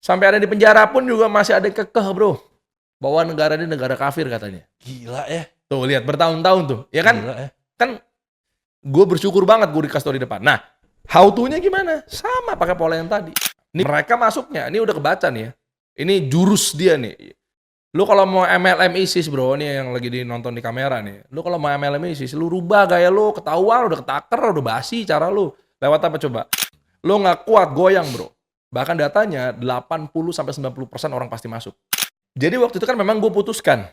Sampai ada di penjara pun juga masih ada kekeh, Bro. Bahwa negara ini negara kafir katanya. Gila ya. Tuh lihat bertahun-tahun tuh, ya kan? Gila ya. Kan gue bersyukur banget gue dikasih tau di depan. Nah, how to-nya gimana? Sama pakai pola yang tadi. Nih mereka masuknya, ini udah kebaca nih ya. Ini jurus dia nih. Lu kalau mau MLM ISIS, Bro, ini yang lagi nonton di kamera nih. Lu kalau mau MLM ISIS, lu rubah gaya lu, ketahuan udah ketaker, udah basi cara lu. Lewat apa coba? Lu nggak kuat, goyang, Bro. Bahkan datanya 80-90% orang pasti masuk. Jadi waktu itu kan memang gue putuskan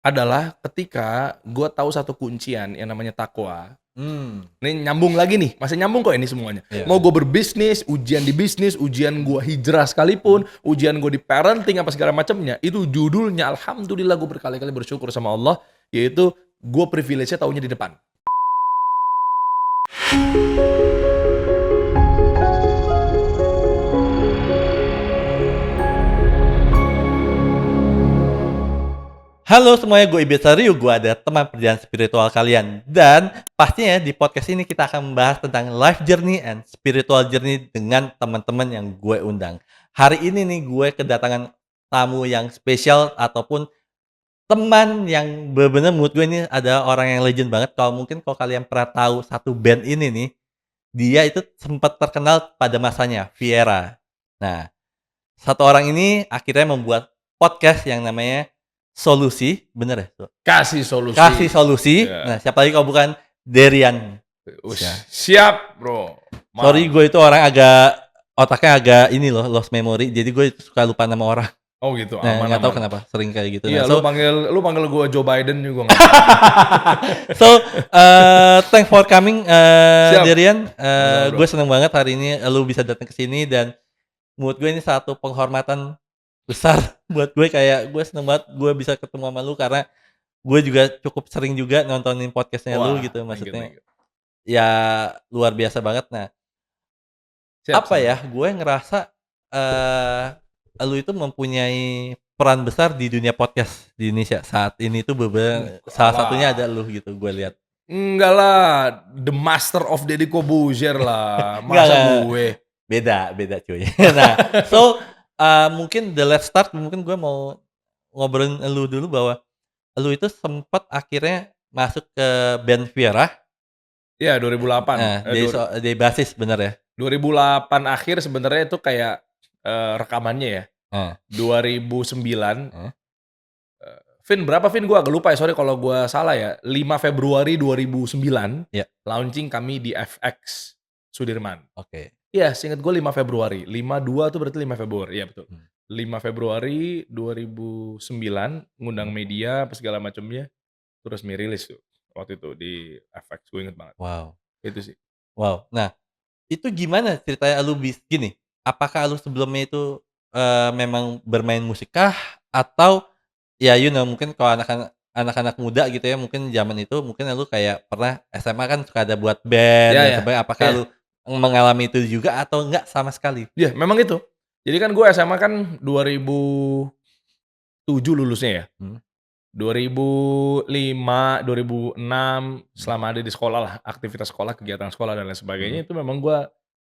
adalah ketika gue tahu satu kuncian yang namanya takwa. Ini nyambung lagi nih, masih nyambung kok ini semuanya. Iya. Mau gue berbisnis, ujian di bisnis, ujian gue hijrah sekalipun, ujian gue di parenting apa segala macamnya, itu judulnya alhamdulillah gue berkali-kali bersyukur sama Allah, yaitu gue privilege-nya taunya di depan. Halo semuanya, gue Ibet Sariu, gue ada teman perjalanan spiritual kalian. Dan pastinya di podcast ini kita akan membahas tentang life journey and spiritual journey dengan teman-teman yang gue undang. Hari ini nih gue kedatangan tamu yang spesial ataupun teman yang benar-benar menurut gue ini ada orang yang legend banget. Kalau kalian pernah tahu satu band ini nih, dia itu sempat terkenal pada masanya, Viera. Nah, satu orang ini akhirnya membuat podcast yang namanya Solusi, bener ya? Kasih solusi. Kasih Solusi. Ya. Nah, siapa lagi kalau bukan Derian. Siap, Bro. Sorry, gue itu orang otaknya agak ini loh, lost memory. Jadi gue suka lupa nama orang. Oh gitu, Nah, aman. nggak tahu kenapa, sering kayak gitu. Iya, Nah, lu panggil gue Joe Biden juga nggak. So, thanks for coming, Siap. Derian. Bro. Gue seneng banget hari ini lu bisa datang ke sini dan menurut gue ini satu penghormatan besar buat gue, kayak gue seneng banget gue bisa ketemu sama lu karena gue juga cukup sering juga nontonin podcastnya lu gitu, maksudnya ya luar biasa banget. Nah, gue ngerasa lu itu mempunyai peran besar di dunia podcast di Indonesia saat ini tuh salah satunya ada lu gitu gue lihat. Enggak lah, the master of Deddy Corbuzier lah, masa gue. Beda cuy. Nah, so mungkin let's start, mungkin gue mau ngobrolin lu dulu bahwa lu itu sempat akhirnya masuk ke band Viera. Iya, 2008. Nah, dari basis bener ya? 2008 akhir sebenarnya itu kayak rekamannya ya. 2009. Vin, berapa Vin? Gue agak lupa ya, sorry kalau gue salah ya. 5 Februari 2009, launching kami di FX Sudirman. Oke. Iya, seingat gue 5 Februari. 52 tuh berarti 5 Februari. Iya betul. 5 Februari 2009 ngundang media apa segala macamnya. Terus merilis tuh waktu itu di FX, gue inget banget. Wow. Itu sih. Wow. Nah, itu gimana ceritanya lu gini? Apakah lu sebelumnya itu memang bermain musik kah? Atau ya mungkin kalau anak-anak muda gitu ya, mungkin zaman itu mungkin lu kayak pernah SMA kan suka ada buat band dan sebagainya. Apakah lu mengalami itu juga atau enggak sama sekali? Iya, memang itu. Jadi kan gue SMA kan 2007 lulusnya ya. 2005, 2006 selama ada di sekolah lah, aktivitas sekolah, kegiatan sekolah dan lain sebagainya, itu memang gue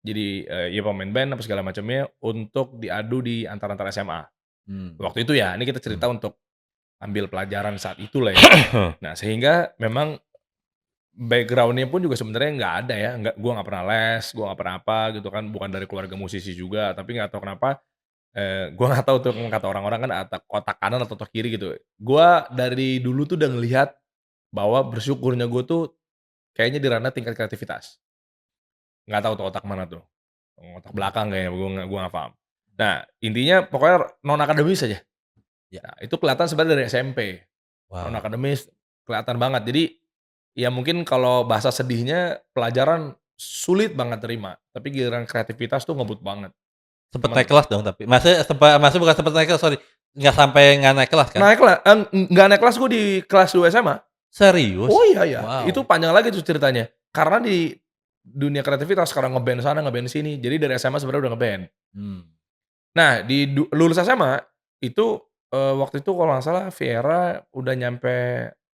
jadi ya pemain band apa segala macamnya untuk diadu di antar-antar SMA. Waktu itu ya, ini kita cerita untuk ambil pelajaran saat itu lah ya. Nah, sehingga memang background-nya pun juga sebenarnya nggak ada ya, gue nggak pernah les, gue nggak pernah apa gitu kan, bukan dari keluarga musisi juga, tapi nggak tahu kenapa, gue nggak tahu tuh kata orang-orang kan otak kanan atau otak kiri gitu. Gue dari dulu tuh udah ngelihat bahwa bersyukurnya gue tuh kayaknya di ranah tingkat kreativitas. Nggak tahu tuh otak mana tuh, otak belakang kayaknya, gue nggak paham. Nah, intinya pokoknya non akademis aja. Nah, itu kelihatan sebenarnya dari SMP. Non akademis kelihatan banget. Jadi ya mungkin kalau bahasa sedihnya pelajaran sulit banget terima, tapi giliran kreativitas tuh ngebut banget. Sempet naik kelas dong tapi? Maksudnya bukan sempet naik kelas, sorry. Nggak naik kelas kan? Nggak naik kelas gue di kelas 2 SMA. Serius? Oh iya. Wow. Itu panjang lagi tuh ceritanya. Karena di dunia kreativitas sekarang ngeband sana, ngeband sini. Jadi dari SMA sebenarnya udah ngeband. Nah, di lulus SMA itu waktu itu kalau nggak salah Viera udah nyampe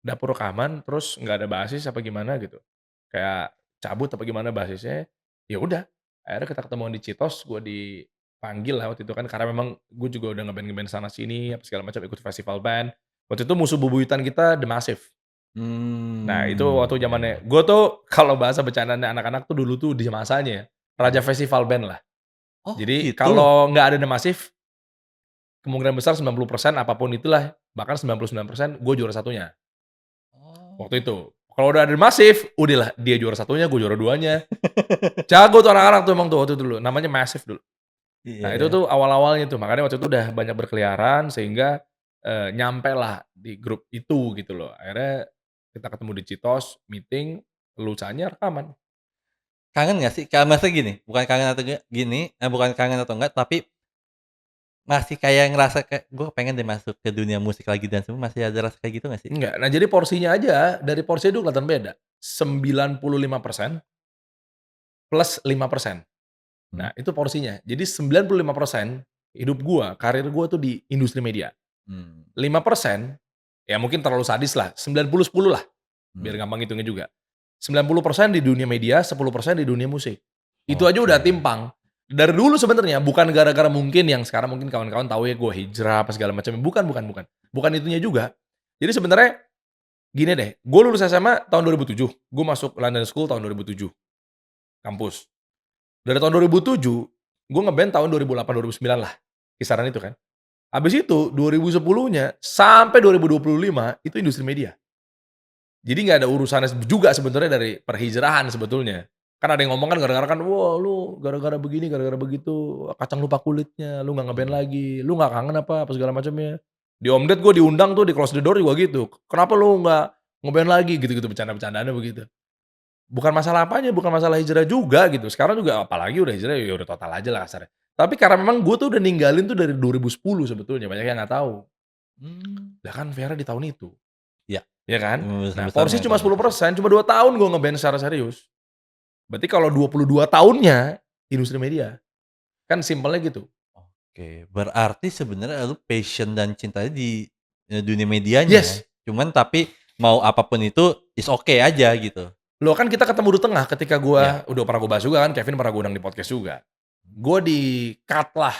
dapur rekaman, terus nggak ada basis apa gimana gitu. Kayak cabut apa gimana basisnya. Ya udah, akhirnya kita ketemuan di Citos, gue di panggil lah waktu itu kan, karena memang gue juga udah nge-band sana sini, apa segala macam, ikut festival band. Waktu itu musuh bebuyutan kita The Massive. Nah, itu waktu Iya iya. zamannya gue tuh kalau bahasa bercandanya anak-anak tuh dulu tuh di masanya ya, raja Mhm. festival band lah. Oh Jadi gitu? kalau nggak ada The Massive, kemungkinan besar 90% apapun itulah, bahkan 99% gue juara satunya, waktu Oh. itu. Kalau udah ada The Massive, udahlah dia juara satunya, gue juara duanya. Jago tuh anak-anak tuh emang tuh waktu itu dulu, namanya Massive dulu. Iya Nah itu ya. tuh awal-awalnya tuh, makanya waktu itu udah banyak berkeliaran sehingga, nyampelah di grup itu gitu loh. Akhirnya kita ketemu di Citos, meeting, lusannya rekaman. Kangen nggak sih? Maksudnya gini, bukan kangen atau enggak gini, bukan kangen atau enggak, tapi masih kayak ngerasa kayak, "Gue pengen deh masuk ke dunia musik lagi," dan semua masih ada rasa kayak gitu nggak sih? Enggak, nah jadi porsinya aja, dari porsi itu kelihatan beda. 95% plus 5%. Mhm. Nah itu porsinya. Jadi 95% hidup gua, karir gua tuh di industri media. Mmm, 5% ya mungkin terlalu sadis lah, 90-10 lah, biar mmm. gampang hitungnya juga. 90% di dunia media, 10% di dunia musik. Itu aja udah Oke. timpang. Dari dulu sebenarnya, bukan gara-gara mungkin yang sekarang mungkin kawan-kawan tahu ya gue hijrah apa segala macam, bukan. Bukan itunya juga. Jadi sebenarnya gini deh, gue lulus SMA tahun 2007, gue masuk London School tahun 2007, kampus. Dari tahun 2007, gue nge-band tahun 2008, 2009 lah, kisaran itu kan. Habis itu 2010-nya sampai 2025 itu industri media. Jadi nggak ada urusannya juga sebenarnya dari perhijrahan sebetulnya. Kan ada yang ngomong kan gara-gara kan, "Wah lu gara-gara begini, gara-gara begitu, kacang lupa kulitnya, lu nggak nge-band Mhm. lagi, lu nggak kangen apa, apa segala macamnya." Di Omdet gue diundang tuh di Close the Door juga gitu, "Kenapa lu nggak nge-band lagi?" Gitu-gitu, bercanda-bercandaannya begitu. Bukan masalah apanya, bukan masalah hijrah juga gitu, sekarang juga apalagi udah hijrah ya udah total aja lah kasarnya. Tapi karena memang gue tuh udah ninggalin tuh dari 2010 sebetulnya, banyak yang nggak tahu. Mmm. Lah kan Vera di tahun itu. Iya, Iya kan? Nah, besar-besar porsi main cuma tahun itu sih. 10%, cuma 2 tahun gue nge-band secara serius. Berarti kalau 22 tahunnya, industri media. Kan simpelnya gitu. Oke, berarti sebenarnya lu passion dan cintanya di, dunia medianya, Yes, cuman tapi mau apapun itu is okay aja gitu? loh kan kita ketemu di tengah ketika Iya. gua udah pernah gue bahas juga kan, Kevin pernah gue undang di podcast juga. Gue di-cut lah,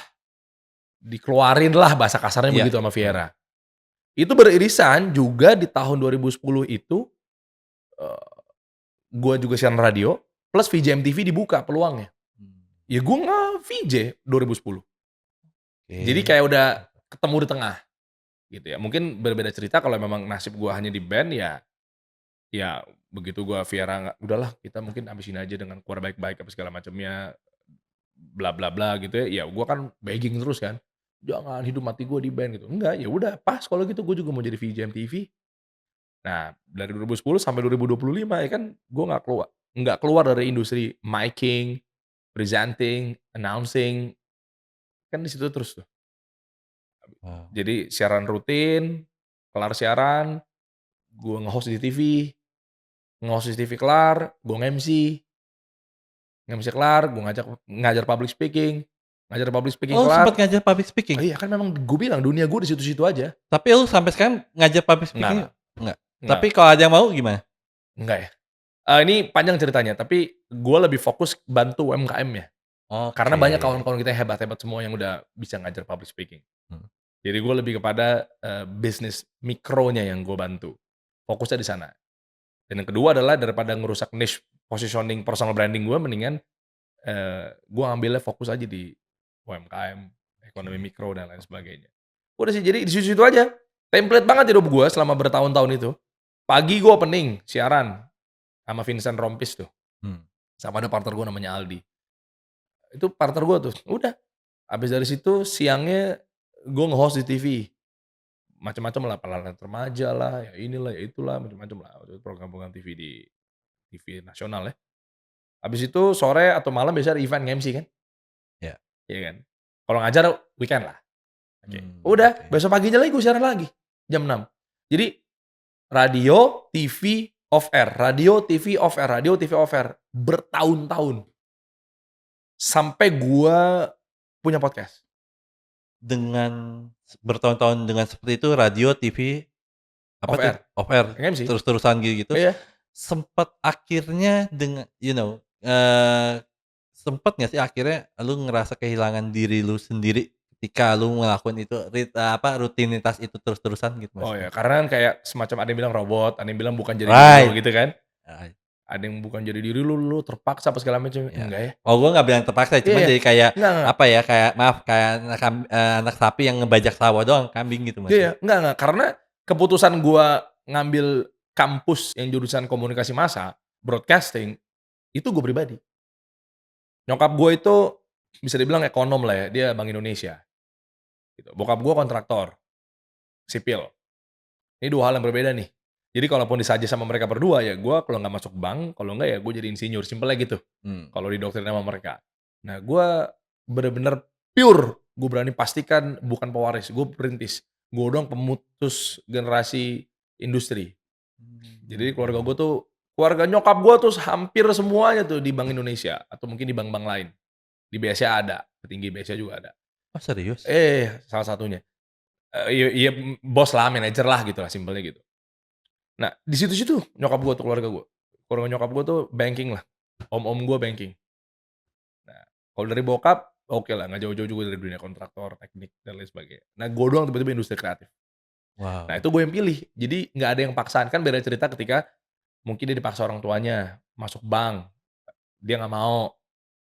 dikeluarin lah bahasa kasarnya Iya, begitu sama betul. Viera. Itu beririsan juga di tahun 2010 itu, eee, gua juga siaran radio, plus VJ MTV dibuka peluangnya. Mmm, Ya gue nge-VJ 2010. Jadi oke. kayak udah ketemu di tengah. Gitu ya. Mungkin berbeda cerita kalau memang nasib gua hanya di band ya ya begitu gua Viera nggak, "Udahlah kita mungkin habisin aja dengan keluar baik-baik," apa segala macamnya, bla bla bla gitu ya. Ya gua kan begging terus kan, "Jangan hidup mati gua di band," gitu. Enggak, ya udah pas kalau gitu gua juga mau jadi VJ MTV. Nah, dari 2010 sampai 2025 ya kan gua nggak keluar dari industri miking, presenting, announcing, kan di situ terus tuh. Wow. Jadi siaran rutin, kelar siaran, gua nge-host di TV. Nge-host TV kelar, gue nge-MC, nge-MC kelar, gue ngajar public speaking, ngajar public speaking Oh, sempet kelar. ngajar public speaking? Oh iya kan memang gue bilang dunia gue di situ-situ aja. Tapi lu sampai sekarang ngajar public Enggak speaking enggak enggak? enggak Tapi kalau ada yang mau gimana? enggak ya. Ini panjang ceritanya, tapi gue lebih fokus bantu UMKM ya. Karena Oke. banyak kawan-kawan kita yang hebat-hebat semua yang udah bisa ngajar public speaking. Mhm. Jadi gue lebih kepada, bisnis mikronya yang gue bantu. Fokusnya di sana. Dan yang kedua adalah daripada ngerusak niche positioning personal branding gue, mendingan gua ngambilnya fokus aja di UMKM, ekonomi Oke. mikro dan lain sebagainya. Udah sih jadi di situ-situ aja. Template banget hidup gua selama bertahun-tahun itu. Pagi gua opening, siaran sama Vincent Rompis tuh, Mmm. sama ada partner gua namanya Aldi. Itu partner gua tuh. Udah, habis dari situ siangnya gua nge-host di TV. Macam-macam lah, Pelayanan Remaja lah, ya inilah, ya itulah, macam-macam lah. Waktu itu program-program TV di TV nasional ya. Habis itu sore atau malam biasanya ada event nge-MC kan, Iya. iya kan. Kalau ngajar weekend lah. Oke. Mmm, Udah, oke. besok paginya lagi gue siaran lagi, jam 6. Jadi, radio, TV, off air, radio, TV, off air, radio, TV, off air, bertahun-tahun. Sampai gua punya podcast, Dengan bertahun-tahun dengan seperti itu radio, TV, apa off tuh, air, off air nge-MC. terus-terusan gitu, Iya, sempet akhirnya dengan sempet nggak sih akhirnya lu ngerasa kehilangan diri lu sendiri ketika lu ngelakuin itu rutinitas itu terus-terusan gitu Oh maksudnya? ya, karena kan kayak semacam ada yang bilang robot, ada yang bilang bukan jadi diri lo Right, gitu kan. right, Ada yang bukan jadi diri lu terpaksa apa segala macam, iya. enggak ya. Oh gua nggak bilang terpaksa, Iya cuman iya, jadi kayak, enggak, apa ya, kayak maaf, kayak anak sapi yang ngebajak sawah doang, kambing gitu iya Mas, iya, enggak, karena keputusan gua ngambil kampus yang jurusan komunikasi massa, broadcasting, itu gua pribadi. Nyokap gua itu bisa dibilang ekonom lah ya, dia Bank Indonesia gitu. Bokap gua kontraktor, sipil. Ini 2 hal yang berbeda nih. Jadi kalaupun disaji sama mereka berdua ya gua kalau nggak masuk bank, kalau nggak ya gua jadi insinyur, simpelnya gitu. mmm. Kalau didoktrin sama mereka. Nah, gua bener-bener pure, gue berani pastikan bukan pewaris, gue perintis. Gue doang pemutus generasi industri. Jadi keluarga gue tuh, keluarga nyokap gue tuh hampir semuanya tuh di Bank Indonesia atau mungkin di bank-bank lain. Di BCA ada, petinggi BCA juga ada. Oh serius? Salah satunya. Iya iya, bos lah, manajer lah gitu lah, simpelnya gitu. Nah, di situ-situ nyokap gue tuh, keluarga gue. Keluarga nyokap gue tuh banking lah. Om-om gue banking. Nah, kalau dari bokap, oke lah, nggak jauh-jauh juga dari dunia kontraktor, teknik, dan lain sebagainya. Nah, gue doang tiba-tiba industri kreatif. Nah, itu Wow. gue yang pilih. Jadi nggak ada yang paksaan. Kan beda cerita ketika mungkin dia dipaksa orang tuanya masuk bank, dia nggak mau.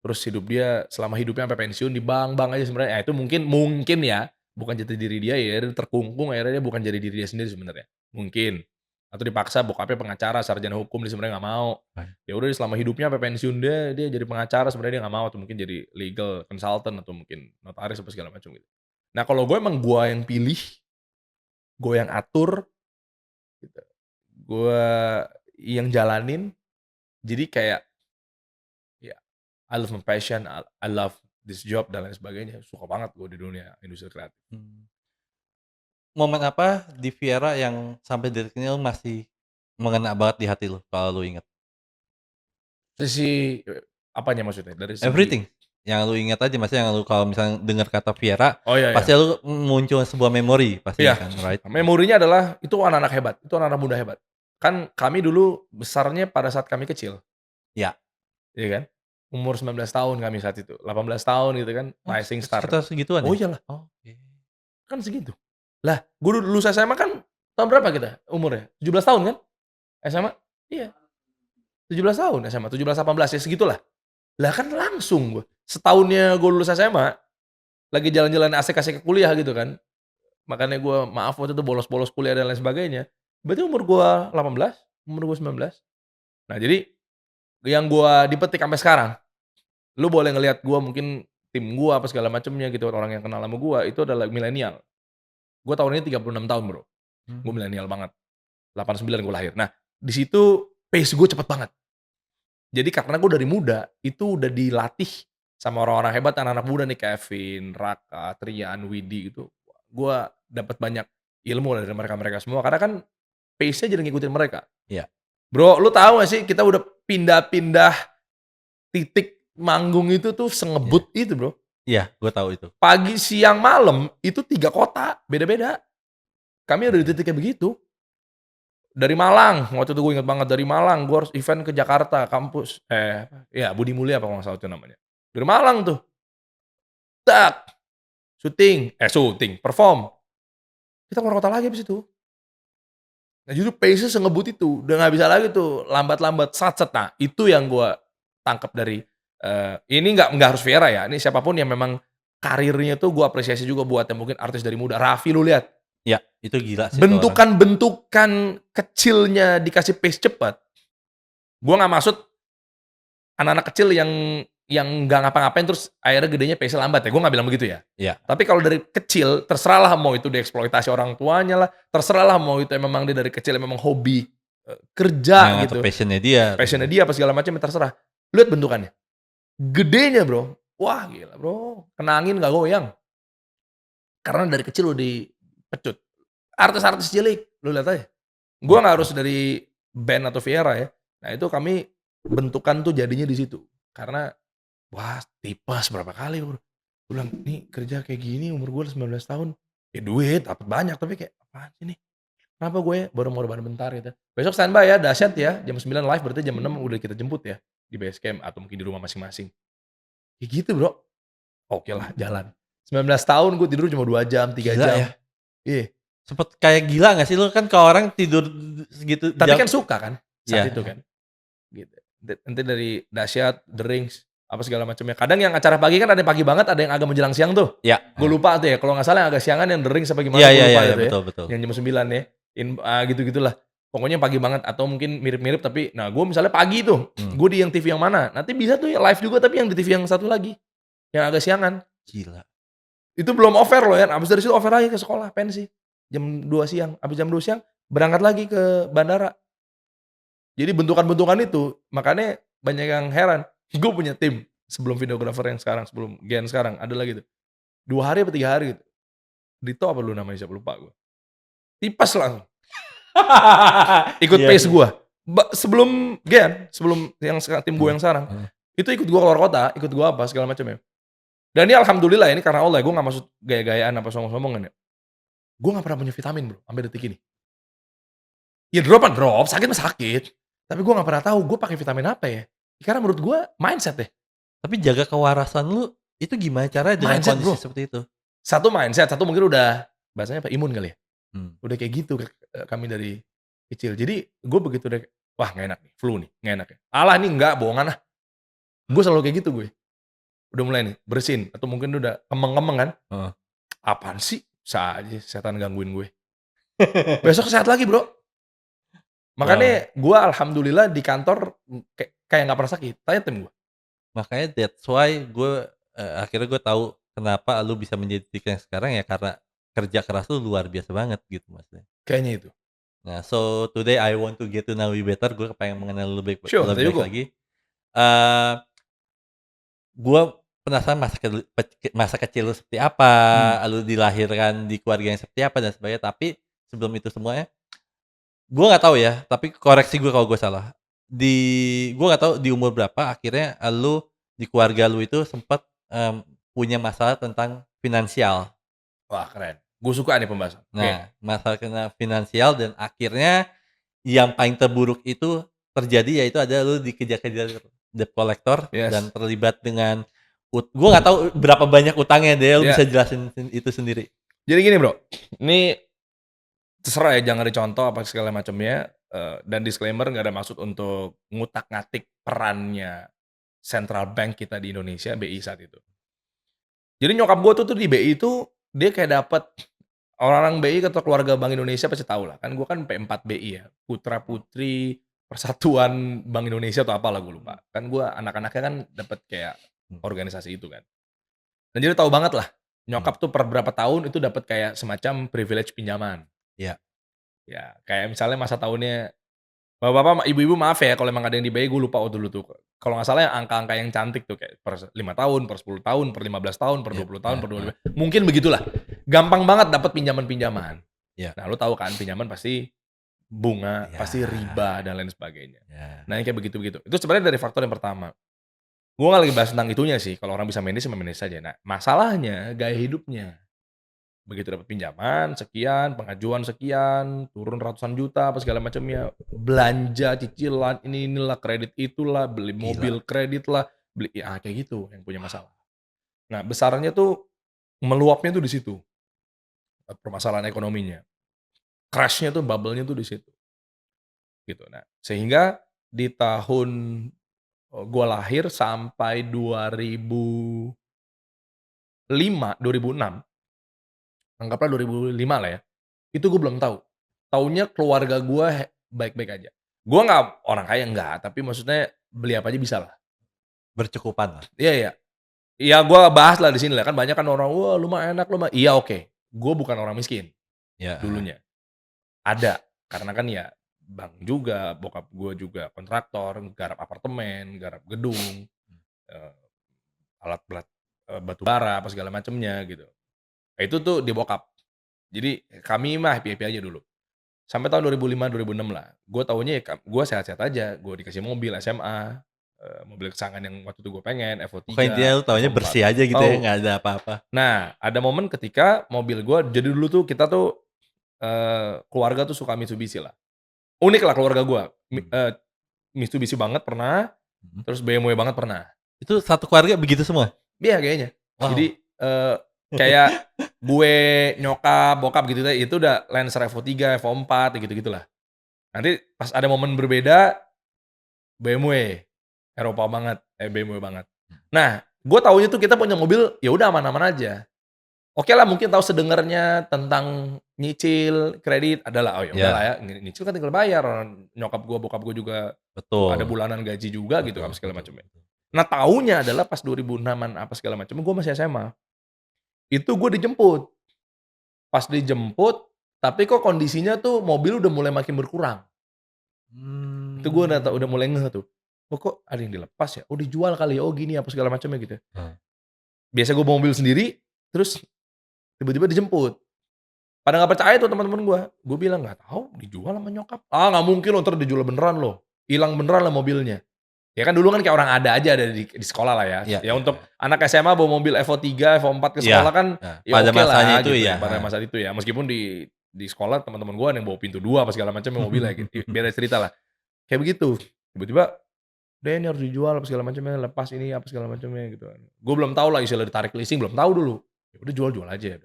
Terus hidup dia selama hidupnya sampai pensiun di bank-bank aja sebenarnya. Nah, itu mungkin mungkin ya, bukan jati diri dia ya, dia terkungkung akhirnya dia bukan jadi diri dia sendiri sebenarnya. Mungkin. Atau dipaksa bokapnya pengacara, sarjana hukum, dia sebenarnya nggak mau. Baik. Ya udah selama hidupnya sampai pensiun dia jadi pengacara sebenarnya dia nggak mau, atau mungkin jadi legal consultant atau mungkin notaris apa segala macam gitu. Nah, kalau gue emang gue yang pilih, gue yang atur gitu, gue yang jalanin, jadi kayak ya I love my passion, I love this job dan lain sebagainya. Suka banget gue di dunia industri kreatif. Mmm. Momen apa di Viera yang sampai detik ini lu masih mengena banget di hati lu kalau lu inget? Sisi apanya maksudnya? Dari segi Everything, yang lu ingat aja maksudnya yang lu kalau misalnya dengar kata Viera, oh iya pasti iya. lu muncul sebuah memori pastinya Iya, kan, right? memorinya adalah itu anak-anak hebat, itu anak-anak muda hebat. Kan kami dulu besarnya pada saat kami kecil, Ya. iya kan? Umur 19 tahun kami saat itu, 18 tahun gitu kan, Oh, rising star. sekitar segituan Oh ya? iyalah, Oke. kan segitu. Lah, gua dulu lulus SMA kan tahun berapa kita umurnya? 17 tahun kan? SMA? Iya, 17 tahun SMA, 17, 18 ya segitulah. Lah kan langsung gua, setahunnya gua lulus SMA, lagi jalan-jalan asik-asik ke kuliah gitu kan. Makanya gua maaf waktu itu bolos-bolos kuliah dan lain sebagainya. Berarti umur gua 18, umur gua 19. Nah jadi, yang gua dipetik sampai sekarang, lu boleh ngelihat gua mungkin tim gua apa segala macemnya gitu, orang yang kenal sama gua itu adalah milenial. Gua tahun ini 36 tahun Bro, gua Mmm. milenial banget, 89 gua lahir. Nah, di situ pace gua cepet banget. Jadi karena gua dari muda, itu udah dilatih sama orang-orang hebat, anak-anak muda nih, Kevin, Raka, Trian, Widi gitu. Gua dapat banyak ilmu dari mereka-mereka semua, karena kan pace-nya jadi ngikutin mereka. Iya. Bro, lu tahu gak sih kita udah pindah-pindah titik manggung itu tuh Iya. sengebut itu Bro. Iya, gua tahu itu. Pagi, siang, malam itu 3 kota, beda-beda. Kami ada di Oke. titik kayak begitu. Dari Malang, waktu itu gue inget banget, dari Malang gue harus event ke Jakarta, kampus, ya Budi Mulia apa kalau nggak salah itu namanya. Dari Malang tuh, dak, perform, kita keluar kota lagi habis itu. Nah justru pace-nya sengebut itu, udah nggak bisa lagi tuh lambat-lambat, satset. Nah itu yang gua tangkap dari, ini nggak harus Viera ya, ini siapapun yang memang karirnya tuh gua apresiasi juga buat yang mungkin artis dari muda. Raffi lu lihat, Iya, itu gila sih itu orang. bentukan-bentukan kecilnya dikasih pace cepat, gua nggak maksud anak-anak kecil yang nggak ngapa-ngapain terus akhirnya gedenya pace-nya lambat ya, gua nggak bilang begitu ya. Iya. Tapi kalau dari kecil, terserahlah mau itu dieksploitasi orang tuanya lah, terserahlah mau itu memang dia dari kecil memang hobi, kerja Atau gitu, passion-nya dia passion-nya gitu. dia apa segala macam ya terserah. Lihat bentukannya, gedenya Bro, wah gila Bro, kena angin nggak goyang, karena dari kecil udah dipecut. Artis-artis cilik, lu lihat aja. Gua Iya. nggak harus dari band atau Viera ya. Nah itu kami bentukan tuh jadinya di situ. Karena, wah tipes berapa kali Bro. Gua bilang, "Nih kerja kayak gini umur gua 19 tahun, ya duit dapat banyak tapi kayak apaan sih nih? Kenapa gue baru mau rebahan bentar," gitu. "Besok standby ya, dahsyat ya, jam 9 live berarti jam 6 udah kita jemput ya, di base camp atau mungkin di rumah masing-masing." Kayak gitu, Bro. Oke lah, jalan. 19 tahun gue tidur cuma 2 jam, 3 Gila jam. ya. Iya. Sempet kayak gila gak sih lu kan kalau orang tidur segitu Tapi jam. kan suka kan saat itu Iya. kan, gitu. Nanti dari Dahsyat, The Rings, apa segala macamnya. Kadang yang acara pagi kan ada yang pagi banget, ada yang agak menjelang siang tuh. Iya. Gue lupa tuh ya, kalau nggak salah yang agak siangan yang The Rings apa Iya gimana gue iya lupa iya, itu ya. betul betul. Yang jam 9 ya. Gitu-gitulah. Pokoknya pagi banget atau mungkin mirip-mirip tapi nah gue misalnya pagi tuh, gue di yang TV yang mana, nanti bisa tuh ya live juga tapi yang di TV yang satu lagi, yang agak siangan. Gila. Itu belum over loh ya, abis dari situ over lagi ke sekolah, pensi. Jam 2 siang, habis jam 2 siang berangkat lagi ke bandara. Jadi bentukan-bentukan itu, makanya banyak yang heran. Gue punya tim sebelum videographer yang sekarang, sebelum Gen sekarang, ada lagi tuh. 2 hari apa 3 hari gitu. Dito apa dulu namanya siapa lupa gue. Tipes langsung, ikut Iya pace sih. gue. Sebelum Gen, sebelum yang tim gue yang sekarang, Heeh. itu ikut gue keluar kota, ikut gue apa segala macam ya. Dan ini alhamdulillah ini karena Allah ya, gue gak maksud gaya-gayaan apa sombong-sombongan ya. Gue gak pernah punya vitamin Bro, sampai detik ini. Ya drop mah drop, sakit mah sakit. Tapi gue gak pernah tahu gue pakai vitamin apa ya. Karena menurut gue mindset deh. Tapi jaga kewarasan lu itu gimana caranya dengan Mindset kondisi Bro. seperti itu? Satu mindset, satu mungkin udah bahasanya apa, imun kali ya. Hmm. Udah kayak gitu kami dari kecil. Jadi gue begitu udah, wah gak enak nih, flu nih, gak enak ya. Alah nih enggak, bohongan lah. Gue selalu kayak gitu gue. Udah mulai nih, bersin. Atau mungkin udah kemeng-kemeng kan. Heeh. Apaan sih? Bisa aja setan gangguin gue. Besok sehat lagi Bro. Wow. Makanya gue alhamdulillah di kantor kayak gak pernah sakit. Tanya tim gue. Makanya that's why akhirnya gue tahu kenapa lu bisa menjadi titik yang sekarang ya karena kerja keras lu luar biasa banget gitu maksudnya. Kayaknya itu. Nah, so today I want to get to know you better. Gue pengen mengenal lu Sure, there lebih you baik go. lagi. Eh, gue penasaran masa kecil lu seperti apa, lu dilahirkan di keluarga yang seperti apa dan sebagainya. Tapi sebelum itu semuanya, gue nggak tahu ya. Tapi koreksi gue kalau gue salah. Gue nggak tahu di umur berapa akhirnya lu di keluarga lu itu sempat punya masalah tentang finansial. Wah keren. Gue suka nih pembahasan. Oke. Nah, masalah kena finansial dan akhirnya yang paling terburuk itu terjadi yaitu ada lu dikejar-kejar debt collector dan Yes. terlibat dengan gue nggak tahu berapa banyak utangnya deh, lu Ya. bisa jelasin itu sendiri. Jadi gini Bro, ini terserah ya jangan dicontoh apa segala macamnya, dan disclaimer nggak ada maksud untuk ngutak-ngatik perannya Central Bank kita di Indonesia, BI saat itu. Jadi nyokap gue tuh di BI itu, dia kayak dapet orang-orang BI atau keluarga Bank Indonesia pasti tahu lah, kan gue kan P4 BI ya, Putra Putri Persatuan Bank Indonesia atau apalah gue lupa. Kan gue anak-anaknya kan dapet kayak organisasi itu kan. Dan jadi tahu banget lah, nyokap tuh per berapa tahun itu dapat kayak semacam privilege pinjaman. Iya. Ya, kayak misalnya masa tahunnya bapak-bapak, ibu-ibu maaf ya kalau emang ada yang di BI gue lupa dulu tuh. Kalau nggak salah yang angka-angka yang cantik tuh kayak per 5 tahun, per 10 tahun, per 15 tahun, per Iya, 20 tahun, iya, per iya. 25. Mungkin begitulah. Gampang banget dapat pinjaman-pinjaman. Iya. Nah, lu tahu kan pinjaman pasti bunga, Iya. pasti riba dan lain sebagainya. Iya. Nah, yang kayak begitu-begitu. Itu sebenarnya dari faktor yang pertama. Gue nggak lagi bahas tentang itunya sih. Kalau orang bisa manage, manage saja. Nah, masalahnya gaya hidupnya. Begitu dapat pinjaman sekian, pengajuan sekian, turun ratusan juta apa segala macamnya, belanja cicilan inilah kredit itulah, beli mobil kredit lah, beli ya kayak gitu yang punya masalah. Nah, besarnya tuh meluapnya tuh di situ. Permasalahan ekonominya. Crash-nya tuh bubble-nya tuh di situ. Gitu. Nah, sehingga di tahun gua lahir sampai 2006 anggaplah 2005 lah ya. Itu gue belum tahu. Taunya keluarga gue baik-baik aja. Gue nggak orang kaya enggak, tapi maksudnya beli apa aja bisa lah. Bercukupan lah. Iya iya. Iya gue bahas lah di sini lah, kan banyak kan orang, "Wah lu mah enak lu mah." Iya oke. Gue bukan orang miskin Iya, dulunya. Ada, karena kan ya bank juga, bokap gue juga kontraktor, garap apartemen, garap gedung, eee, alat-alat, batu bara apa segala macemnya gitu. Nah, itu tuh di bokap. Jadi kami mah happy-happy aja dulu. Sampai tahun 2005, 2006 lah. Gue taunya ya gue sehat-sehat aja, gue dikasih mobil SMA, mobil kesayangan yang waktu itu gue pengen, Evo Pokoknya 3, intinya lu taunya Evo 4, bersih aja gitu ya, tahu. nggak ada apa-apa. Nah, ada momen ketika mobil gue jadi dulu tuh kita tuh, keluarga tuh suka Mitsubishi lah. Unik lah keluarga gue, Mitsubishi banget pernah, terus BMW banget pernah. Itu satu keluarga begitu semua? Iya kayaknya. Jadi, Wow. kayak gue, nyokap, bokap gitu deh, itu udah Lancer Evo 3, Evo 4, gitu-gitulah. Nanti pas ada momen berbeda, BMW, Eropa banget, BMW banget. Nah, gue taunya tuh kita punya mobil, ya udah aman-aman aja. Okelah mungkin tahu sedengernya tentang nyicil, kredit, adalah, oh ya udahlah ya, Ya, nyicil kan tinggal bayar, orang nyokap gua, bokap gua juga ada betul. bulanan gaji juga gitu, apa Betul segala betul macamnya. betul. Nah, taunya adalah pas 2006-an apa segala macam, gua masih SMA, itu gua dijemput. Pas dijemput, tapi kok kondisinya tuh mobil udah mulai makin berkurang. Itu gua udah Mmm. mulai ngeh tuh, "Oh, kok ada yang dilepas ya? Oh, dijual kali ya? Oh, gini apa segala macamnya," gitu. Heeh. Biasa gua bawa mobil sendiri, terus tiba-tiba dijemput. Pada nggak percaya tuh teman-teman gua bilang, "Nggak tahu, dijual sama nyokap." "Ah, nggak mungkin loh, entar dijual beneran loh, hilang beneran lah mobilnya." Ya kan dulu kan kayak orang ada aja ada di sekolah lah ya. Iya Ya iya untuk iya. anak SMA bawa mobil Evo 3, Evo 4 ke Iya, sekolah kan iya. ya Pada masanya okelah itu gitu iya, ya pada heeh. masa itu ya. Meskipun di sekolah teman-teman gua ada yang bawa pintu 2 apa segala macam mobilnya gitu, beda cerita lah. Kayak begitu, tiba-tiba, "Deh, ini harus dijual apa segala macamnya, lepas ini apa segala macamnya," gitu kan. Gua belum tahu lah istilah ditarik leasing, belum tahu dulu. Ya udah jual-jual aja.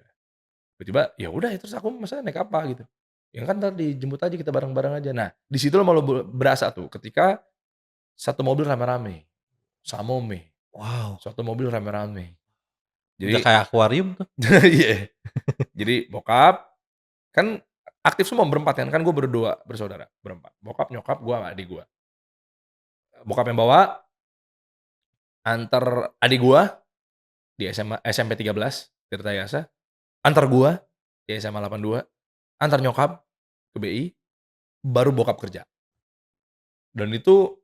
Tiba-tiba, ya udah ya terus aku maksudnya naik apa gitu. Ya kan entar dijemput aja kita bareng-bareng aja. Nah, di situ malah berasa tuh ketika satu mobil rame-rame, samome, Wow, suatu mobil rame-rame. udah Jadi kayak akuarium tuh. iya, jadi bokap, kan aktif semua berempat kan gue berdua bersaudara, berempat. Bokap, nyokap, gua sama adik gua. Bokap yang bawa, antar adik gua di SMA SMP 13 Tirtayasa, antar gua di SMA 82, antar nyokap ke BI, baru bokap kerja. Dan itu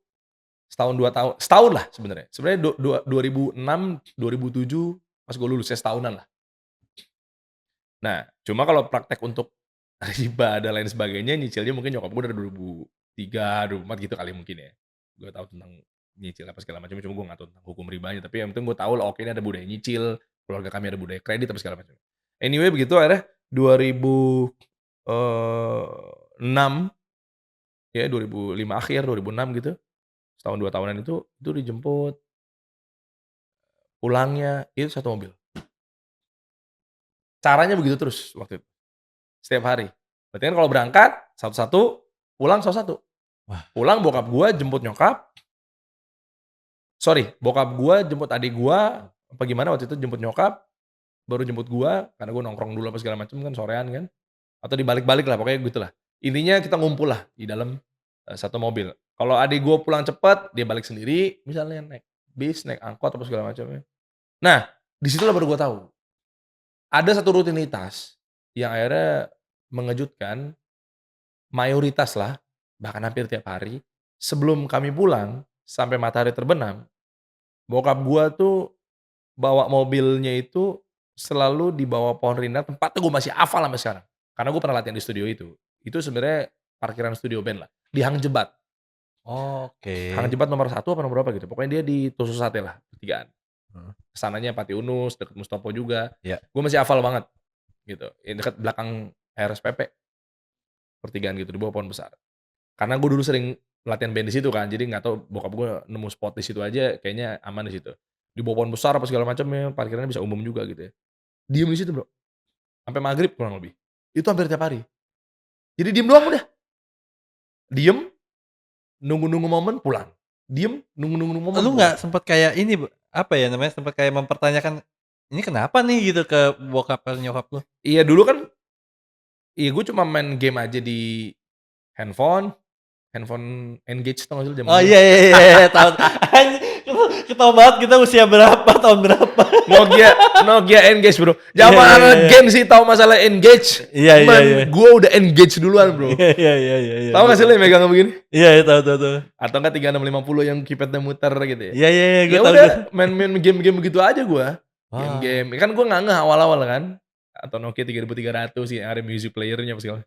setahun 2 tahun, setahun lah sebenarnya. Sebenarnya 2006, 2007 pas gue lulus ya setahunan lah. Nah, cuma kalau praktek untuk riba dan lain sebagainya nyicilnya mungkin nyokap gue dari 2003, 2004 gitu kali mungkin ya. Gue tahu tentang nyicil apa segala macam, cuma gue nggak tahu tentang hukum ribanya, tapi yang penting gue tahu lah, oke ini ada budaya nyicil, keluarga kami ada budaya kredit apa segala macam. Anyway begitu akhirnya 2006 ya 2005 akhir, 2006 gitu, setahun 2 tahunan itu dijemput. Pulangnya itu satu mobil. Caranya begitu terus waktu itu, setiap hari. Berarti kan kalau berangkat satu-satu, pulang satu-satu. Wah, Pulang bokap gua jemput nyokap, sorry, bokap gua jemput adik gua, apa gimana waktu itu jemput nyokap, baru jemput gua, karena gua nongkrong dulu apa segala macem kan sorean kan, atau dibalik-balik lah pokoknya gitulah. Intinya kita ngumpul lah di dalam, satu mobil. Kalau adik gua pulang cepet, dia balik sendiri, misalnya naik bis, naik angkot apa segala macamnya. Nah, di situlah baru gua tahu. Ada satu rutinitas yang akhirnya mengejutkan, mayoritas lah, bahkan hampir tiap hari, sebelum kami pulang, sampai matahari terbenam, bokap gua tuh bawa mobilnya itu selalu di bawah pohon rindang, tempatnya gua masih hafal sampai sekarang. Karena gua pernah latihan di studio itu. Itu sebenarnya parkiran studio band lah, di Hang Jebat. oke. Hang Jebat nomor 1 apa nomor berapa gitu, pokoknya dia di Tusuk Sate lah, pertigaan. Heeh, Kesananya Pati Unus, deket Mustopo juga. iya. Gua masih hafal banget, gitu. Dekat belakang RSPP. Pertigaan gitu, di bawah pohon besar. Karena gue dulu sering latihan band di situ kan, jadi nggak tahu bokap gue nemu spot di situ aja kayaknya aman di situ. Di bawah pohon besar apa segala macamnya, parkirannya bisa umum juga gitu ya. Diem di situ, Bro, sampai maghrib kurang lebih. Itu hampir tiap hari. Jadi diem doang udah, diem, nunggu-nunggu momen, pulang. Diem, nunggu-nunggu momen, Lu pulang. nggak sempet kayak ini, apa ya namanya, sempet kayak mempertanyakan, "Ini kenapa nih?" Gitu ke bokap atau nyokap lu? Iya dulu kan, iya gue cuma main game aja di handphone, handphone Engage tau nggak sih lu zaman Oh, dulu? iya iya iya iya, tahu. Anjing, ketahuan banget kita usia berapa, tahun berapa. Nokia Engage, Bro. Iya iya iya Zaman iya. game sih tahu masalah Engage, Iya iya iya. cuman gua udah Engage duluan, Bro. Iya iya iya iya iya, Tahu nggak sih betul lu yang betul. megang begini? Iya iya, tahu tahu tahu. Atau enggak 3650 yang keypad-nya muter gitu ya? Iya iya iya, Ya gue tahu udah gue. main-main game-game begitu aja gua. Wah, Game-game, kan gua nggak ngeh awal-awal kan, atau Nokia 3300 yang ada music player-nya apa segala.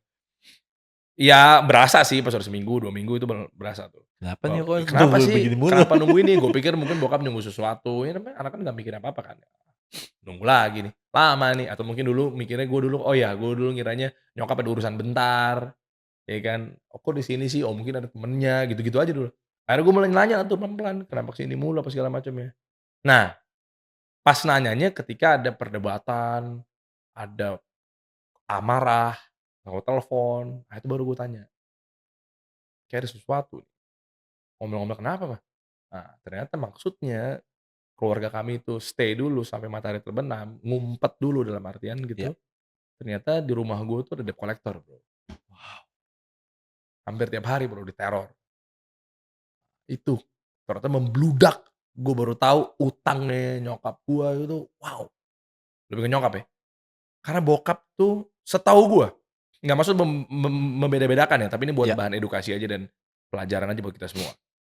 Ya berasa sih pas harus seminggu, 2 minggu itu berasa tuh. kenapa nih Oh, kok kenapa nunggu sih? begini mulu? Kenapa nunggu ini? Gue pikir mungkin bokap nunggu sesuatu, ya namanya anak kan nggak mikir apa-apa kan. Nunggu lagi nih, lama nih, atau mungkin dulu mikirnya gue dulu, oh ya gue dulu ngiranya nyokap ada urusan bentar, ya kan. Oh kok di sini sih? Oh mungkin ada temennya, gitu-gitu aja dulu. Akhirnya gue mulai nanya tuh pelan-pelan, kenapa kesini mulu apa segala macam ya. Nah, pas nanyanya ketika ada perdebatan, ada amarah, aku telepon, nah itu baru gue tanya, "Kayak ada sesuatu nih." Ngomel-ngomel, "Kenapa, Mah?" Nah, ternyata maksudnya keluarga kami itu stay dulu sampai matahari terbenam, ngumpet dulu dalam artian Iya. gitu, ternyata di rumah gue tuh ada debt collector, Bro. Wow. Hampir tiap hari, Bro, diteror. Itu, ternyata membludak. Gue baru tahu utangnya nyokap gua itu, wow, lebih ke nyokap ya. Karena bokap tuh setahu gua, nggak maksud membeda-bedakan ya, tapi ini buat Iya. bahan edukasi aja dan pelajaran aja buat kita semua.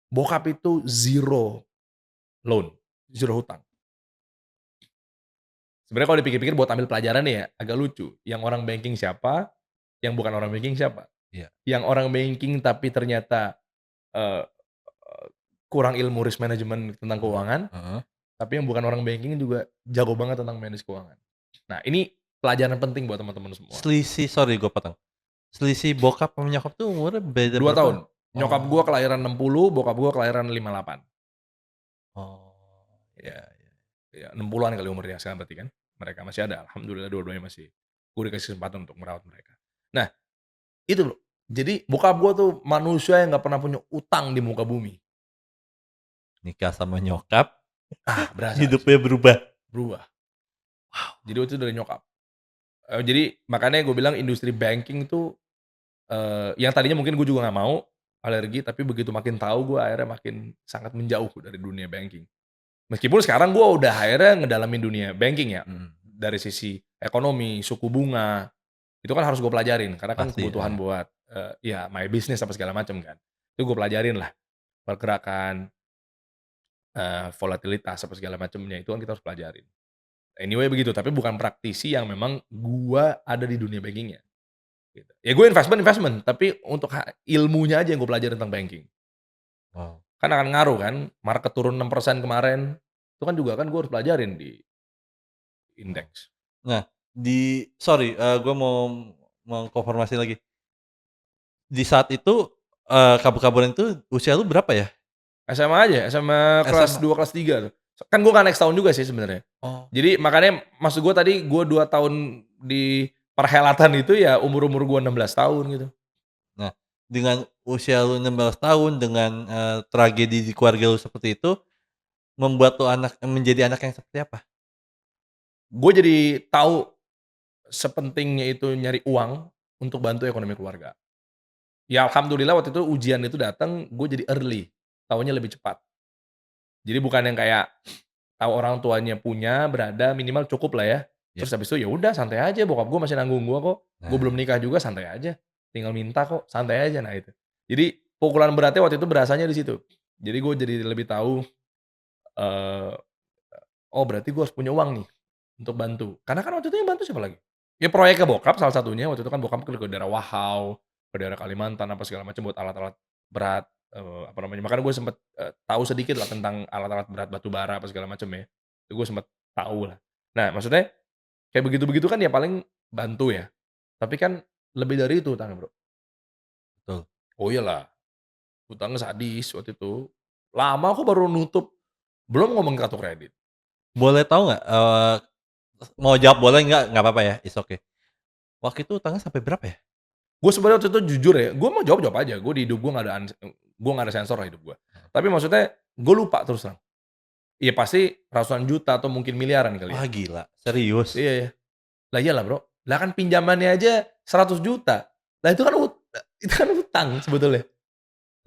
Bokap itu zero loan, zero hutang. Sebenarnya kalau dipikir-pikir buat ambil pelajaran nih ya, agak lucu. Yang orang banking siapa, yang bukan orang banking siapa. Iya. Yang orang banking tapi ternyata, eee, kurang ilmu risk management tentang Heeh keuangan, heeh. tapi yang bukan orang banking juga jago banget tentang manage keuangan. Nah, ini pelajaran penting buat teman-teman semua. Sorry gue potong. Selisih bokap sama nyokap tuh umurnya beda 2 berapa? tahun. Nyokap gua Oh. kelahiran 60, bokap gua kelahiran 58. Oh, Ya, iya iya. ya 60-an kali umurnya sekarang berarti kan. Mereka masih ada, alhamdulillah dua-duanya masih gua dikasih kesempatan untuk merawat mereka. Nah, itu Bro. Jadi bokap gua tuh manusia yang nggak pernah punya utang di muka bumi. Nikah sama nyokap, Berasa di hidupnya situ, berubah. berubah. Wow. Jadi waktu itu dari nyokap. Jadi makanya gue bilang industri banking tuh, yang tadinya mungkin gue juga nggak mau, alergi, tapi begitu makin tahu gue akhirnya makin sangat menjauh dari dunia banking. Meskipun sekarang gue udah akhirnya ngedalamin dunia banking ya, Mhm. dari sisi ekonomi, suku bunga, itu kan harus gue pelajarin karena kan Pasti, kebutuhan buat, ya my business apa segala macam kan. Itu gue pelajarin lah, pergerakan, volatilitas apa segala macamnya itu kan kita harus pelajarin. Anyway begitu, tapi bukan praktisi yang memang gua ada di dunia banking-nya, gitu. Ya gue investment, tapi untuk ilmunya aja yang gue pelajari tentang banking. wow. Kan akan ngaruh kan, market turun 6% kemarin, itu kan juga kan gue harus pelajarin di Wow. indeks. Nah, sorry, gue mau mengkonfirmasi lagi. Di saat itu, kabur-kaburan itu usia lu berapa ya? SMA aja, SMA kelas SMA? 2 kelas 3 tuh. Kan gue nggak naik setahun juga sih sebenarnya. Oh. Jadi makanya maksud gue tadi gue 2 tahun di perhelatan itu ya umur-umur gue 16 tahun gitu. Nah, dengan usia lu 16 tahun, dengan, tragedi di keluarga lu seperti itu, membuat lu menjadi anak yang seperti apa? Gue jadi tahu sepentingnya itu nyari uang untuk bantu ekonomi keluarga. Ya alhamdulillah waktu itu ujian itu datang, gue jadi early, tahunya lebih cepat. Jadi bukan yang kayak tahu orang tuanya punya, berada, minimal cukup lah ya. Ya. Terus habis itu ya udah santai aja, bokap gue masih nanggung gue kok. Gue Nah, belum nikah juga santai aja, tinggal minta kok, santai aja, nah itu. Jadi pukulan beratnya waktu itu berasanya di situ. Jadi gue jadi lebih tahu, eee, oh berarti gue harus punya uang nih, untuk bantu. Karena kan waktu itu yang bantu siapa lagi? Ya proyeknya bokap salah satunya, waktu itu kan bokap ke daerah Wahau, ke daerah Kalimantan, apa segala macam buat alat-alat berat, apa namanya, makanya gue sempet, tahu sedikit lah tentang alat-alat berat batu bara apa segala macam ya. Itu gue sempet tahu lah. Nah maksudnya, kayak begitu-begitu kan ya paling bantu ya, tapi kan lebih dari itu hutangnya Bro. betul. Oh iyalah, hutangnya sadis waktu itu. Lama aku baru nutup, belum ngomong kartu kredit. Boleh tahu nggak, mau jawab boleh nggak apa-apa ya, it's okay. Waktu itu utangnya sampai berapa ya? Gue sebenarnya waktu itu jujur ya, gue mau jawab-jawab aja, gue di hidup gue nggak ada sensor lah hidup gue. Tapi maksudnya, gue lupa terus terang. Iya pasti ratusan juta atau mungkin miliaran kali ya. Wah gila, serius? Iya ya. Lah iyalah Bro, lah kan pinjamannya aja 100 juta. Lah itu kan utang sebetulnya.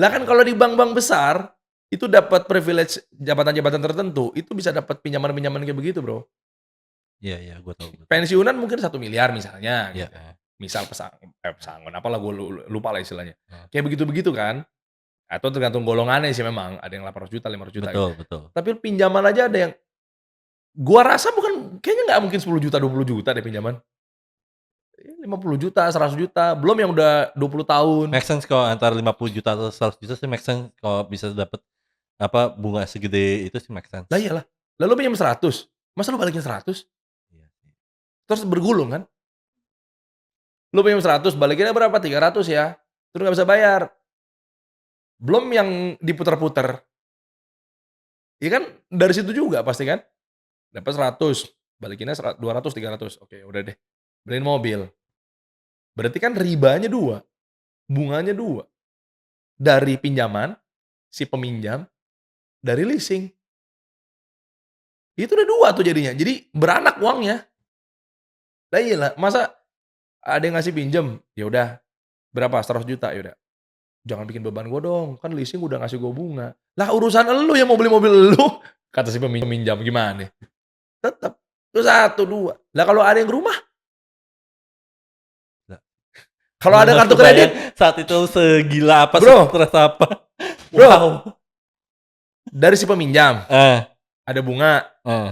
Lah kan kalau di bank-bank besar, itu dapat privilege jabatan-jabatan tertentu, itu bisa dapat pinjaman-pinjaman kayak begitu Bro. Iya iya, gue tahu gue tahu. Pensiunan mungkin 1 miliar misalnya Iya, gitu. heeh, Misal pesangon apalah gue lupa lah istilahnya. heeh. Kayak begitu-begitu kan. Atau tergantung golongannya sih memang, ada yang 800 juta, 500 juta gitu. Betul betul. Tapi pinjaman aja ada yang gua rasa bukan kayaknya nggak mungkin 10 juta, 20 juta deh pinjaman. 50 juta, 100 juta, belum yang udah 20 tahun. Make sense kalau antara 50 juta atau 100 juta sih make sense kalau bisa dapet, apa, bunga segede itu sih make Lah sense. iyalah, lah lu pinjam 100, masa lu balikin 100? Iya sih. Terus bergulung kan? Lu pinjam 100 balikinnya berapa? 300 ya, terus nggak bisa bayar. Belum yang diputer-puter. Iya kan dari situ juga pasti kan, dapat 100, balikinnya 200, 300, oke udah deh, beliin mobil. Berarti kan ribanya 2, bunganya 2, dari pinjaman, si peminjam, dari leasing. Itu udah 2 tuh jadinya, jadi beranak uangnya. Lah iyalah, masa ada yang ngasih pinjem, ya udah berapa, 100 juta, ya udah, jangan bikin beban gua dong, kan leasing udah ngasih gua bunga. Lah urusan elu yang mau beli mobil elu, kata si peminjam, gimana? Tetep, itu 1, 2. Lah kalau ada yang ke rumah, Nah, kalau ada nggak kartu kebayang kredit, saat itu segila apa, Bro, sestres apa. Bro, Wow. dari si peminjam Eh, ada bunga, eh,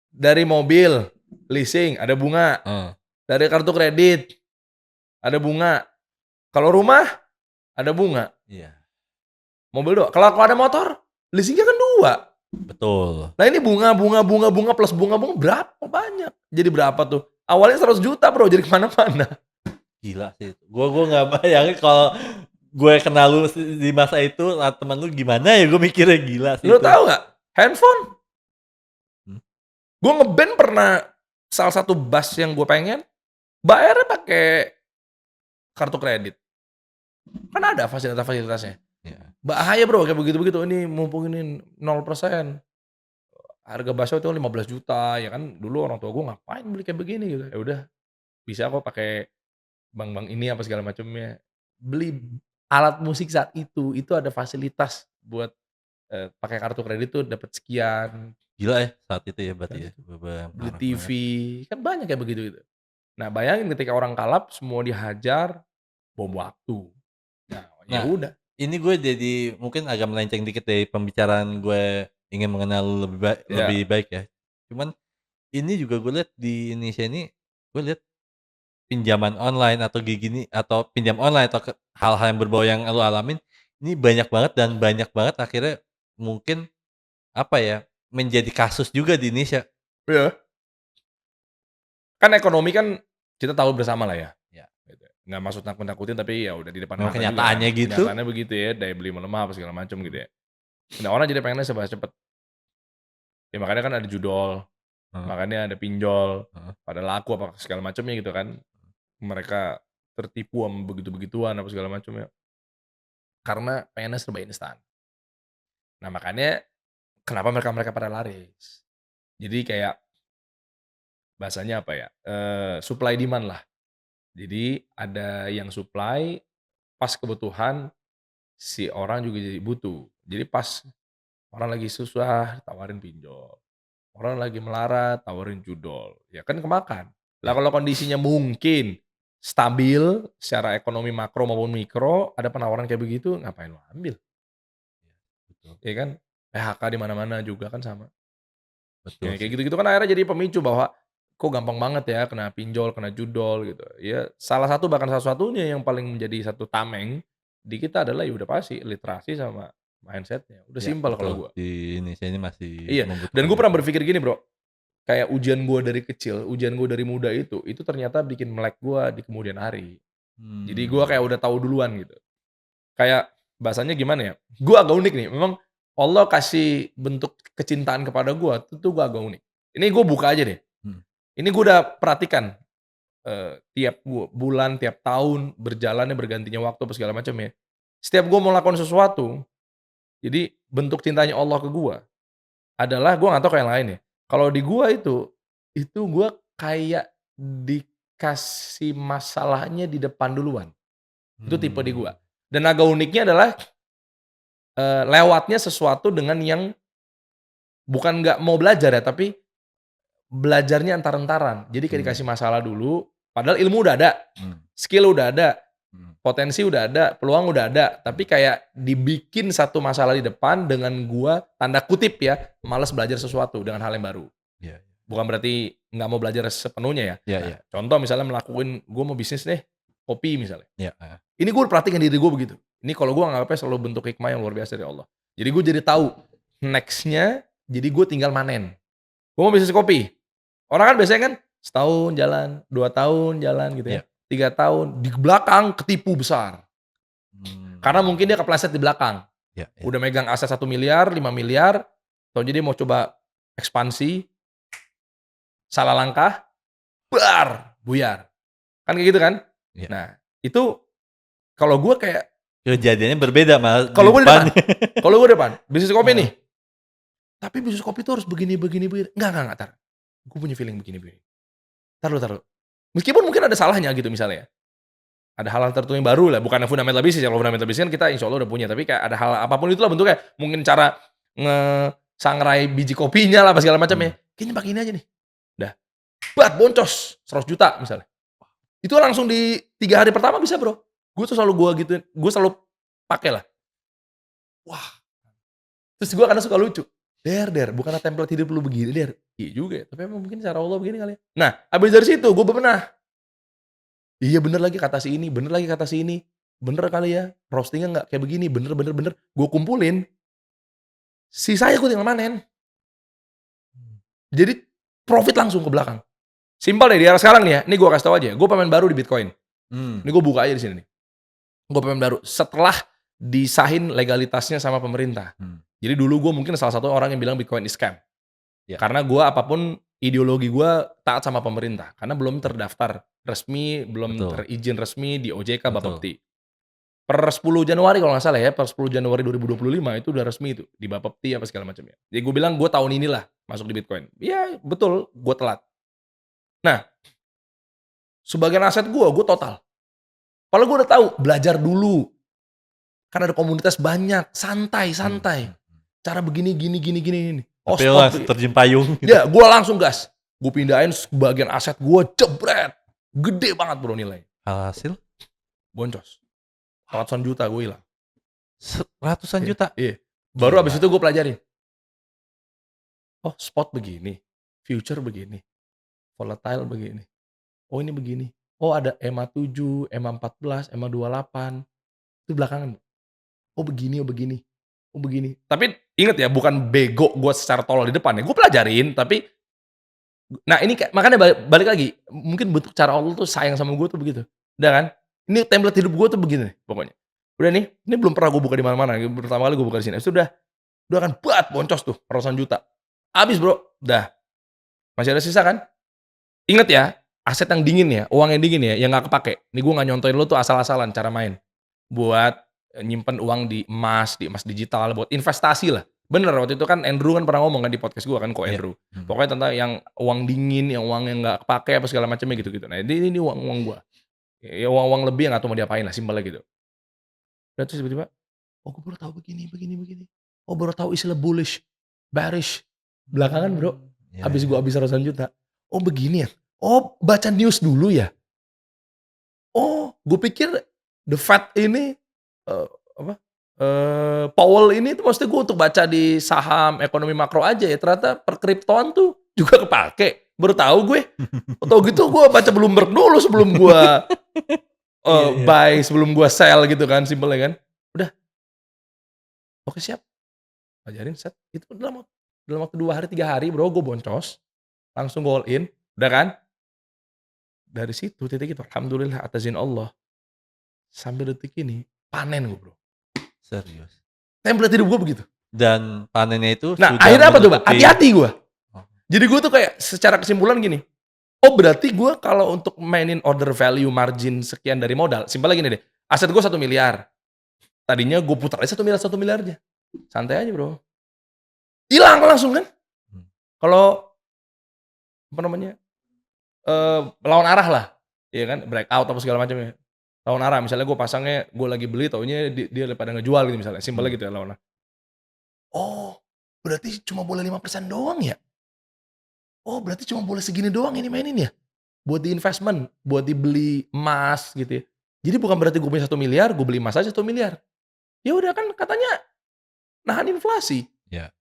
dari mobil leasing ada bunga, eh. dari kartu kredit ada bunga. Kalau rumah ada bunga, Iya, mobil doang. Kalau ada motor, leasingnya kan 2. betul. Nah ini bunga plus bunga berapa banyak? Jadi berapa tuh? Awalnya 100 juta Bro, jadi kemana-mana. Gila sih itu. Gue nggak bayangin kalau gue kenal lu di masa itu, teman lu gimana ya, gue mikirnya gila sih Lu itu. tahu nggak? Handphone. Hmm. Gue ngeband pernah salah satu bass yang gue pengen, bayarnya pakai kartu kredit. Kan ada fasilitas-fasilitasnya. Iya. Bahaya Bro kayak begitu-begitu, ini mumpung ini 0%. Harga bassnya itu 15 juta, ya kan dulu orang tua gue ngapain beli kayak begini gitu. Ya udah, bisa kok pakai bank-bank ini apa segala macamnya. Beli alat musik saat itu ada fasilitas buat, pakai kartu kredit tuh dapat sekian, Gila ya saat itu ya berarti saat ya. itu. Beli Parah TV, banget. kan banyak kayak begitu gitu. Nah bayangin ketika orang kalap semua dihajar, bom waktu. Nah ya Nah, udah. ini gue jadi mungkin agak melenceng dikit dari pembicaraan gue ingin mengenal lu lebih Ya, baik ya. Cuman ini juga gue lihat di Indonesia ini, gue lihat pinjaman online atau kayak gini atau pinjam online atau hal-hal yang berbau yang lu alamin, ini banyak banget dan banyak banget akhirnya mungkin, apa ya, menjadi kasus juga di Indonesia. iya. Kan ekonomi kan kita tahu bersama lah ya, Ya, gitu. Nggak maksud nakut-nakutin tapi ya udah di depan memang mata juga kenyataannya kan. gitu. Kenyataannya begitu ya, daya beli melemah apa segala macam gitu ya. Nah orang jadi pengennya serba cepet. Ya makanya kan ada judol, Heeh, makanya ada pinjol, heeh. pada laku apa segala macamnya gitu kan. Mereka tertipu sama begitu-begituan apa segala macamnya, karena pengennya serba instan. Nah makanya kenapa mereka-mereka pada laris. Jadi kayak bahasanya apa ya, supply demand lah. Jadi ada yang supply, pas kebutuhan si orang juga jadi butuh. Jadi pas orang lagi susah tawarin pinjol, orang lagi melarat tawarin judol, ya kan kemakan. Lah Ya, kalau kondisinya mungkin stabil secara ekonomi makro maupun mikro, ada penawaran kayak begitu ngapain lo ambil, betul, ya kan? PHK di mana-mana juga kan sama. betul Ya kayak sih. gitu-gitu kan akhirnya jadi pemicu bahwa, kok gampang banget ya kena pinjol, kena judol gitu. Ya salah satu bahkan satu-satunya yang paling menjadi satu tameng di kita adalah ya udah pasti literasi sama mindset-nya, udah Ya, simpel kalau betul. gua. Di Indonesia ini masih Iya, dan membutuhkan gue pernah itu. berpikir gini Bro, kayak ujian gua dari kecil, ujian gua dari muda itu ternyata bikin melek gua di kemudian hari. Jadi gua Mmm, kayak udah tahu duluan gitu. Kayak bahasanya gimana ya, gua agak unik nih, memang Allah kasih bentuk kecintaan kepada gua, itu tuh gua agak unik. Ini gua buka aja deh, mhm, ini gua udah perhatikan, tiap bulan, tiap tahun, berjalannya bergantinya waktu apa segala macam ya. Setiap gua mau lakukan sesuatu, jadi bentuk cintanya Allah ke gua adalah gua nggak tahu kayak yang lain ya, kalau di gua itu gua kayak dikasih masalahnya di depan duluan, itu tipe di mmm, gua. Dan agak uniknya adalah, lewatnya sesuatu dengan yang bukan nggak mau belajar ya, tapi belajarnya entar-entaran. Jadi kayak mmm, dikasih masalah dulu, padahal ilmu udah ada, mmm, skill udah ada, mmm, potensi udah ada, peluang udah ada, mmm, tapi kayak dibikin satu masalah di depan dengan gua, tanda kutip ya, "males belajar sesuatu dengan hal yang baru." iya, Bukan berarti nggak mau belajar sepenuhnya ya. iya, Nah, iya, contoh misalnya gua mau bisnis deh, kopi misalnya. iya, heeh, Ini gua perhatikan diri gua begitu. Ini kalau gua nganggapnya selalu bentuk hikmah yang luar biasa dari Allah. Jadi gua jadi tahu next-nya, jadi gua tinggal manen. Gua mau bisnis kopi, orang kan biasanya kan setahun jalan, 2 tahun jalan gitu ya, iya, 3 tahun, di belakang ketipu besar. Karena mungkin mmm, dia kepleset di belakang, iya, iya, udah megang aset 1 miliar, 5 miliar, Taunya dia mau coba ekspansi, salah langkah, buyar. Kan kayak gitu kan? Iya. Nah, itu kalau gue kayak Kejadiannya berbeda malah di kalau gue di depan depannya. kalau gue di depan, bisnis kopi Heeh. nih, tapi bisnis kopi itu harus begini begini begini. Enggak, entar. Gue punya feeling begini begini. Entar lu. Meskipun mungkin ada salahnya gitu misalnya ya. Ada hal-hal tertentu yang baru lah, bukan yang fundamental bisnis ya, kalau fundamental bisnis kan kita insya Allah udah punya, tapi kayak ada hal apapun itulah bentuknya, mungkin cara ngesangrai biji kopinya lah, apa segala macamnya, kayaknya pakai ini aja nih, udah, boncos, 100 juta misalnya. Itu langsung di 3 hari pertama bisa Bro, gue tuh selalu gituin, gue selalu pakai lah. Wah, terus gue kadang suka lucu, Der, bukannya template hidup lu begini Der, iya juga ya, tapi emang mungkin cara Allah begini kali ya. Nah, habis dari situ gue bebenah. Iya bener lagi kata si ini, bener lagi kata si ini. Bener kali ya, roasting-nya nggak kayak begini, bener. Gue kumpulin, sisanya gue tinggal manen. Jadi profit langsung ke belakang. Simpel deh di era sekarang nih ya, ini gue kasih tau aja, gue pemain baru di Bitcoin. Ini gue buka aja di sini nih. Gue pemain baru setelah disahin legalitasnya sama pemerintah. Jadi dulu gue mungkin salah satu orang yang bilang Bitcoin is scam. Ya. Karena gue apapun ideologi gue taat sama pemerintah. Karena belum terdaftar resmi, belum Betul. terizin resmi di OJK Betul. Bapepti. Per 10 Januari kalau nggak salah ya, per 10 Januari 2025 itu udah resmi itu di Bapepti apa segala macamnya. Jadi gue bilang gue tahun inilah masuk di Bitcoin. Iya betul, gue telat. Nah, sebagian aset gue total. Padahal gue udah tahu, belajar dulu. Kan ada komunitas banyak, santai. Cara begini, gini. Oh, Tapi langsung terjun payung gitu. Ya, gue langsung gas. Gue pindahin sebagian aset gue, jebret. Gede banget bro nilai. Hasil Boncos. Ratusan juta gue hilang. ratusan juta. Iya. Baru Gila. abis itu gue pelajarin. Oh, spot begini. Future begini. Volatile begini. Oh, ini begini. Oh, ada EMA 7, EMA 14, EMA 28. Itu belakangan. Oh, begini. Tapi inget ya, bukan bego gue secara tolol di depan ya. Gue pelajarin, tapi nah ini makanya balik lagi. Mungkin bentuk cara Allah tuh sayang sama gue tuh begitu. Udah kan? Ini template hidup gue tuh begini nih, pokoknya. Udah nih, ini belum pernah gue buka di mana-mana. Pertama kali gue buka di sini. Sudah kan boncos tuh, ratusan juta. Habis bro, udah. Masih ada sisa kan? Ingat ya, aset yang dingin ya, uang yang dingin ya, yang nggak kepake. Ini gue nggak nyontoin lo tuh asal-asalan cara main. Buat nyimpen uang di emas digital, buat investasi lah. Bener, waktu itu kan Andrew kan pernah ngomong kan di podcast gue kan, Andrew. Pokoknya tentang yang uang dingin, yang uang yang nggak kepake apa segala macamnya gitu-gitu. Nah ini uang gue. Ya uang lebih yang nggak tahu mau diapain lah, simpelnya gitu. Dan terus tiba-tiba, oh gue baru tahu begini. Oh baru tahu istilah bullish, bearish. Belakangan bro, habis gue habis ratusan juta. Oh begini ya? Oh baca news dulu ya? Oh gue pikir The Fed ini, Powell ini tuh maksudnya gue untuk baca di saham ekonomi makro aja ya, ternyata per kriptoan tuh juga kepake. Baru tahu gue. Atau gitu gue baca Bloomberg dulu sebelum gue buy, sebelum gue sell gitu kan, simpelnya kan. Udah. Oke siap. Pelajarin set. Itu dalam waktu 2 hari 3 hari bro, gue boncos. Langsung gue all in. Udah kan. Dari situ titik itu, alhamdulillah atas izin Allah. Sampai detik ini, panen gue bro. Serius. Template hidup gue begitu. Dan panennya itu Nah sudah akhirnya apa coba? menutupi. Hati-hati gue. Jadi gue tuh kayak secara kesimpulan gini. Oh berarti gue kalau untuk mainin order value margin sekian dari modal. Simpelnya gini deh. Aset gue 1 miliar. Tadinya gue putar aja 1 miliarnya. Santai aja bro. Hilang langsung kan. Kalau apa namanya, lawan arah lah, ya kan, breakout apa segala macamnya. Lawan arah, misalnya gue pasangnya, gue lagi beli, taunya dia pada ngejual gitu misalnya, simpelnya gitu ya lawan arah. Oh, berarti cuma boleh 5% doang ya? Oh, berarti cuma boleh segini doang ini mainin ya? Buat di investment, buat dibeli emas gitu ya. Jadi bukan berarti gue punya 1 miliar, gue beli emas aja 1 miliar. Ya udah kan katanya nahan inflasi. Ya.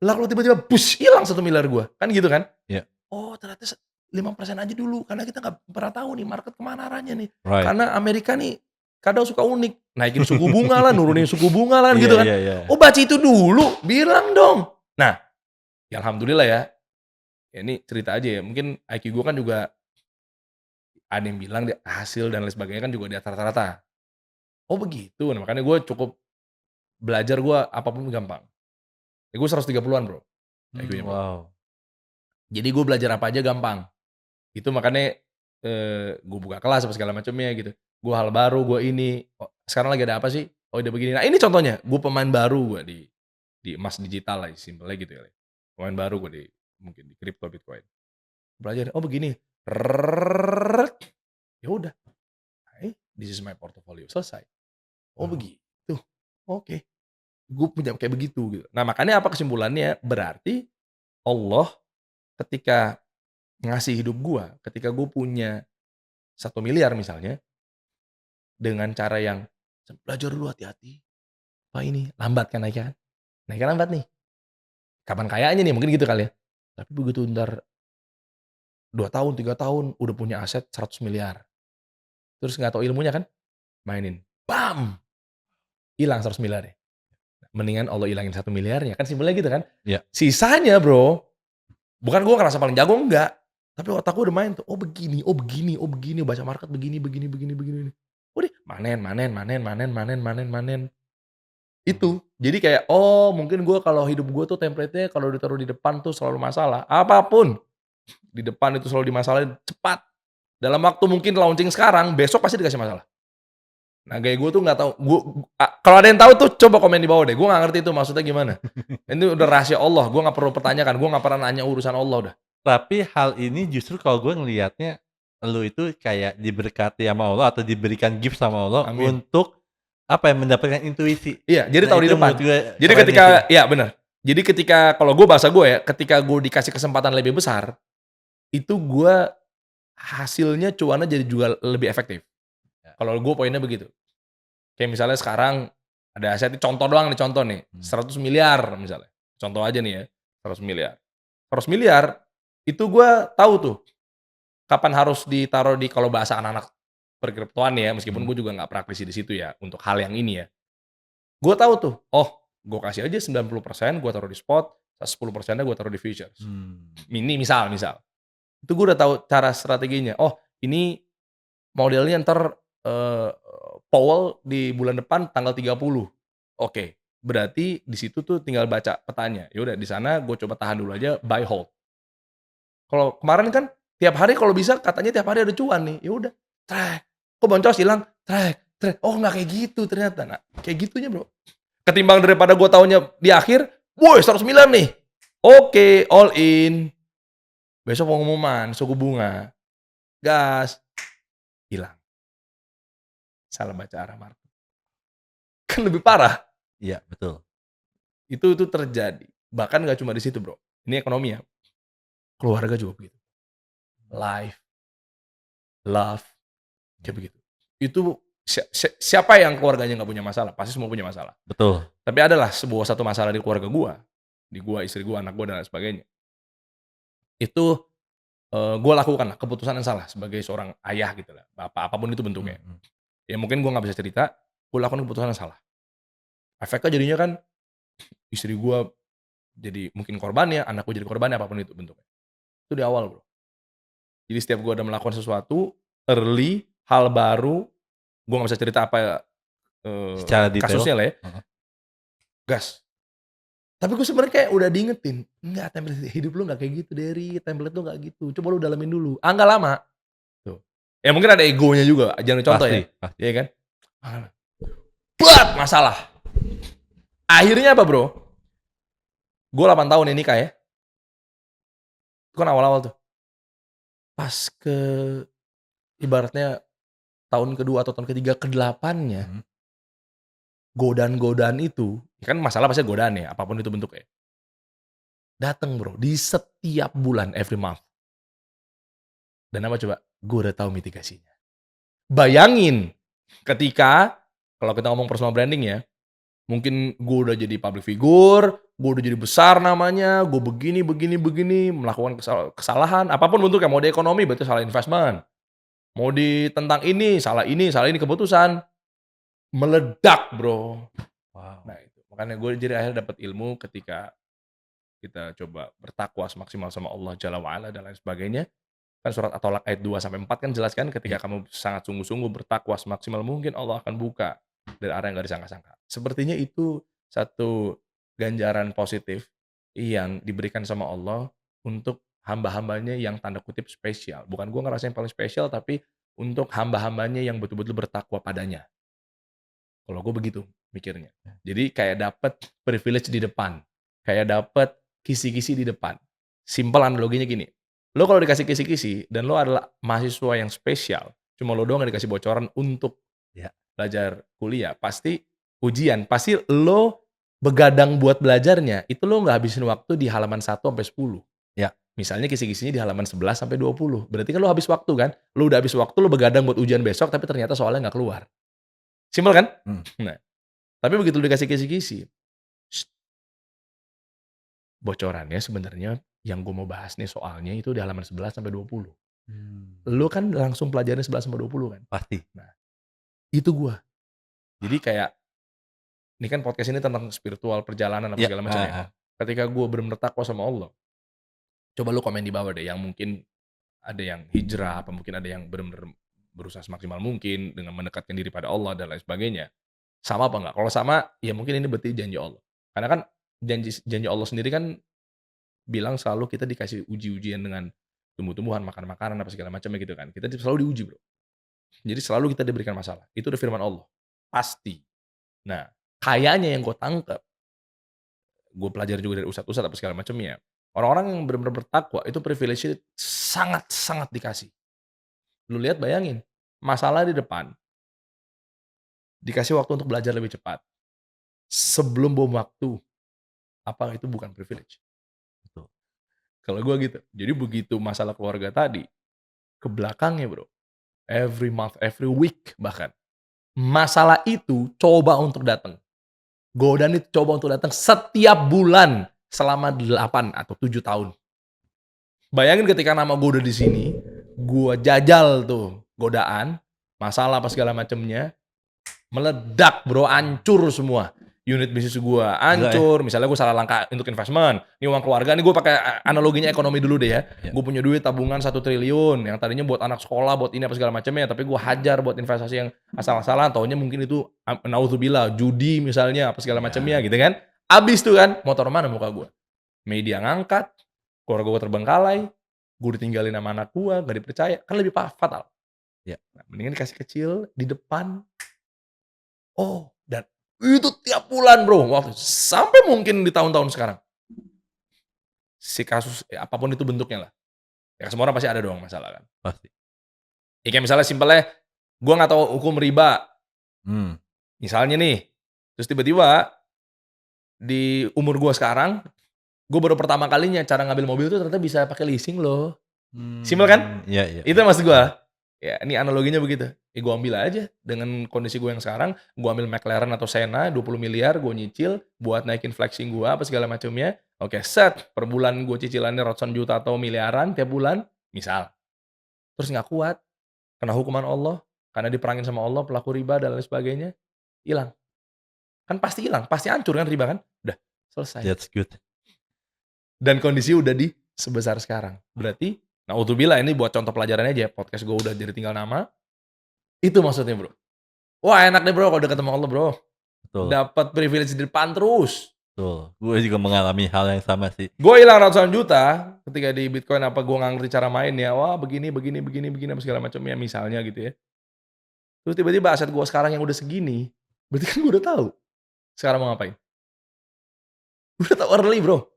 Lah kalau tiba-tiba push hilang 1 miliar gue, kan gitu kan? Ya. Oh ternyata 5% aja dulu, karena kita nggak pernah tahu nih market kemana arahnya nih. Right. Karena Amerika nih kadang suka unik, naikin suku bunga lah, nurunin suku bunga lah gitu kan. Iya. Oh baca itu dulu, bilang dong. Nah, ya alhamdulillah ya. Ini cerita aja ya, mungkin IQ gue kan juga ada yang bilang hasil dan lain sebagainya kan juga di atas rata-rata. Oh begitu, nah makanya gue cukup belajar, gue apapun gampang. Ya gue 130-an bro. egonya Bro. Wow. Jadi gue belajar apa aja gampang. Itu makanya, gue buka kelas apa segala macamnya gitu. Gue hal baru, gue ini, oh sekarang lagi ada apa sih? Oh udah begini. Nah ini contohnya, gue pemain baru gue di emas digital lah simpelnya gitu ya. Pemain baru gue mungkin di crypto Bitcoin. Belajar, oh begini, ya udah, this is my portfolio, selesai. Oh Wow. begitu, oke. Gue punya kayak begitu gitu. Nah makanya apa kesimpulannya, berarti Allah ketika ngasih hidup gua, ketika gue punya 1 miliar misalnya, dengan cara yang, belajar dulu hati-hati, apa ini, lambat kan naiknya kan? Naiknya lambat nih, kapan kayanya nih, mungkin gitu kali ya. Tapi begitu entar 2 tahun, 3 tahun, udah punya aset 100 miliar, terus nggak tahu ilmunya kan, mainin, bam! Hilang 100 miliar ya. Mendingan Allah ilangin 1 miliarnya, kan simpelnya gitu kan. Iya. Sisanya Bro, bukan gua ngerasa paling jago, enggak. Tapi otak gua udah main tuh, oh begini, oh begini, oh begini, baca market begini begini begini begini. Udah, manen manen manen manen manen manen manen. Mhm. Itu. Jadi kayak, oh mungkin gua kalau hidup gua tuh template-nya kalau ditaruh di depan tuh selalu masalah. Apapun di depan itu selalu dimasalahin cepat. Dalam waktu mungkin launching sekarang, besok pasti dikasih masalah. Nah kayak gue tuh nggak tahu, kalau ada yang tahu tuh coba komen di bawah deh, gue nggak ngerti itu maksudnya gimana. Ini udah rahasia Allah, gue nggak perlu pertanyakan, gue nggak pernah nanya urusan Allah udah. Tapi hal ini justru kalau gue ngelihatnya, lu itu kayak diberkati sama Allah atau diberikan gift sama Allah Amin. untuk, apa ya, mendapatkan intuisi. Iya, jadi Nah tahu di itu depan. menurut gue Jadi keren ketika itu. iya bener. Jadi ketika kalau gue bahasa gue ya, ketika gue dikasih kesempatan lebih besar, itu gue hasilnya cuannya jadi juga lebih efektif. Ya. Kalau gue poinnya begitu. Kayak misalnya sekarang ada aset, contoh doang nih, contoh nih, Hmm. 100 miliar misalnya. Contoh aja nih ya, 100 miliar. 100 miliar itu gue tahu tuh kapan harus ditaruh di, kalau bahasa anak-anak perkriptoan ya, meskipun Hmm. gue juga nggak praktisi di situ ya, untuk hal yang ini ya. Gue tahu tuh, oh gue kasih aja 90% gue taruh di spot, 10%-nya gue taruh di futures. Hmm. Misal. Itu gue udah tahu cara strateginya. Oh ini modelnya entar, Powell di bulan depan tanggal 30. Oke, berarti di situ tuh tinggal baca petanya. Ya udah di sana gue coba tahan dulu aja, buy hold. Kalau kemarin kan tiap hari kalau bisa katanya tiap hari ada cuan nih, ya udah, trek, kok boncos hilang, trek, oh nggak kayak gitu ternyata. Nah, kayak gitunya Bro. Ketimbang daripada gua taunya di akhir, woi 109 nih, oke, all in. Besok pengumuman suku bunga, gas, hilang. Salah baca arah market. Kan lebih parah. Iya betul. Itu terjadi. Bahkan nggak cuma di situ Bro, ini ekonomi ya, keluarga juga begitu. Life, love, kayak begitu. Itu siapa yang keluarganya nggak punya masalah? Pasti semua punya masalah. Betul. Tapi adalah satu masalah di keluarga gua, di gua, istri gua, anak gua dan lain sebagainya. Itu, gua lakukan lah keputusan yang salah sebagai seorang ayah gitu lah, bapak, apapun itu bentuknya. Mhm. Ya mungkin gua nggak bisa cerita, gua lakukan keputusan yang salah. Efeknya jadinya kan istri gua jadi mungkin korbannya, anak gua jadi korbannya, apapun itu bentuknya. Itu di awal Bro. Jadi setiap gua ada melakukan sesuatu, early, hal baru, gua nggak bisa cerita apa, Secara detail. kasusnya lah ya, Heeh. gas. Tapi gue sebenarnya kayak udah diingetin, "Enggak, template hidup lu nggak kayak gitu Dery, template lu nggak gitu, coba lu dalemin dulu." Ah, nggak lama, tuh. Ya mungkin ada egonya juga, jangan contoh Pasti ya, pasti. iya kan? Masalah. Akhirnya apa Bro, gue 8 tahun ya nikah ya, itu kan awal-awal tuh, pas ibaratnya tahun kedua atau tahun ketiga, ke-8-nya, Mhm. godaan-godaan itu, kan masalah pasti godaan ya, apapun itu bentuknya, dateng Bro, di setiap bulan, every month. Dan apa coba? Gue udah tahu mitigasinya. Bayangin ketika kalau kita ngomong personal branding ya, mungkin gue udah jadi public figure, gue udah jadi besar namanya, gue begini begini begini, melakukan kesalahan, apapun bentuknya, mau di ekonomi berarti salah investment, mau di tentang ini, salah ini keputusan, meledak Bro. Wow. Nah itu, makanya gue jadi akhirnya dapat ilmu ketika kita coba bertakwa semaksimal sama Allah Jalla wa ala dan lain sebagainya. Kan surat At-Tolaq ayat 2 sampai 4 kan jelaskan ketika Iya. kamu sangat sungguh-sungguh bertakwa semaksimal mungkin Allah akan buka dari arah yang enggak disangka-sangka. Sepertinya itu satu ganjaran positif yang diberikan sama Allah untuk hamba-hambanya yang tanda kutip spesial. Bukan gue ngerasa yang paling spesial, tapi untuk hamba-hambanya yang betul-betul bertakwa padanya. Kalau gue begitu mikirnya. Jadi kayak dapet privilege di depan. Kayak dapet kisi-kisi di depan. Simpel analoginya gini. Lo kalau dikasih kisi-kisi dan lo adalah mahasiswa yang spesial, cuma lo doang yang dikasih bocoran untuk Ya. belajar kuliah, pasti ujian, pasti lo begadang buat belajarnya, itu lo nggak habisin waktu di halaman 1 sampai 10. Ya. Misalnya kisi-kisinya di halaman 11 sampai 20. Berarti kan lo habis waktu kan? Lo udah habis waktu, lo begadang buat ujian besok, tapi ternyata soalnya nggak keluar. Simpel kan? Hmm. Nah, tapi begitu lo dikasih kisi-kisi, bocorannya sebenarnya yang gue mau bahas nih soalnya itu di halaman 11 sampai 20. Lo kan langsung pelajarin 11 sampai 20 kan? Pasti. Nah, itu gue. Jadi kayak, ini kan podcast ini tentang spiritual, perjalanan, apa Ya. segala macam ya. Ketika gue bener-bener takwa sama Allah, coba lu komen di bawah deh yang mungkin ada yang hijrah, apa mungkin ada yang bener-bener berusaha semaksimal mungkin dengan mendekatkan diri pada Allah dan lain sebagainya. Sama apa enggak? Kalau sama, ya mungkin ini berarti janji Allah. Karena kan janji Allah sendiri kan bilang selalu kita dikasih uji-ujian dengan tumbuh-tumbuhan, makan-makanan, apa segala macamnya gitu kan. Kita selalu diuji, Bro. Jadi selalu kita diberikan masalah. Itu udah firman Allah. Pasti. Nah, kayaknya yang gue tangkap, gue pelajari juga dari ustadz-ustadz apa segala macamnya. Orang-orang yang benar-benar bertakwa itu privilege sangat-sangat dikasih. Lu lihat bayangin, masalah di depan, dikasih waktu untuk belajar lebih cepat. Sebelum bom waktu, apa itu bukan privilege? Betul. Kalau gue gitu. Jadi begitu masalah keluarga tadi, ke belakangnya bro, every month, every week bahkan, masalah itu coba untuk datang. Godaan itu coba untuk datang setiap bulan selama 8 atau 7 tahun. Bayangin ketika nama gue udah di sini, gue jajal tuh godaan, masalah apa segala macemnya, meledak bro, hancur semua. Unit bisnis gue hancur, misalnya gue salah langkah untuk investment, ini uang keluarga, ini gue pakai analoginya ekonomi dulu deh ya. Gue punya duit tabungan 1 triliun, yang tadinya buat anak sekolah, buat ini apa segala macamnya, tapi gue hajar buat investasi yang asal-asalan, taunya mungkin itu naudzubillah, judi misalnya apa segala macamnya gitu kan. Abis tuh kan, motor mana muka gue? Media ngangkat, keluarga gue terbengkalai, gue ditinggalin sama anak gue, gak dipercaya, kan lebih fatal. Ya. Nah, mendingan dikasih kecil di depan. Oh, dan itu tiap bulan bro, waktu sampai mungkin di tahun-tahun sekarang. Si kasus apapun itu bentuknya lah. Ya semua orang pasti ada dong masalah kan. Pasti. Ya kayak misalnya simpelnya, gue nggak tahu hukum riba. Misalnya nih, terus tiba-tiba di umur gue sekarang, gue baru pertama kalinya cara ngambil mobil tuh ternyata bisa pakai leasing loh. Simpel kan? Iya. Itu maksud gue. Ya, ini analoginya begitu. Ya gue ambil aja dengan kondisi gue yang sekarang, gue ambil McLaren atau Senna 20 miliar, gue nyicil buat naikin flexing gue apa segala macamnya. Oke, set per bulan gue cicilannya ratusan juta atau miliaran tiap bulan, misal. Terus nggak kuat, kena hukuman Allah, karena diperangin sama Allah pelaku riba dan lain sebagainya, hilang. Kan pasti hilang, pasti hancur kan riba kan? Udah, selesai. That's good. Dan kondisi udah di sebesar sekarang. Berarti, naudzubillah ini buat contoh pelajaran aja, podcast gue udah jadi tinggal nama. Itu maksudnya bro. Wah enak deh bro kalau udah ketemu Allah bro. Betul. Dapat privilege di depan terus. Betul. Gue juga mengalami hal yang sama sih. Gue hilang ratusan juta ketika di Bitcoin, apa gue nggak ngerti cara main ya. Wah begini apa segala macam ya misalnya gitu ya. Terus tiba-tiba aset gue sekarang yang udah segini, berarti kan gue udah tahu sekarang mau ngapain. Gue udah tahu early bro.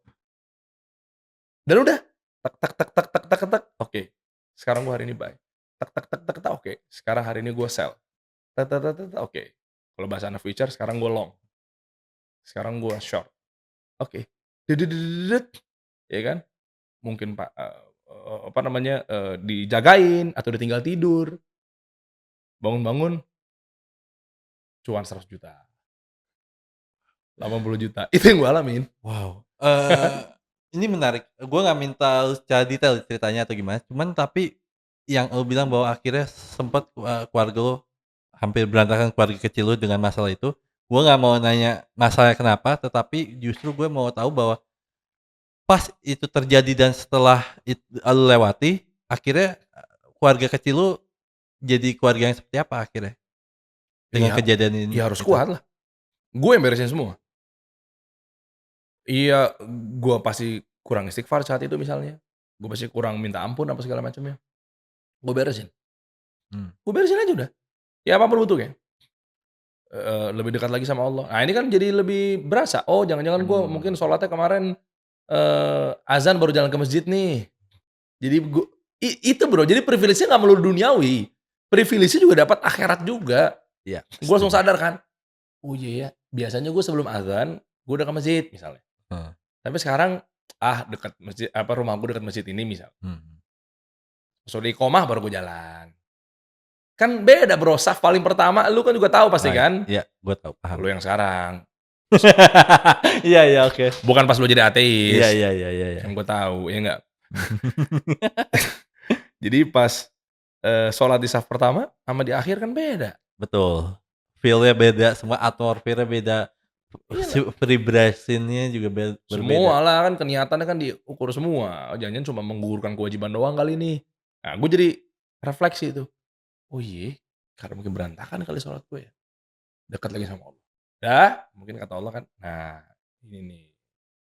Dan udah tak, oke. Sekarang gue hari ini buy. Tak, oke. Sekarang hari ini gue sell. Oke. Kalau bahasa anak future, sekarang gue long. Sekarang gue short. Oke. Ya kan? Mungkin Pak dijagain atau ditinggal tidur. Bangun-bangun cuan 100 juta. 80 juta. Itu yang gue alamin. Wow. Ini menarik. Gue nggak minta secara detail ceritanya atau gimana. Cuman tapi yang lo bilang bahwa akhirnya sempat keluarga lo hampir berantakan, keluarga kecil lo dengan masalah itu. Gue nggak mau nanya masalahnya kenapa, tetapi justru gue mau tahu bahwa pas itu terjadi dan setelah itu lo lewati, akhirnya keluarga kecil lo jadi keluarga yang seperti apa akhirnya? Dengan kejadian ini. Ya harus kuat lah. Gue yang beresin semua. Iya, gue pasti kurang istighfar saat itu misalnya, gue pasti kurang minta ampun apa segala macamnya, gue beresin. Mmm. Gue beresin aja udah, ya apapun bentuknya, lebih dekat lagi sama Allah. Nah ini kan jadi lebih berasa, oh jangan-jangan gue mungkin Mmm. sholatnya kemarin, azan baru jalan ke masjid nih. Jadi itu Bro, jadi privilege-nya nggak melulu duniawi, privilege-nya juga dapat akhirat juga. Iya, Gue langsung setuju. sadar kan, oh iya ya, biasanya gue sebelum azan, gue udah ke masjid misalnya. Heeh. Tapi sekarang, dekat masjid apa, rumah gue dekat masjid ini misal, Mhm. pas udah iqomah baru gue jalan. Kan beda Bro, shaf paling pertama lu kan juga tahu pasti Oh ya, kan? iya, gua tahu, paham. Lu yang sekarang, Iya iya, oke. bukan pas lu jadi Iya ateis, iya iya iya iya. yang gue tahu, ya nggak? Jadi pas, sholat di shaf pertama sama di akhir kan beda. Betul, feel-nya beda, semua atmosfernya beda, Iya, vibrasinya juga berbeda. semua lah kan niatannya kan diukur semua, oh jangan-jangan cuma menggugurkan kewajiban doang kali nih. Nah gue jadi refleksi tuh, oh iya, karena mungkin berantakan kali sholat gue ya, dekat lagi sama Allah. Dah, mungkin kata Allah kan, nah ini nih,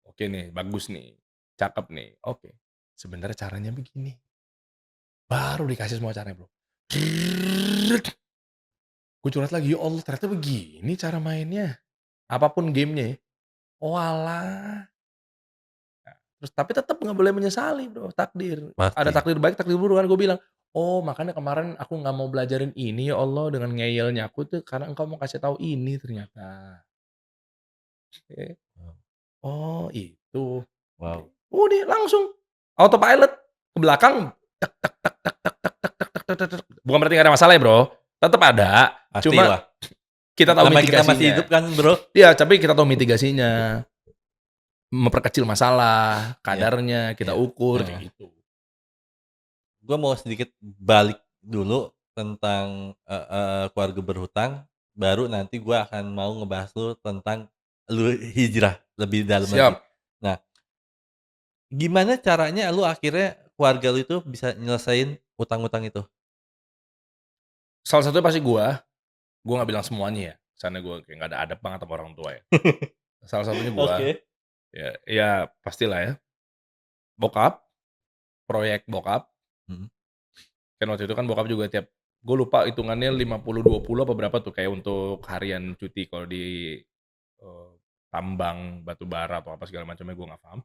oke nih, bagus nih, cakep nih, oke. Sebenarnya caranya begini, baru dikasih semua caranya Bro. Gue curhat lagi, ya Allah ternyata begini cara mainnya, apapun gamenya ya. Oalah. Terus tapi tetep nggak boleh menyesali Bro, takdir. Ada Pasti. takdir baik, takdir buruk kan gue bilang, "Oh makanya kemarin aku nggak mau belajarin ini ya Allah dengan ngeyelnya aku tuh karena Engkau mau kasih tahu ini ternyata." Oke. Oh itu. Oke. Wow, Udah langsung autopilot ke belakang tek tek tek tek tek tek tek tek tek tek tek. Bukan berarti nggak ada masalah ya Bro, tetep ada, cuma pastilah. kita tahu Namanya kita masih hidup mitigasinya. kan, Bro. Iya, tapi kita tahu mitigasinya, memperkecil masalah, Iya kadarnya kita iya, ukur heeh. kayak gitu. Gua mau sedikit balik dulu tentang, keluarga berhutang, baru nanti gua akan mau ngebahas lu tentang lu hijrah lebih dalam lagi. Siap. Nah, gimana caranya lu akhirnya keluarga lu itu bisa nyelesain utang-utang itu? Salah satunya pasti gua nggak bilang semuanya ya, kesannya gua kayak nggak ada adab banget sama orang tua ya. Salah satunya gua, Oke. ya pastilah ya, bokap, proyek bokap, Mhm. kan waktu itu kan bokap juga tiap gua lupa hitungannya 50-20 apa berapa tuh kayak untuk harian cuti kalau di, eee, tambang batu bara atau apa segala macamnya gua nggak paham.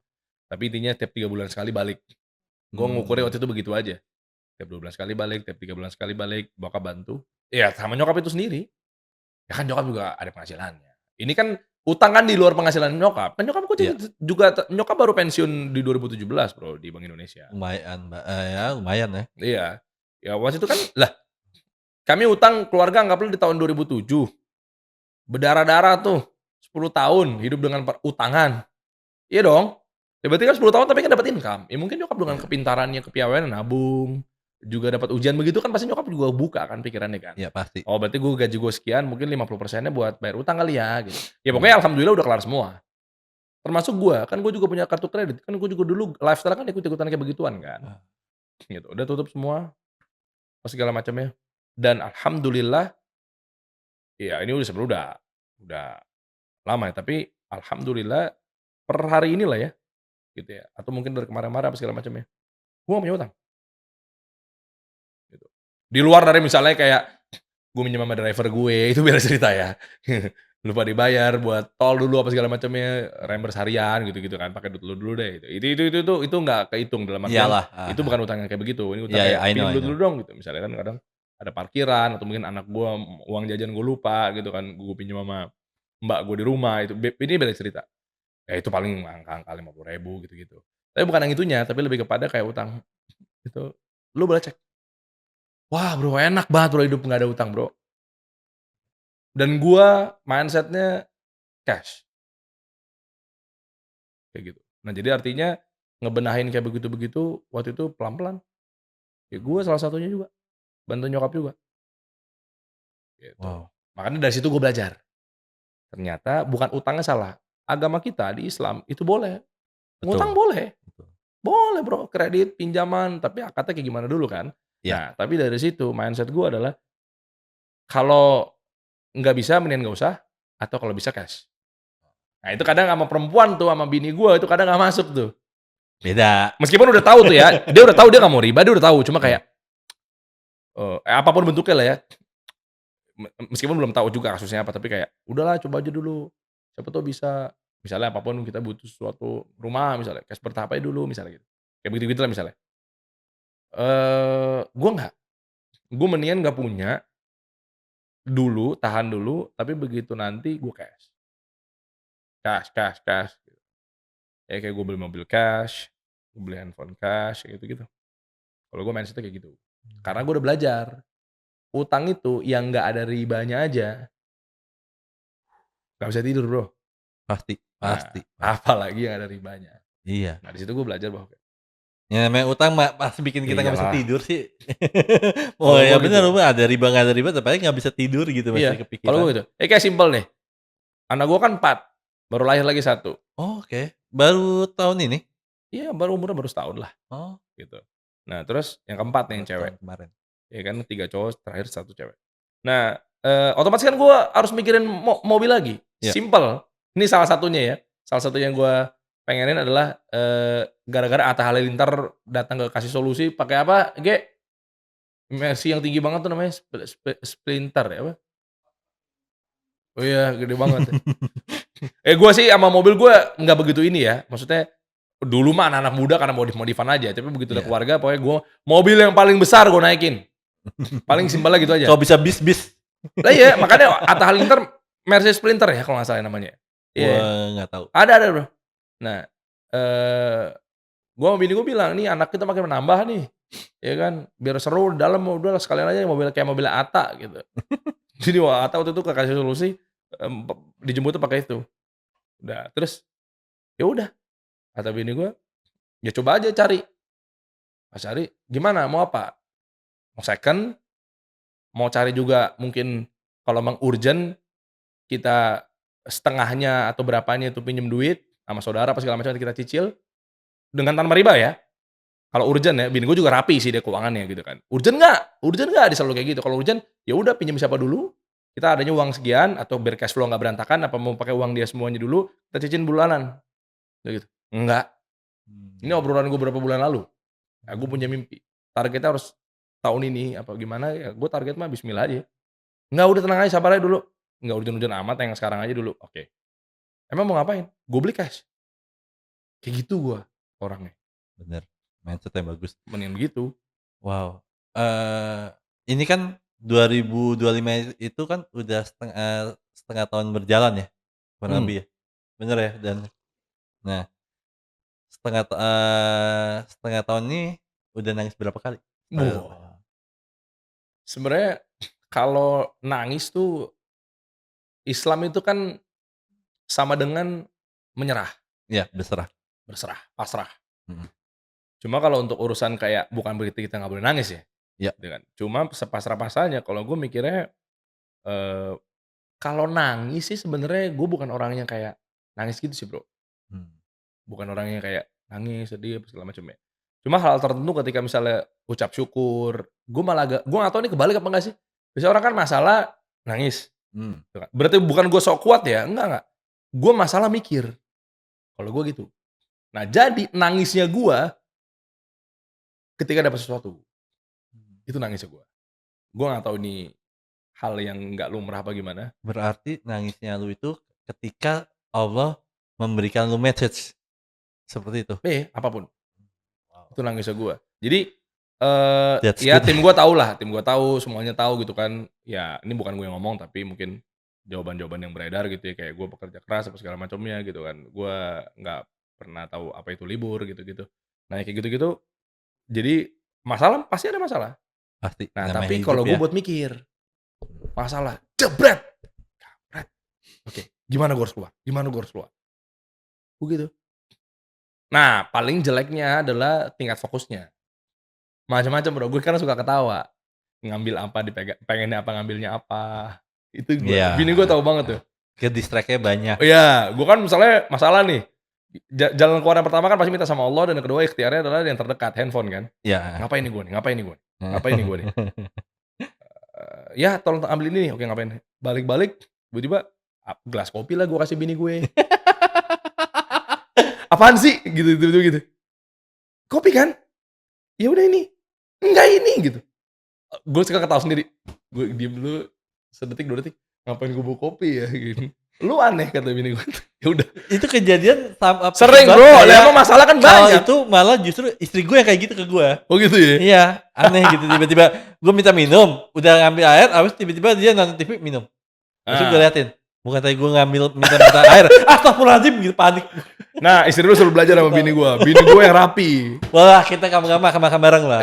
Tapi intinya tiap 3 bulan sekali balik. Gua ngukurnya Mmm. waktu itu begitu aja, tiap 2 bulan sekali balik, tiap 3 bulan sekali balik, bokap bantu. Iya sama nyokap itu sendiri. Ya kan nyokap juga ada penghasilannya. Ini kan utang kan di luar penghasilan nyokap. Kan nyokap aku Iya, juga nyokap baru pensiun di 2017 Bro, di Bank Indonesia. lumayan, ya lumayan ya. Iya. Ya waktu itu kan lah kami utang keluarga anggaplah di tahun 2007, berdarah-darah tuh 10 tahun hidup dengan utangan. Iya dong. Ya berarti kan 10 tahun tapi kan dapat income. Ya mungkin nyokap dengan Iya kepintarannya, kepiawaiannya nabung, juga dapat ujian begitu kan pasti nyokap juga buka kan pikirannya kan. iya pasti. Oh berarti gaji gue sekian mungkin 50%-nya buat bayar utang kali ya gitu. Ya Mmm. pokoknya alhamdulillah udah kelar semua. Termasuk gua, kan gua juga punya kartu kredit, kan gua juga dulu lifestyle kan ikut-ikutan kayak begituan kan, Ah, gitu. Udah tutup semua, segala macamnya, dan alhamdulillah, ya ini udah sebenarnya udah lama ya, tapi alhamdulillah per hari inilah ya, gitu ya, atau mungkin dari kemarin-kemarin apa segala macamnya, gua nggak punya utang, gitu. Di luar dari misalnya kayak gua minjem sama driver gue, itu beda cerita ya. Lupa dibayar buat tol dulu apa segala macamnya, reimburse harian gitu-gitu kan, pakai duit lu dulu deh gitu. Itu nggak kehitung dalam artian, iyalah, itu bukan utang yang kayak begitu, ini utang iya iya, kayak, "Pinjam I duit know. dulu dong," gitu. Misalnya kan kadang ada parkiran atau mungkin anak gua uang jajan gua lupa gitu kan, gua pinjam sama mbak gua di rumah itu ini beda cerita. Ya itu paling angka-angka 50.000 gitu-gitu. Tapi bukan yang itunya, tapi lebih kepada kayak utang itu, lu boleh cek. Wah Bro, enak banget Bro hidup nggak ada utang Bro, dan gua mindset-nya cash. Kayak gitu. Nah, jadi artinya ngebenahin kayak begitu-begitu waktu itu pelan-pelan. Ya gue salah satunya juga, bantu nyokap juga, gitu. Wow, Makanya dari situ gue belajar, ternyata bukan utangnya salah, agama kita di Islam itu boleh, ngutang betul boleh, betul. boleh Bro, kredit, pinjaman, tapi akadnya kayak gimana dulu kan. Iya, Nah, tapi dari situ mindset gue adalah, kalau nggak bisa mendingan nggak usah, atau kalau bisa cash. Nah itu kadang sama perempuan tuh, sama bini gue itu kadang nggak masuk tuh. Beda. Meskipun udah tahu tuh ya, dia udah tahu dia nggak mau riba, dia udah tahu. Cuma Hmm. kayak apapun bentuknya lah ya, meskipun belum tahu juga kasusnya apa, tapi kayak udahlah coba aja dulu, siapa tahu bisa. Misalnya apapun kita butuh suatu rumah misalnya, cash bertahap aja dulu misalnya gitu. Kayak begitu-gitu lah misalnya. Gue nggak, gue mendingan nggak punya dulu, tahan dulu, tapi begitu nanti gue cash. Cash cash cash, ya kayak gue beli mobil cash, gue beli handphone cash, kayak gitu-gitu. Kalau gue mindset-nya kayak gitu. Karena gue udah belajar, utang itu yang nggak ada ribanya aja, nggak bisa tidur Bro. Pasti, Nah, pasti, pasti. apalagi yang ada ribanya. Iya. Nah, di situ gue belajar bahwa Ya namanya utang mah pasti bikin kita nggak bisa iyalah, tidur sih. Oh kalau ya gue gitu. benar, ada riba nggak ada riba, tapi nggak bisa tidur gitu masih Iya, kalau kepikiran. gue gitu. Kayak simpel nih, anak gue kan 4, baru lahir lagi 1. Oh, oke, baru tahun ini? Iya, baru umurnya baru setahun lah, Oh, gitu. Nah, terus yang keempat nih baru yang cewek, tahun kemarin. ya kan 3 cowok, terakhir 1 cewek. Nah, otomatis kan gue harus mikirin mobil lagi, Iya. simpel. Ini salah satunya ya, salah satu yang gue pengenin adalah, gara-gara Atta Halilintar datang ke Kasih Solusi pakai apa, Mercy yang tinggi banget tuh namanya Sprinter ya apa? Oh iya, gede banget ya. Gue sih sama mobil gue nggak begitu ini ya, maksudnya dulu mah anak-anak muda karena modif-modifan aja, tapi begitu udah Iya. keluarga pokoknya gue mobil yang paling besar gue naikin. Paling simpelnya gitu aja. Kalau bisa bis-bis. Lah iya, makanya Atta Halilintar Mercy Sprinter ya kalau nggak salah namanya. Iya, Wah, nggak tahu. ada Bro. Nah, gue sama bini gue bilang, "Nih anak kita makin menambah nih, ya kan, biar seru di dalam udahlah sekalian aja mobil kayak mobil Atta," gitu. Jadi Atta waktu itu ke Kasih Solusi, dijemputnya pakai itu. Udah, terus ya udah kata bini gue, "Ya coba aja cari." Pas cari, "Gimana mau apa? Mau second, mau cari juga mungkin kalau emang urgent kita setengahnya atau berapanya itu pinjem duit sama saudara apa segala macam nanti kita cicil dengan tanpa riba ya." Kalau urgent ya, bini gue juga rapi sih dia keuangannya gitu kan. "Urgent nggak? Urgent nggak?" Dia selalu kayak gitu. Kalau urgent, ya udah pinjam siapa dulu, kita adanya uang sekian atau biar cash flow nggak berantakan, apa mau pakai uang dia semuanya dulu, kita cicil bulanan, kayak gitu. "Enggak, ini Mmm. obrolan gue berapa bulan lalu. Nah, gue punya mimpi, targetnya harus tahun ini apa gimana ya, gue target mah bismillah aja. Enggak udah tenang aja sabar aja dulu. Enggak urgent-urgent amat yang sekarang aja dulu." "Oke." "Emang mau ngapain?" "Gue beli cash." Kayak gitu gue orangnya, Bener, mindset-nya bagus. mendingan begitu. Wow, ini kan 2025 itu kan udah setengah tahun berjalan ya, kurang Hmm. lebih ya? Bener ya? Dan nah, setengah tahun ini udah nangis berapa kali? Wah, sebenarnya kalau nangis tuh Islam itu kan sama dengan menyerah, Iya, berserah. berserah, pasrah. Mhm. Cuma kalau untuk urusan kayak bukan berarti kita nggak boleh nangis ya, Iya. gitu kan. Cuma sepasrah-pasrahnya kalau gue mikirnya, eee, kalau nangis sih sebenarnya gue bukan orang yang kayak nangis gitu sih, Bro. Mmm. Bukan orang yang kayak nangis, sedih, apa segala macam ya. Cuma hal tertentu ketika misalnya ucap syukur, gue malah gue nggak tahu ini kebalik apa enggak sih. Biasanya orang kan masalah nangis, Mmm. gitu kan. Berarti bukan gue sok kuat ya, enggak. Gue masalah mikir, kalau gue gitu. Nah jadi nangisnya gue ketika dapat sesuatu, itu nangisnya gue. Gue nggak tahu ini hal yang nggak lumrah apa gimana. Berarti nangisnya lu itu ketika Allah memberikan lu message, seperti itu? Apapun, Wow, itu nangisnya gue. Jadi, that's ya good. tim gue tahulah, tim gue tahu, semuanya tahu gitu kan. Ya ini bukan gue yang ngomong, tapi mungkin jawaban-jawaban yang beredar gitu ya, kayak gue pekerja keras apa segala macamnya gitu kan. Gue nggak pernah tahu apa itu libur gitu-gitu. Nah kayak gitu-gitu, jadi masalah pasti ada masalah. Pasti, Nah namanya tapi hidup kalau gue ya. buat mikir, masalah, jebret, kampret, oke, gimana gue harus keluar? Gimana gue harus keluar? Begitu. Nah paling jeleknya adalah tingkat fokusnya. Macam-macam Bro, gue kan suka ketawa. Ngambil apa, pengennya apa, ngambilnya apa. Itu gue, Iya, bini gue tahu banget tuh. ke-distract-nya banyak. Oh iya, gue kan misalnya masalah nih, jalan keluar yang pertama kan pasti minta sama Allah dan yang kedua ikhtiarnya adalah yang terdekat, handphone kan. Iya. Ngapain nih gue nih ngapain nih gue nih ngapain nih gue nih? "Ya tolong ambil ini nih." "Oke ngapain?" Balik-balik, tiba-tiba gelas kopi lah gue kasih bini gue. apaan sih gitu gitu. Kopi kan? Ya udah ini. Enggak ini gitu. Gue suka ketawa sendiri. Gue diem dulu sedetik 2 detik. Ngapain gue bawa kopi ya gitu. Lu aneh kata bini gue. Ya udah. Itu kejadian Sering bro. Lah emang masalah kan kalau banyak. itu malah justru istri gue yang kayak gitu ke gue. Oh gitu ya? Iya, aneh gitu tiba-tiba gue minta minum, udah ngambil air, abis tiba-tiba dia nonton TV minum. Terus gue liatin, bukan tadi gue minta air, astagfirullahaladzim gitu panik. Nah istri lu suruh belajar sama bini gue yang rapi. Wah kita kamar bareng lah.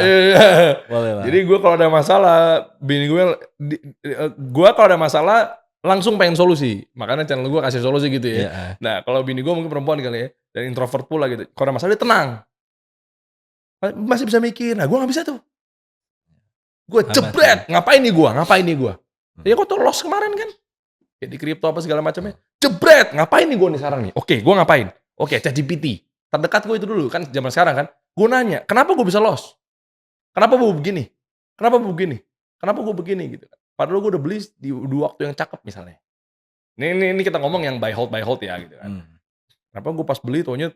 Boleh lah. Jadi gue kalau ada masalah, bini gue kalau ada masalah langsung pengen solusi. Makanya channel gue kasih solusi gitu ya. Iya. Nah kalau bini gue mungkin perempuan kali ya, dan introvert pula gitu. Kalau ada masalah dia tenang, masih bisa mikir. Nah gue nggak bisa tuh. Gue jebret, ngapain nih gue? Ya kok tuh loss kemarin kan? Ya di kripto apa segala macamnya. Jebret, ngapain nih gue nih sekarang nih? Oke, gue ngapain? Oke, ChatGPT. Terdekat gue itu dulu kan zaman sekarang kan. Gue nanya, kenapa gue bisa loss? Kenapa gue begini? Kenapa gue begini gitu kan. Padahal gue udah beli di waktu yang cakep misalnya. Ini kita ngomong yang buy hold ya gitu kan. Kenapa gue pas beli taunya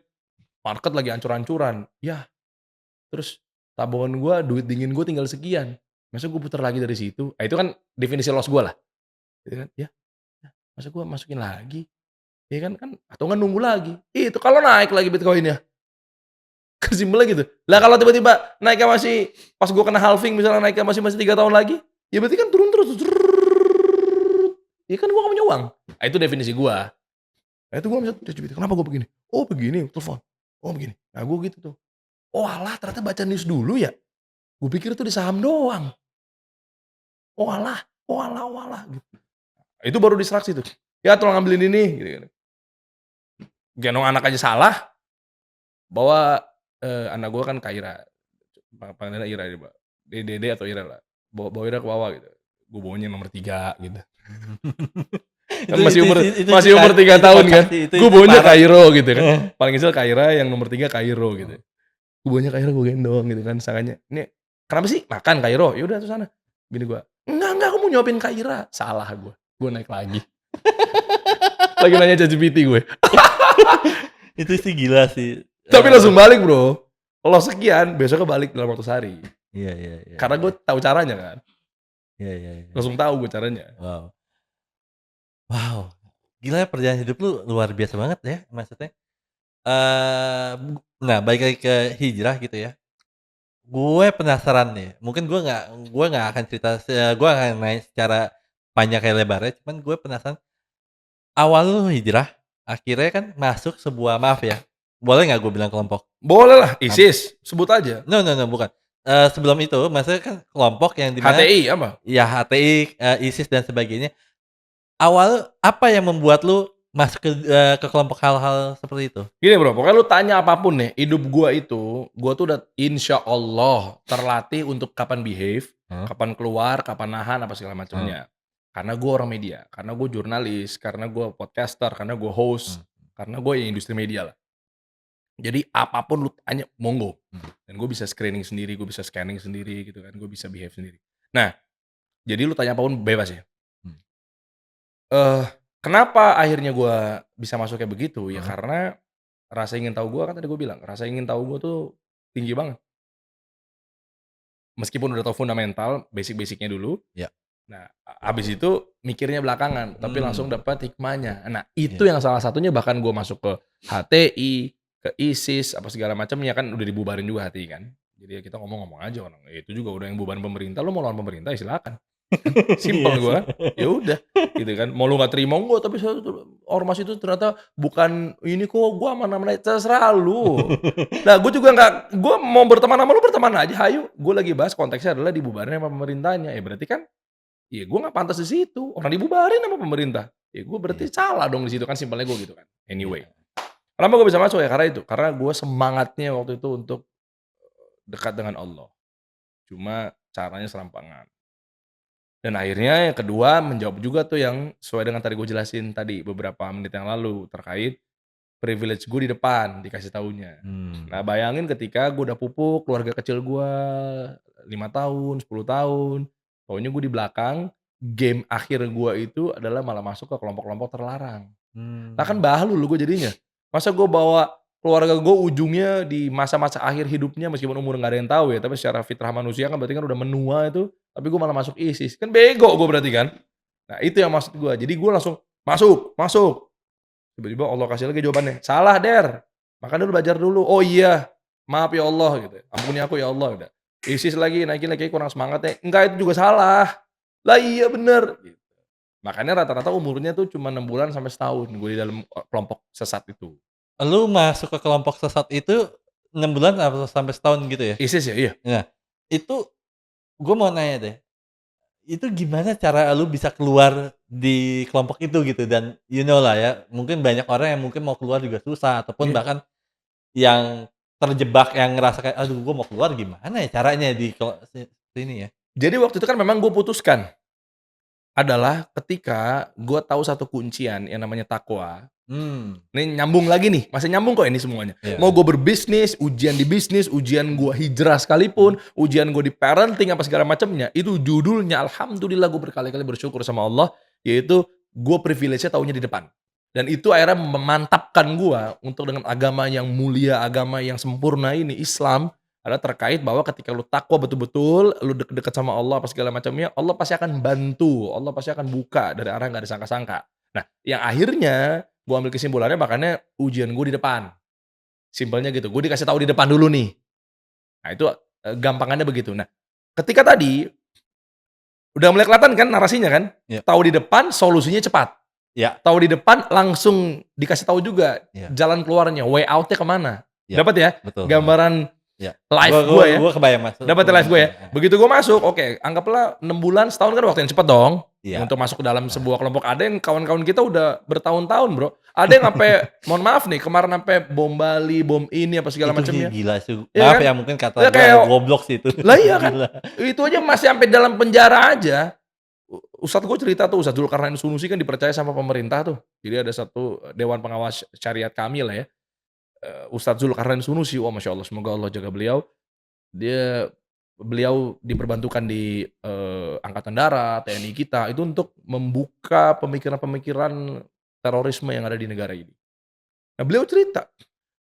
market lagi ancur-ancuran. Ya, terus tabungan gue, duit dingin gue tinggal sekian. Masa gue putar lagi dari situ? Nah, itu kan definisi loss gue lah. Gitu kan? Ya, masa gue masukin lagi? Ya kan atau nggak nunggu lagi? Itu kalau naik lagi Bitcoin-nya. Kesimpelnya gitu. Lah kalau tiba-tiba naiknya masih pas gue kena halving misalnya naiknya masih 3 tahun lagi, ya berarti kan turun terus. Ya kan gue gak punya uang. Nah, itu definisi gue. Nah itu gue bisa kenapa gue begini? Oh begini, telepon. Oh begini. Nah gue gitu tuh. Oh alah ternyata baca news dulu ya. Gue pikir itu di saham doang. Oh alah. Gitu. Itu baru distraksi tuh. Ya tolong ambilin ini. Gitu. Gendong anak aja salah. Bawa anak gue kan Kaira. Panggilannya Ira. Dede atau Ira lah. Bawa Ira ke bawah gitu. Gue bawanya nomor 3 gitu. Kan masih umur 3 tahun kan. Gue bawanya Kairo gitu kan. Paling kecil Kaira, yang nomor 3 Kairo gitu. Gue bawanya Kairo, gue gendong gitu kan. Sangkanya, ini kenapa sih makan Kairo? Ya udah tuh sana. Bini gue, enggak aku mau nyuapin Kaira. Salah gue naik lagi. Lagi nanya ChatGPT gue. Itu sih gila sih. Tapi langsung balik bro. Lo sekian, besoknya balik dalam waktu sehari. Iya. Karena gue tahu caranya kan. Iya. Langsung tahu gue caranya. Wow. Gila ya perjalanan hidup lu luar biasa banget ya maksudnya. Nah balik lagi ke hijrah gitu ya. Gue penasaran nih. Mungkin gue nggak akan cerita, gue akan naik secara panjang kayak lebarnya. Cuman gue penasaran. Awal lu hijrah, akhirnya kan masuk sebuah maaf ya. Boleh nggak gue bilang kelompok? Boleh lah, ISIS, sebut aja. No, bukan. Sebelum itu, maksudnya kan kelompok yang dimana HTI apa? Ya HTI, ISIS dan sebagainya. Awal apa yang membuat lu masuk ke kelompok hal-hal seperti itu? Gini bro, pokoknya lu tanya apapun nih, hidup gua tuh udah insya Allah terlatih untuk kapan behave, kapan keluar, kapan nahan, apa segala macamnya. Karena gua orang media, karena gua jurnalis, karena gua podcaster, karena gua host, karena gua ya industri media lah. Jadi apapun lu tanya, monggo. Dan gue bisa screening sendiri, gue bisa scanning sendiri gitu kan, gue bisa behave sendiri. Nah, jadi lu tanya apapun bebas ya. Kenapa akhirnya gue bisa masuk kayak begitu? Ya karena rasa ingin tahu gue kan tadi gue bilang, rasa ingin tahu gue tuh tinggi banget. Meskipun udah tahu fundamental, basic-basicnya dulu. Ya. Nah, abis itu mikirnya belakangan, tapi langsung dapat hikmahnya. Nah, itu yang salah satunya bahkan gue masuk ke HTI, ke ISIS, apa segala macamnya kan udah dibubarin juga HTI kan. Jadi ya kita ngomong-ngomong aja orang, itu juga udah yang bubarin pemerintah, lu mau lawan pemerintah ya silakan. Simpel gue, ya udah gitu kan. Mau lu nggak terima enggak, tapi ormas itu ternyata bukan ini kok, gue aman-aman aja, terserah lu. Nah gue juga nggak, gue mau berteman sama lu berteman aja, hayu. Gue lagi bahas konteksnya adalah dibubarin sama pemerintahnya, ya berarti kan, ya gue nggak pantas di situ. Orang dibubarin sama pemerintah, ya gue berarti salah dong di situ kan, simpelnya gue gitu kan. Anyway, kenapa gue bisa masuk ya karena itu, karena gue semangatnya waktu itu untuk dekat dengan Allah. Cuma caranya serampangan. Dan akhirnya yang kedua menjawab juga tuh yang sesuai dengan tadi gue jelasin tadi beberapa menit yang lalu terkait privilege gue di depan dikasih taunya. Nah bayangin ketika gue udah pupuk keluarga kecil gue 5 tahun, 10 tahun, taunya gue di belakang, game akhir gue itu adalah malah masuk ke kelompok-kelompok terlarang. Nah kan bahlul gue jadinya. Masa gue bawa keluarga gue ujungnya di masa-masa akhir hidupnya meskipun umur nggak ada yang tahu ya, tapi secara fitrah manusia kan berarti kan udah menua itu, tapi gue malah masuk ISIS, kan bego gue berarti kan. Nah itu yang maksud gue, jadi gue langsung, "Masuk masuk." Tiba-tiba Allah kasih lagi jawabannya, "Salah Der, makanya lu belajar dulu." "Oh iya, maaf ya Allah," gitu, "ampuni aku ya Allah." Udah. ISIS lagi, naikin lagi, kurang semangat ya, "Enggak itu juga salah." "Lah iya bener." Gitu. Makanya rata-rata umurnya tuh cuma 6 bulan sampai setahun gue di dalam, kelompok sesat itu. Lu masuk ke kelompok sesat itu 6 bulan atau sampai setahun gitu ya? ISIS ya? Iya. Nah, itu gue mau nanya deh, itu gimana cara lu bisa keluar di kelompok itu gitu? Dan you know lah ya, mungkin banyak orang yang mungkin mau keluar juga susah ataupun Iya. bahkan yang terjebak yang ngerasa kayak, "Aduh gue mau keluar gimana ya caranya di ini ya?" Jadi waktu itu kan memang gue putuskan, adalah ketika gue tahu satu kuncian yang namanya takwa. Mmm, Ini nyambung lagi nih, masih nyambung kok ini semuanya. iya Mau iya. gue berbisnis, ujian di bisnis, ujian gue hijrah sekalipun, Mhm, ujian gue di parenting apa segala macamnya, itu judulnya alhamdulillah gue berkali-kali bersyukur sama Allah, yaitu gue privilege-nya taunya di depan. Dan itu akhirnya memantapkan gue untuk dengan agama yang mulia, agama yang sempurna ini, Islam, adalah terkait bahwa ketika lu takwa betul-betul, lu deket-deket sama Allah apa segala macamnya, Allah pasti akan bantu, Allah pasti akan buka dari arah yang nggak disangka-sangka. Nah, yang akhirnya gua ambil kesimpulannya makanya ujian gue di depan, simpelnya gitu. Gue dikasih tahu di depan dulu nih. Nah itu, gampangannya begitu. Nah, ketika tadi udah mulai kelihatan kan narasinya kan, iya tahu di depan solusinya cepat, iya tahu di depan langsung dikasih tahu juga iya jalan keluarnya, way out-nya ke mana. iya, Dapat ya betul betul, gambaran iya. life Gua gue ya, gua kebayang maksud dapat life gue ya. heeh, Begitu gue masuk, oke, anggaplah 6 bulan, setahun kan waktu yang cepet dong, iya, untuk masuk ke dalam heeh. sebuah kelompok. Ada yang kawan-kawan kita udah bertahun-tahun Bro, ada yang sampai mohon maaf nih, kemarin sampai bom Bali, bom ini apa segala Itu sih macamnya, gila sih, iya maaf kan? ya mungkin kata Ya gua kayak goblok sih itu, lah iya kan, gila. itu aja masih sampai dalam penjara aja. Ustadz gue cerita tuh, Ustadz Dzulkarnain Sunusi kan dipercaya sama pemerintah tuh. Jadi ada satu dewan pengawas syariat kami lah ya, Ustadz Dzulkarnain Sunusi, wah Masya Allah semoga Allah jaga beliau. Beliau diperbantukan di, angkatan darat, TNI kita, itu untuk membuka pemikiran-pemikiran terorisme yang ada di negara ini. Nah beliau cerita,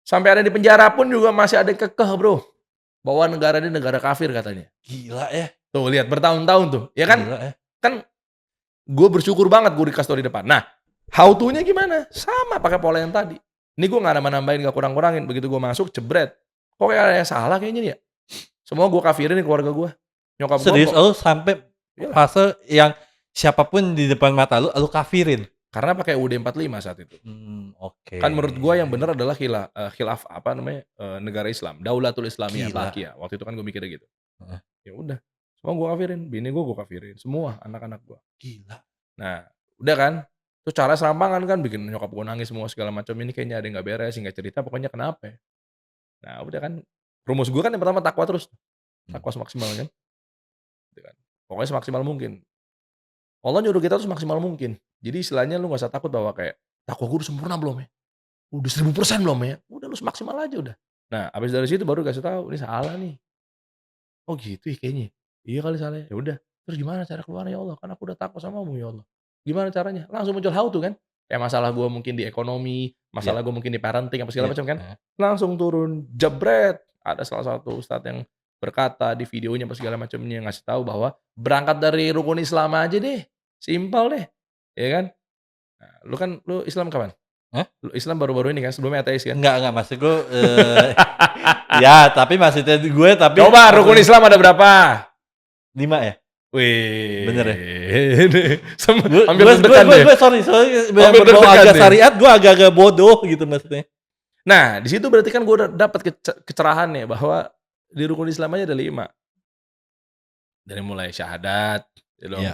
sampai ada di penjara pun juga masih ada yang kekeh Bro, bahwa negara ini negara kafir katanya. Gila ya, Tuh lihat bertahun-tahun tuh, ya kan? gila ya. Kan gue bersyukur banget gue dikasih tahu di depan. Nah, how to-nya gimana? Sama pakai pola yang tadi. Ini gue nggak nambah-nambahin, nggak kurang-kurangin. Begitu gue masuk, jebret. Kok kayak ada yang salah kayaknya nih ya? Semua gue kafirin nih keluarga gue. Nyokap gue Serius kok lu sampai iyalah, fase yang siapapun di depan mata lu kafirin? karena pakai UUD 45 saat itu. Oke. Kan menurut gue yang benar adalah khilaf apa namanya, negara Islam, Daulatul Islamiyah, Gila, Baqiyah. Waktu itu kan gue mikirnya gitu. heeh, Ya udah, semua gue kafirin, bini gue kafirin, semua anak-anak gue. gila. Nah, udah kan, terus cara serampangan kan bikin nyokap gue nangis semua segala macam, ini kayaknya ada yang nggak beres, singkat cerita pokoknya kenapa ya. Nah udah kan, rumus gue kan yang pertama takwa terus, Mmm, takwa semaksimal kan, gitu kan. Pokoknya semaksimal mungkin. Allah nyuruh kita tuh semaksimal mungkin. Jadi istilahnya lu nggak usah takut bahwa kayak, "Takwa gue udah sempurna belum ya? Udah 1000% belum ya?" Udah lu semaksimal aja udah. Nah habis dari situ baru kasih tahu, "Ini salah nih." "Oh gitu ya kayaknya ya? Iya kali salah ya." "Ya udah, terus gimana cara keluarnya ya Allah? Kan aku udah takwa samamu ya Allah." "Gimana caranya?" Langsung muncul how to kan. Kayak masalah gue mungkin di ekonomi, iya masalah gue mungkin di parenting apa segala iya, macam kan. heeh. Langsung turun, jebret. Ada salah satu ustadz yang berkata di videonya apa segala macamnya, ngasih tahu bahwa berangkat dari rukun Islam aja deh, simpel deh, ya kan. Nah, lu Islam kapan? Hah? Lu Islam baru-baru ini kan, sebelumnya ateis kan? Enggak maksud gue, ya tapi maksudnya gue tapi Coba apa rukun ya, Islam ada berapa? 5 ya? Bener ya? Wih, Gue hampir gue gue deg-degan gue deh, gue sorry sorry yang hampir berbau deg-degan agak deh. syariat gue agak-agak bodoh gitu maksudnya. Nah, di situ berarti kan gue udah dapat kecerahannya bahwa di rukun Islam aja ada 5. Dari mulai syahadat, ya dong, Iya,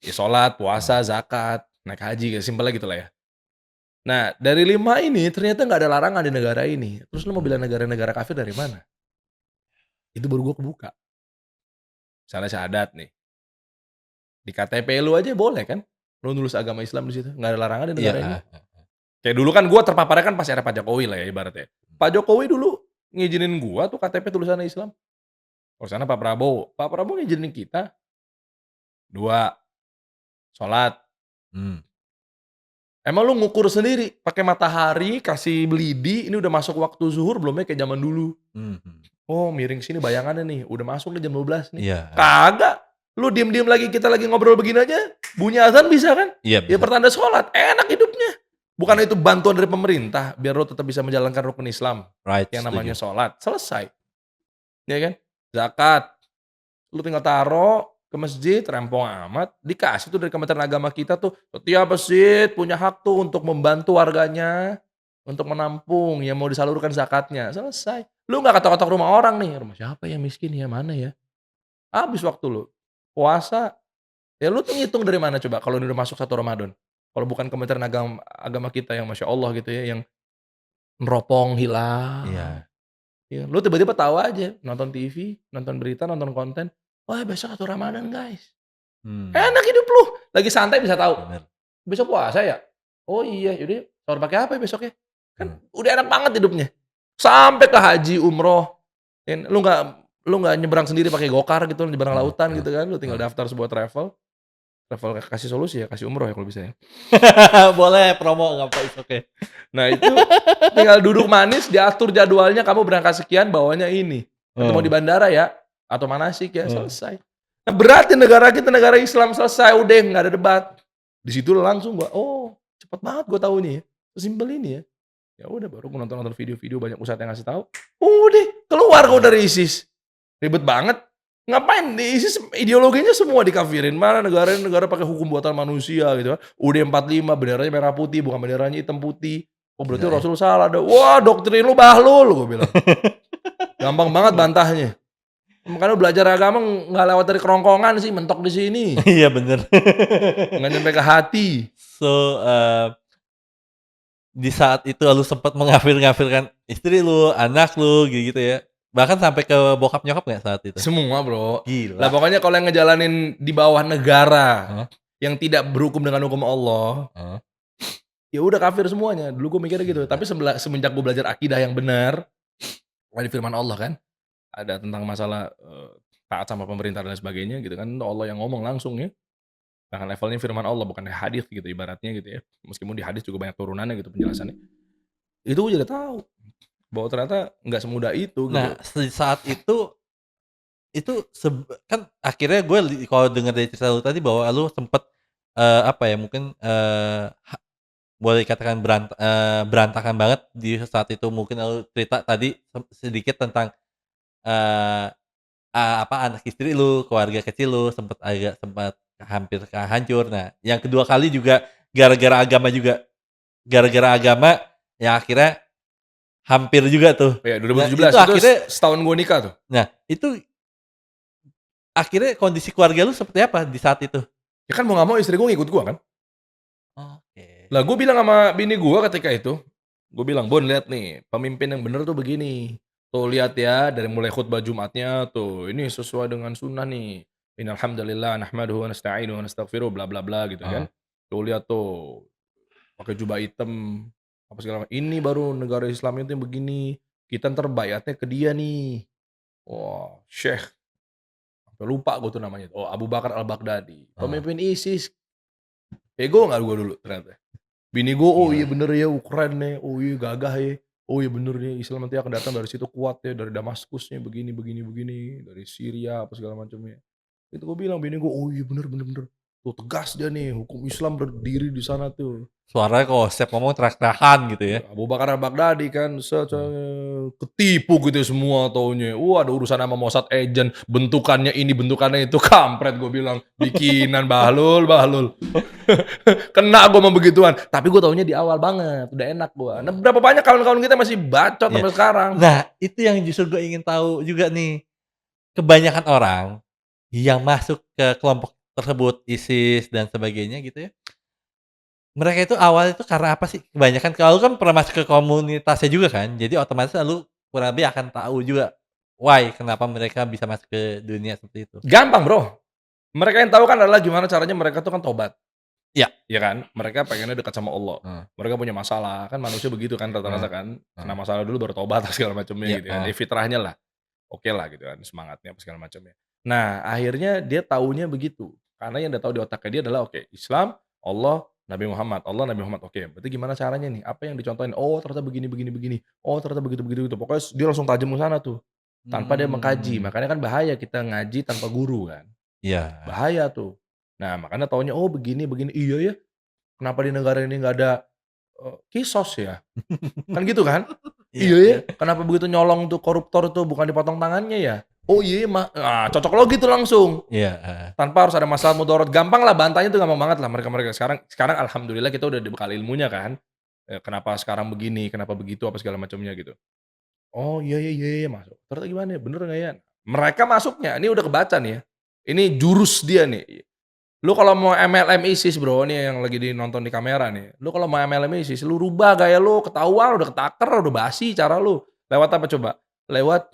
ya sholat, heeh. puasa, zakat, naik haji, simpelnya gitulah ya. Nah, dari 5 ini ternyata nggak ada larangan di negara ini. Terus lu mau Mhm. bilang negara-negara kafir dari mana? Itu baru gue kebuka. Misalnya syahadat nih, di KTP lu aja boleh kan, lu nulis agama Islam di situ, nggak ada larangan di Iya, negara ini. heeh heeh. Kayak dulu kan gue terpaparnya kan pas era Pak Jokowi lah ya ibaratnya. Pak Jokowi dulu ngizinin gua tuh KTP tulisannya Islam. Urusannya Pak Prabowo ngizinin kita, 2 sholat, Mmm, Emang lu ngukur sendiri pakai matahari, kasih lidi, ini udah masuk waktu zuhur belum ya kayak zaman dulu. Mhm. Oh miring sini bayangannya nih, udah masuk nih jam 12 nih. Iya, Kagak, lu diem-diem lagi kita lagi ngobrol begini aja, bunyi azan bisa kan? iya Ya bisa. pertanda sholat, enak hidupnya. Bukan Iya, itu bantuan dari pemerintah biar lu tetap bisa menjalankan rukun Islam right, yang namanya setuju. sholat, selesai, ya kan? Zakat, lu tinggal taruh ke masjid, rempong amat, dikasih tuh dari Kementerian Agama kita tuh, setiap masjid punya hak tuh untuk membantu warganya, untuk menampung yang mau disalurkan zakatnya, selesai. Lu nggak ketok-ketok rumah orang nih, "Rumah siapa yang miskin ya? Mana ya?" Habis waktu lu. Puasa, ya lu tuh ngitung dari mana coba kalau ini udah masuk 1 Ramadan? Kalau bukan Kementerian Agama kita yang Masya Allah gitu ya, yang neropong hilang. Iya. Ya, lu tiba-tiba tahu aja, nonton TV, nonton berita, nonton konten, "Wah besok 1 Ramadan guys." Mmm, Enak hidup lu, lagi santai bisa tahu, bener. "Besok puasa ya? Oh iya, yaudah yuk sahur pakai apa ya besok ya?" Kan Mmm, udah enak banget hidupnya. Sampai ke haji, umroh, kan lu nggak nyebrang sendiri pakai gokar gitu, nyebrang heeh lautan heeh gitu kan, lu tinggal heeh. daftar sebuah travel, travel kasih solusi ya, kasih umroh ya kalau bisa ya. Boleh promo nggak apa, it's okay. Nah itu tinggal duduk manis, diatur jadwalnya, kamu berangkat sekian bawanya ini, ketemu di Heeh bandara ya, atau manasik ya, heeh. selesai. Nah berat di negara kita, negara Islam, selesai udah nggak ada debat. Di situ langsung gua, "Oh cepet banget gua taunya ya, sesimpel ini ya." Ya udah baru gua nonton-nonton video-video banyak ustad yang ngasih tahu, udah keluar gua Mmm, dari ISIS. Ribet banget. Ngapain di ISIS ideologinya semua dikafirin, mana negaranya negara pakai hukum buatan manusia gitu kan. UUD 45 benderanya merah putih bukan benderanya hitam putih. Oh berarti gila ya. Rasul salah dong. Wah doktrin lu bahlul gua bilang. Gampang banget bantahnya. Makanya belajar agama nggak lewat dari kerongkongan sih, mentok di sini. Iya bener. Nggak nyampe ke hati. So, di saat itu lu sempet mengafir-ngafirkan istri lu, anak lu, gitu ya? Bahkan sampai ke bokap nyokap nggak saat itu? Semua Bro. Lah Gila. pokoknya kalau yang ngejalanin di bawah negara Heeh yang tidak berhukum dengan hukum Allah, heeh. ya udah kafir semuanya. Dulu gue mikirnya gitu. Gila. Tapi semenjak gue belajar akidah yang benar, ada firman Allah kan, ada tentang masalah, taat sama pemerintah dan lain sebagainya gitu kan, Allah yang ngomong langsung ya. Bahkan levelnya firman Allah bukan hadis gitu ibaratnya gitu ya. Meskipun di hadis juga banyak turunannya gitu penjelasannya. Itu gue jadi tahu bahwa ternyata nggak semudah itu gitu. Nah, saat itu kan akhirnya gue kalau denger dari cerita lu tadi bahwa lu sempet, apa ya, mungkin, boleh dikatakan berantakan banget di saat itu. Mungkin lu cerita tadi sedikit tentang, eee apa, anak istri lu, keluarga kecil lu, sempat hampir hancur. Nah, yang kedua kali juga gara-gara agama juga. Gara-gara agama, yang akhirnya hampir juga tuh. Ya Nah, itu 2017 itu akhirnya setahun gue nikah tuh. itu akhirnya kondisi keluarga lu seperti apa di saat itu? Ya kan mau nggak mau istri gue ngikut gue kan. Oke. Lah gue bilang sama bini gue ketika itu, gue bilang, "Bun lihat nih, pemimpin yang bener tuh begini. Tuh lihat ya dari mulai khutbah Jumatnya tuh, ini sesuai dengan sunnah nih. Innal hamdalillah nahmaduhu wa nasta'inuhu wa nastaghfiruh bla bla bla," gitu kan. Heeh. Tuh lihat tuh, pakai jubah hitam, apa segala macam. Ini baru negara Islam itu yang begini. Kita entar baiatnya ke dia nih. Wah, Syekh, sampai lupa gue tuh namanya. Oh, Abu Bakar Al-Baghdadi, Heeh. pemimpin ISIS. Bego nggak gue dulu ternyata. Bini gue, "Oh iya Gila. bener ya, keren nih, oh iya gagah ya, oh iya bener nih Islam nanti akan datang dari situ kuat ya, dari Damaskusnya begini begini begini, dari Syria apa segala macamnya." Itu gue bilang bini gue, "Oh iya bener bener bener, tuh tegas dia nih, hukum Islam berdiri di sana tuh." Suaranya kalau setiap ngomong teriak-teriakan gitu ya? Iya, Abu Bakar Al-Baghdadi kan Heeh. ketipu gitu semua taunya. Wah, ada urusan sama Mossad agent, bentukannya ini, bentukannya itu, kampret gue bilang, bikinan bahlul bahlul. Kena gue sama begituan, tapi gue taunya di awal banget, udah enak gue. Nah, Oh, berapa banyak kawan-kawan kita masih bacot iya. sampai sekarang. Nah, itu yang justru gue ingin tahu juga nih. Kebanyakan orang yang masuk ke kelompok tersebut, ISIS dan sebagainya gitu ya, mereka itu awalnya itu karena apa sih? Kebanyakan kalau lu kan pernah masuk ke komunitasnya juga kan, jadi otomatis lu kurang lebih akan tahu juga why kenapa mereka bisa masuk ke dunia seperti itu. Gampang Bro, mereka yang tahu kan adalah gimana caranya mereka tuh kan tobat, Iya. ya kan? Mereka pengennya dekat sama Allah. Heeh Mereka punya masalah, kan manusia begitu kan rata-rata heeh kan, kena heeh. masalah dulu baru tobat segala macamnya Iya, gitu kan, heeh. ya fitrahnya lah. Oke lah gitu kan, semangatnya apa segala macamnya. Nah, akhirnya dia taunya begitu, karena yang dia tahu di otaknya dia adalah, oke, Islam, Allah, Nabi Muhammad, Allah Nabi Muhammad, oke, berarti gimana caranya nih? Apa yang dicontohin? Oh ternyata begini begini begini, oh ternyata begitu begitu begitu. Pokoknya dia langsung tajam ke sana tuh, tanpa dia mengkaji. Mmm, Makanya kan bahaya kita ngaji tanpa guru kan, iya. bahaya tuh. Nah makanya taunya, oh begini begini, iya ya, kenapa di negara ini nggak ada, kisos ya? Kan gitu kan? Iya Iya ya, iya. kenapa begitu nyolong tuh koruptor tuh bukan dipotong tangannya ya? Oh iya cocok logi tuh langsung. Iya, heeh. Tanpa harus ada masalah mudorot, gampang lah bantahnya tuh gampang banget lah mereka-mereka. Sekarang alhamdulillah kita udah dibekali ilmunya kan, kenapa sekarang begini, kenapa begitu, apa segala macamnya gitu. Oh iya iya iya iya, masuk. Ternyata gimana ya, bener nggak ya? Mereka masuknya, ini udah kebaca nih ya, ini jurus dia nih. Lu kalau mau MLM ISIS Bro, ini yang lagi nonton di kamera nih. Lu kalau mau MLM ISIS, lu rubah gaya lu, ketahuan udah ketaker, udah basi cara lu. Lewat apa coba? Lewat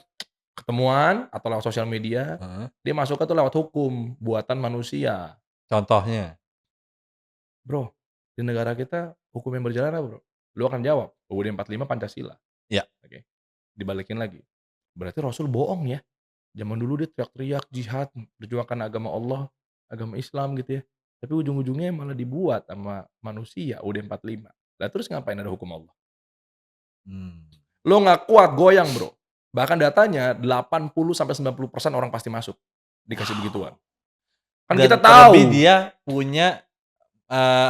ketemuan atau lewat sosial media, Heeh. dia masuknya tuh lewat hukum, buatan manusia. Contohnya? Bro, di negara kita hukum yang berjalan apa Bro? Lu akan jawab, UUD 45 Pancasila. Iya. Oke, dibalikin lagi. Berarti Rasul bohong ya? Zaman dulu dia teriak-teriak jihad, perjuangkan agama Allah, agama Islam gitu ya. Tapi ujung-ujungnya malah dibuat sama manusia UUD 45. Lah terus ngapain ada hukum Allah? Mmm. Lo nggak kuat goyang, Bro. Bahkan datanya 80-90% orang pasti masuk, dikasih begituan. Wow. Kan kita Dan terlebih tahu. dia punya,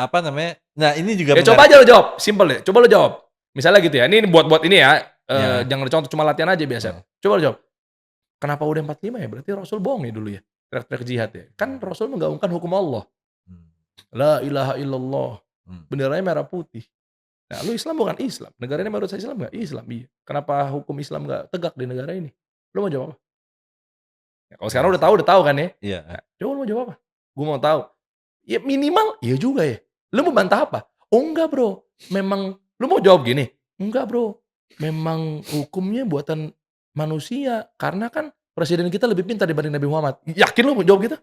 apa namanya, nah ini juga Ya coba menarik. aja lo jawab, simpel deh, coba lo jawab. Misalnya gitu ya, ini buat ini ya, Ya, jangan dicontoh cuma latihan aja biasa. heeh. Coba lo jawab, kenapa UUD 45 ya? Berarti Rasul bohong ya dulu ya? Teriak-teriak jihad ya? Kan Rasul menggaungkan hukum Allah. Mmm, La ilaha illallah. mmm. Benderanya merah putih. Nah, lu Islam bukan Islam. Negara ini menurut saya Islam nggak? Islam, iya. Kenapa hukum Islam nggak tegak di negara ini? Lu mau jawab apa? Ya, kalau sekarang Iya sih. udah tahu kan ya? Iya, Nah, coba lu mau jawab apa? Gua mau tahu. Ya minimal, iya juga ya. Lu mau bantah apa? Oh enggak bro, memang lu mau jawab gini? Enggak bro, memang hukumnya buatan manusia. Karena kan presiden kita lebih pintar dibanding Nabi Muhammad. Yakin lu mau jawab gitu?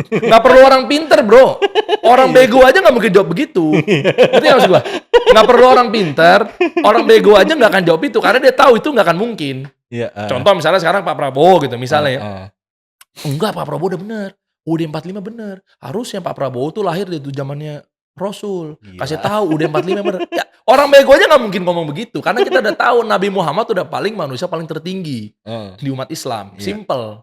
Nggak perlu orang pinter bro. Orang Iya bego sih. aja nggak mungkin jawab begitu. Ngerti nggak maksud gua? Nggak perlu orang pinter, orang bego aja nggak akan jawab itu karena dia tahu itu nggak akan mungkin. Iya, heeh. Contoh misalnya sekarang Pak Prabowo gitu misalnya ya, Heeh. enggak Pak Prabowo udah bener, UUD 45 bener. Harusnya Pak Prabowo tuh lahir di zamannya Rasul. Kasih Gila. tahu UUD 45 bener. Ya, orang bego aja nggak mungkin ngomong begitu karena kita udah tahu Nabi Muhammad udah paling manusia paling tertinggi Heeh. di umat Islam. Iya. Simple.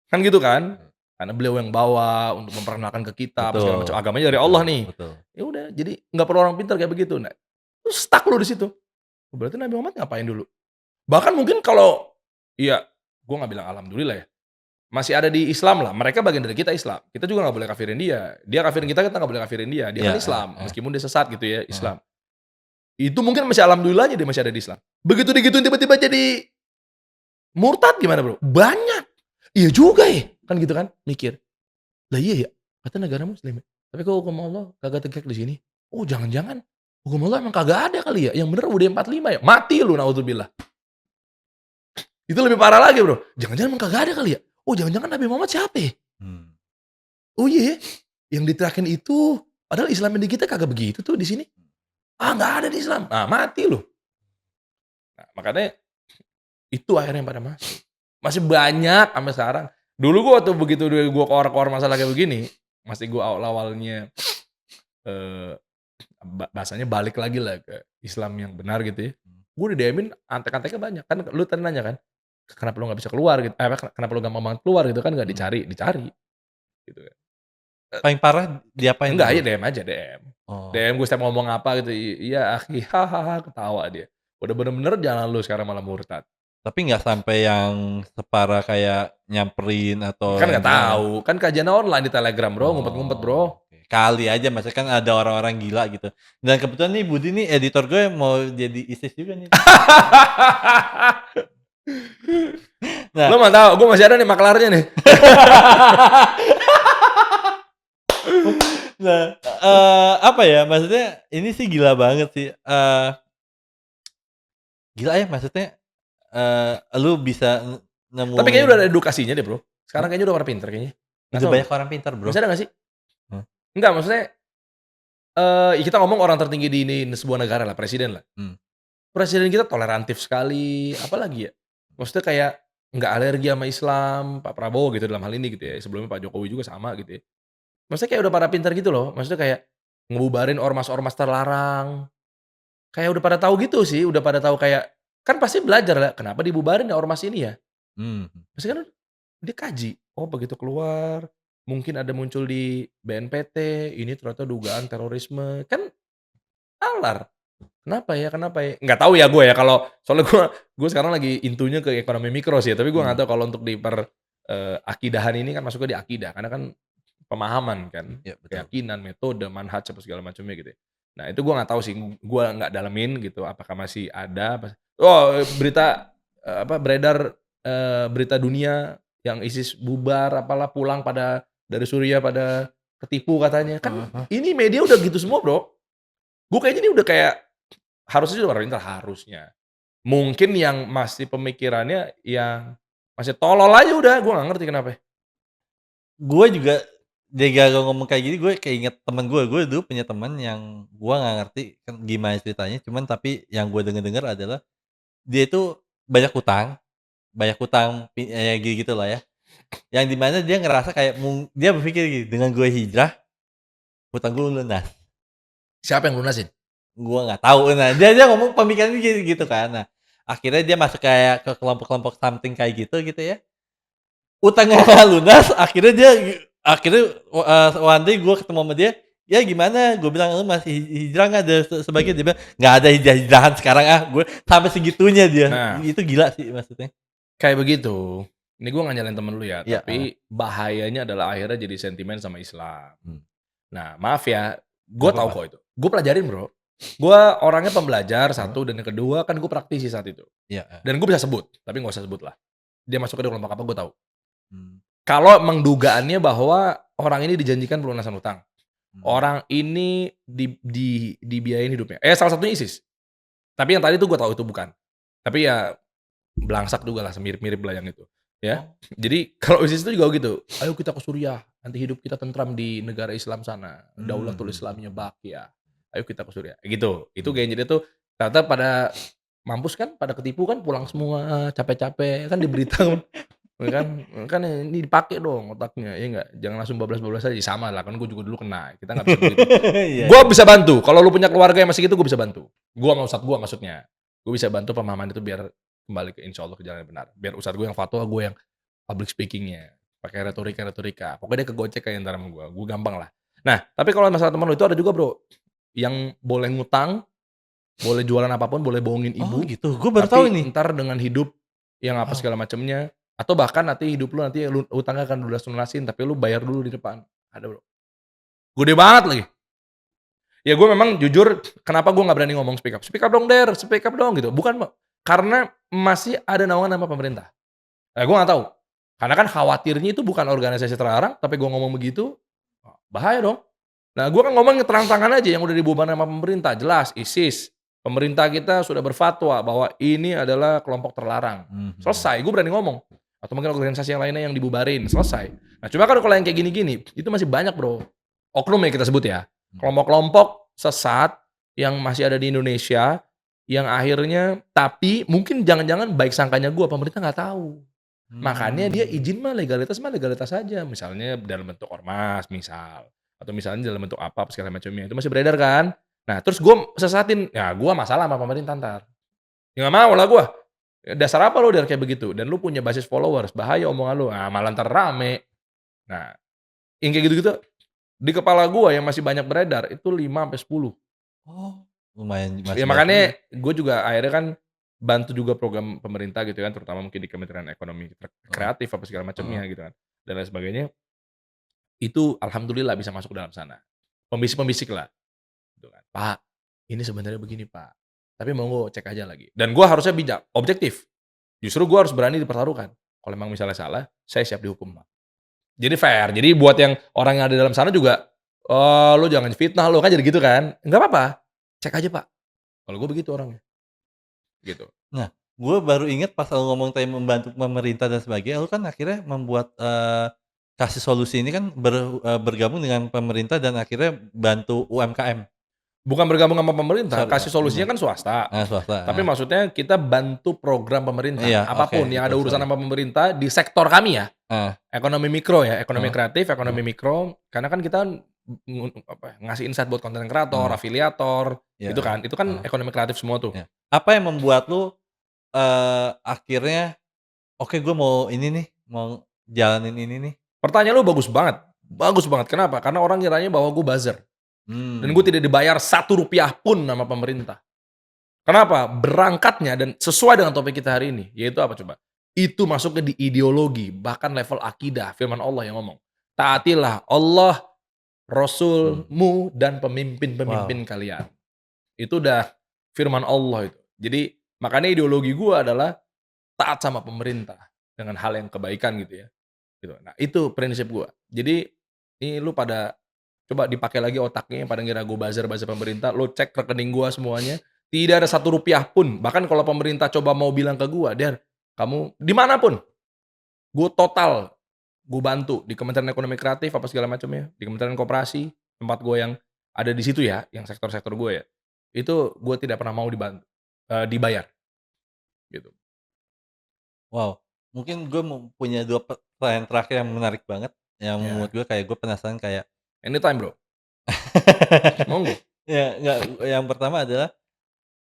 Kan gitu kan? Karena beliau yang bawa untuk memperkenalkan ke kita apa segala macam, Betul. agamanya dari Betul Allah nih. betul. Ya udah, jadi nggak perlu orang pintar kayak begitu. Nah, terus stuck lu di situ. Oh, berarti Nabi Muhammad ngapain dulu? Bahkan mungkin kalau iya, gua nggak bilang alhamdulillah ya, masih ada di Islam lah, mereka bagian dari kita Islam. Kita juga nggak boleh kafirin dia. Dia kafirin kita nggak boleh kafirin dia. Dia Iya, kan heeh Islam, heeh. meskipun dia sesat gitu ya, Heeh. Islam. Itu mungkin masih alhamdulillahnya dia masih ada di Islam. Begitu digituin tiba-tiba jadi murtad gimana, Bro? Banyak. Iya juga ya, kan gitu kan, mikir. Lah iya ya, kata negara muslim ya, tapi kok hukum Allah kagak tegak di sini? Oh jangan-jangan hukum Allah emang kagak ada kali ya, yang bener UUD 45 ya? Mati lu naudzubillah. Itu lebih parah lagi Bro, jangan-jangan emang kagak ada kali ya? Oh jangan-jangan Nabi Muhammad siapa ya? Mmm. Oh iya ya, yang diteriakin itu, padahal Islam yang di kita kagak begitu tuh di sini. Ah nggak ada di Islam, ah mati lu. Nah, makanya itu akhirnya yang pada masuk. Masih banyak sampai sekarang. Dulu gua waktu begitu gua keluar-keluar masalah kayak begini, masih gua awal-awalnya, eee, bahasanya balik lagi lah ke Islam yang benar gitu ya. Gua di DM-in antek-anteknya banyak, kan lu tadi nanya kan, kenapa lu nggak bisa keluar gitu, apa, kenapa lu gampang banget keluar gitu kan, nggak Mhm. dicari, dicari gitu kan. Paling parah diapain tuh, Enggak, ya Bro? DM aja, DM. Oh. DM gua setiap ngomong apa gitu, "Iya akhi, hahaha," ketawa dia. Udah bener-bener jalan lu sekarang malah murtad. Tapi nggak sampai yang separah kayak nyamperin atau Kan yang nggak gimana? tahu, kan kajiannya online di Telegram Bro, ngumpet-ngumpet Bro. Oh, oke. Kali aja maksudnya kan ada orang-orang gila gitu. Dan kebetulan nih Budi nih editor gue mau jadi ISIS juga nih. Lu Nah, mah tahu, gua masih ada nih maklarnya nih. nah, apa ya, maksudnya ini sih gila banget sih, gila ya maksudnya, lu bisa Tapi kayaknya udah nemuin ada edukasinya deh, Bro. Sekarang kayaknya udah pada pinter kayaknya. Nggak udah tahu deh, banyak orang pintar, Bro. masih ada nggak sih? Mmm, Enggak, maksudnya, kita ngomong orang tertinggi di ini sebuah negara lah, presiden lah. mmm, Presiden kita tolerantif sekali, apalagi ya, maksudnya kayak nggak alergi sama Islam, Pak Prabowo gitu dalam hal ini gitu ya, sebelumnya Pak Jokowi juga sama gitu ya. Maksudnya kayak udah pada pinter gitu loh, maksudnya kayak ngebubarin ormas-ormas terlarang. Kayak udah pada tahu gitu sih, udah pada tahu kayak kan pasti belajar lah, kenapa dibubarin ya ormas ini ya? Mhm. Pasti kan dia kaji, oh begitu keluar, mungkin ada muncul di BNPT, ini ternyata dugaan terorisme, kan nalar. Kenapa ya? Nggak tahu ya gue ya kalau soalnya gue sekarang lagi intunya ke ekonomi mikro sih, tapi gue Mmm. nggak tahu kalau untuk akidahan ini kan masuknya di akidah, karena kan pemahaman kan, Iya betul. keyakinan, metode, manhaj, apa segala macamnya gitu ya. Nah itu gue nggak tahu sih, gue nggak dalemin gitu, apakah masih ada berita, beredar, berita dunia yang ISIS bubar apalah, pulang pada dari Suriah pada ketipu katanya, kan Heeh heeh. ini media udah gitu semua Bro. Gue kayaknya ini udah kayak harusnya juga pemerintah harusnya. Mungkin yang masih pemikirannya yang masih tolol aja udah, gue nggak ngerti kenapa. Gue juga jaga lo ngomong kayak gini, gue keinget temen gue dulu punya temen yang gue nggak ngerti kan gimana ceritanya, cuman tapi yang gue denger-denger adalah dia itu banyak hutang gitu lah ya, yang di mana dia ngerasa kayak dia berpikir gini, "Dengan gue hijrah, hutang gue lunas." Siapa yang lunasin? Gua nggak tahu, nah dia ngomong pemikirannya gitu kan. Nah, akhirnya dia masuk kayak ke kelompok-kelompok something kayak gitu ya. Utangnya nggak lunas, akhirnya dia akhirnya, one day gua ketemu sama dia, "Ya gimana?" Gua bilang, "Lu masih hijrah nggak?" Ada sebagian dia bilang, "Nggak ada hijrah-hijrahan sekarang ah." Gue sampai segitunya dia, Nah, itu gila sih maksudnya. kayak begitu. Ini gue nggak nyalain temen lu ya, Iya, heeh. tapi bahayanya adalah akhirnya jadi sentimen sama Islam. Mmm. Nah, maaf ya, gue Nggak tahu apa-apa. kok itu. Gue pelajarin Bro. Gue orangnya pembelajar, Heeh. satu, dan yang kedua kan gue praktisi saat itu. Iya, heeh. Dan gue bisa sebut, tapi nggak usah sebut lah. Dia masuk ke kelompok apa gue tahu. Mmm. Kalau emang dugaannya bahwa orang ini dijanjikan pelunasan utang. Mhm. Orang ini dibiayain hidupnya. Salah satunya ISIS. Tapi yang tadi tuh gue tahu itu bukan. Tapi ya belangsak juga lah, mirip-mirip lah yang itu, ya. Oh. Jadi kalau ISIS itu juga gitu, "Ayo kita ke Suriah, nanti hidup kita tentram di negara Islam sana, Mmm, Daulatul mhm Islamiyah mhm. Baqiyah. Ayo kita ke Suriah." Gitu. Itu Mmm. gengnya dia tuh ternyata pada mampus kan, pada ketipu kan, pulang semua capek-capek, kan di berita kan ini dipakai dong otaknya, ya nggak? Jangan langsung bablas-bablas aja, sama lah kan gue juga dulu kena, kita nggak bisa begitu. Iya Gue iya. bisa bantu, kalau lu punya keluarga yang masih gitu gue bisa bantu. Gue sama ustad gue maksudnya. Gue bisa bantu pemahaman itu biar kembali ke insya Allah ke jalan yang benar. Biar ustad gue yang fatwa, gue yang public speaking-nya, pakai retorika-retorika. Pokoknya dia kegocek kayak entar sama gue gampang lah. Nah, tapi kalau masalah teman lu itu ada juga Bro, yang boleh ngutang, boleh jualan apapun, boleh bohongin Oh ibu, gitu, gue baru tahu tapi ini. entar dengan hidup yang apa Wow. segala macamnya, atau bahkan nanti hidup lu nanti utangnya akan lunas-lunasin, tapi lu bayar dulu di depan. Ada Bro. Gede banget lagi. Ya gue memang jujur, kenapa gue nggak berani ngomong speak up dong Der, speak up dong gitu. Bukan karena masih ada naungan sama pemerintah. Gue nggak tahu, karena kan khawatirnya itu bukan organisasi terlarang, tapi gue ngomong begitu, bahaya dong. Nah gue kan ngomong terang-terangan aja yang udah dibubarkan sama pemerintah, jelas ISIS. Pemerintah kita sudah berfatwa bahwa ini adalah kelompok terlarang. Mhm mhm. Selesai, gue berani ngomong. Atau mungkin organisasi yang lainnya yang dibubarin, selesai. Nah cuma kan kalau yang kayak gini-gini, itu masih banyak Bro. Oknum ya kita sebut ya. Mhm. Kelompok-kelompok sesat yang masih ada di Indonesia, yang akhirnya tapi mungkin jangan-jangan baik sangkanya gue, pemerintah nggak tahu. Makanya dia Mmm. izin mah legalitas saja, misalnya dalam bentuk ormas misal, atau misalnya dalam bentuk apa segala macamnya, itu masih beredar kan. Nah terus gue sesatin, ya gue masalah sama pemerintah entar, ya nggak mau lah gue, dasar apa lu kayak begitu, dan lu punya basis followers, bahaya omongan lu, nah malah entar rame. Nah yang kayak gitu-gitu, di kepala gue yang masih banyak beredar, itu 5 sampai 10. Oh, lumayan Ya masih banyak juga ya? makanya gue juga akhirnya kan bantu juga program pemerintah gitu kan, terutama mungkin di Kementerian Ekonomi Heeh Kreatif apa segala heeh. macamnya gitu kan, dan lain sebagainya. Itu alhamdulillah bisa masuk ke dalam sana. Pembisik-pembisik lah, gitu kan, "Pak, ini sebenarnya begini Pak, tapi monggo cek aja lagi." Dan gua harusnya bijak, objektif. Justru gua harus berani dipertaruhkan. Kalau memang misalnya salah, saya siap dihukum, Pak. Jadi fair. Jadi buat yang orang yang ada di dalam sana juga, "Oh, lu jangan fitnah lu," kan jadi gitu kan. Enggak apa-apa, cek aja Pak. Kalau gua begitu orangnya, gitu. Nah, gue baru inget pas lu ngomong tadi membantu pemerintah dan sebagainya, lu kan akhirnya membuat, kasih solusi ini kan bergabung dengan pemerintah dan akhirnya bantu UMKM. Bukan bergabung sama pemerintah, Sorry, kasih solusinya gimana? kan swasta. Swasta, Tapi maksudnya kita bantu program pemerintah, iya, oke, apapun yang itu ada urusan sorry. sama pemerintah di sektor kami ya. Heeh Ekonomi mikro ya, ekonomi heeh kreatif, heeh. ekonomi mikro, karena kan kita ngasih insight buat konten kreator, Heeh. afiliator, Iya, gitu kan. Itu kan heeh, ekonomi kreatif semua tuh. iya. Apa yang membuat lu, akhirnya, "Oke, gue mau ini nih, mau jalanin ini nih." Pertanyaan lu bagus banget, bagus banget. Kenapa? Karena orang ngiranya bahwa gue buzzer dan gue Mmm, tidak dibayar Rp1 pun sama pemerintah. Kenapa? Berangkatnya dan sesuai dengan topik kita hari ini, yaitu apa coba? Itu masuknya di ideologi, bahkan level akidah, firman Allah yang ngomong. "Taatilah Allah, mmm, Rasulmu, dan wow, pemimpin-pemimpin kalian." Itu udah firman Allah itu. Jadi makanya ideologi gua adalah taat sama pemerintah dengan hal yang kebaikan gitu ya, gitu. Nah itu prinsip gua. Jadi ini lu pada coba dipakai lagi otaknya yang pada ngira gua buzzer-buzzer pemerintah, lu cek rekening gua semuanya, tidak ada Rp1 pun. Bahkan kalau pemerintah coba mau bilang ke gua, "Der, kamu di mana pun, gua total, gua bantu di Kementerian Ekonomi Kreatif apa segala macamnya, di Kementerian Koperasi, tempat gua yang ada di situ ya, yang sektor-sektor gua ya, itu gua tidak pernah mau dibayar, gitu." wow. Mungkin gue mau punya 2 pertanyaan terakhir yang menarik banget, yang menurut Ya, gue kayak gue penasaran kayak anytime Bro, monggo. ya, enggak, yang pertama adalah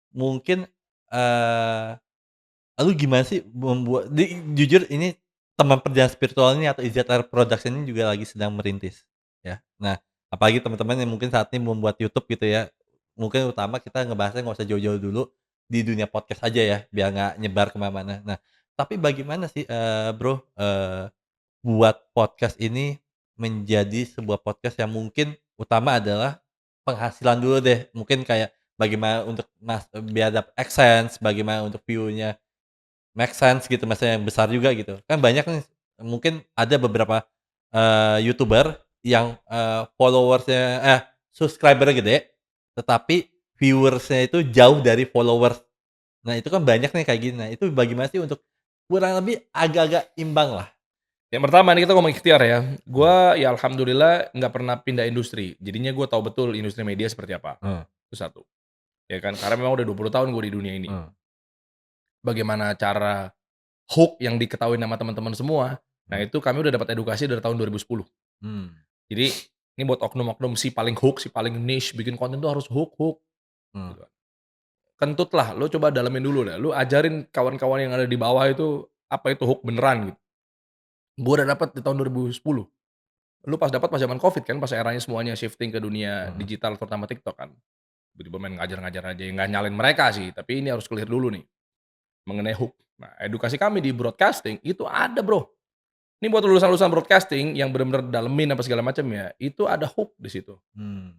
mungkin, eee, lu gimana sih membuat jujur ini teman perjalanan spiritual ini atau Izzat Production ini juga lagi sedang merintis, ya. Nah, apalagi teman-teman yang mungkin saat ini membuat YouTube gitu ya, mungkin utama kita ngebahasnya nggak usah jauh-jauh dulu, di dunia podcast aja ya, biar nggak nyebar ke mana-mana. Nah, tapi bagaimana sih, Bro, buat podcast ini menjadi sebuah podcast yang mungkin utama adalah penghasilan dulu deh. Mungkin kayak bagaimana untuk biar dapet AdSense, bagaimana untuk view-nya make sense gitu, maksudnya yang besar juga gitu. Kan banyak nih, mungkin ada beberapa, YouTuber yang, subscriber-nya gede, tetapi viewersnya itu jauh dari followers. Nah, itu kan banyak nih kayak gini. Nah, itu bagaimana sih untuk kurang lebih agak-agak imbang lah? Yang pertama nih kita ngomong ikhtiar ya, Mmm, gua ya alhamdulillah nggak pernah pindah industri, jadinya gua tahu betul industri media seperti apa, heeh, itu satu, ya kan. Karena memang udah 20 tahun gua di dunia ini. heeh, Bagaimana cara hook yang diketahui sama teman-teman semua, nah mmm, itu kami udah dapat edukasi dari tahun 2010. mmm, Jadi, ini buat oknum-oknum si paling hook, si paling niche, bikin konten tuh harus hook hook, mmm, gitu kan. Kentutlah, lu coba dalemin dulu dah, lu ajarin kawan-kawan yang ada di bawah itu, apa itu hook beneran gitu. Gua udah dapat di tahun 2010. Lu pas dapat pas zaman Covid kan, pas eranya semuanya shifting ke dunia heeh, digital terutama TikTok kan. Tiba-tiba main ngajar-ngajar aja, ya nggak nyalain mereka sih, tapi ini harus clear dulu nih, mengenai hook. Nah, edukasi kami di broadcasting itu ada Bro. Ini buat lulusan-lulusan broadcasting yang bener-bener dalemin apa segala macam ya, itu ada hook di situ. mmm.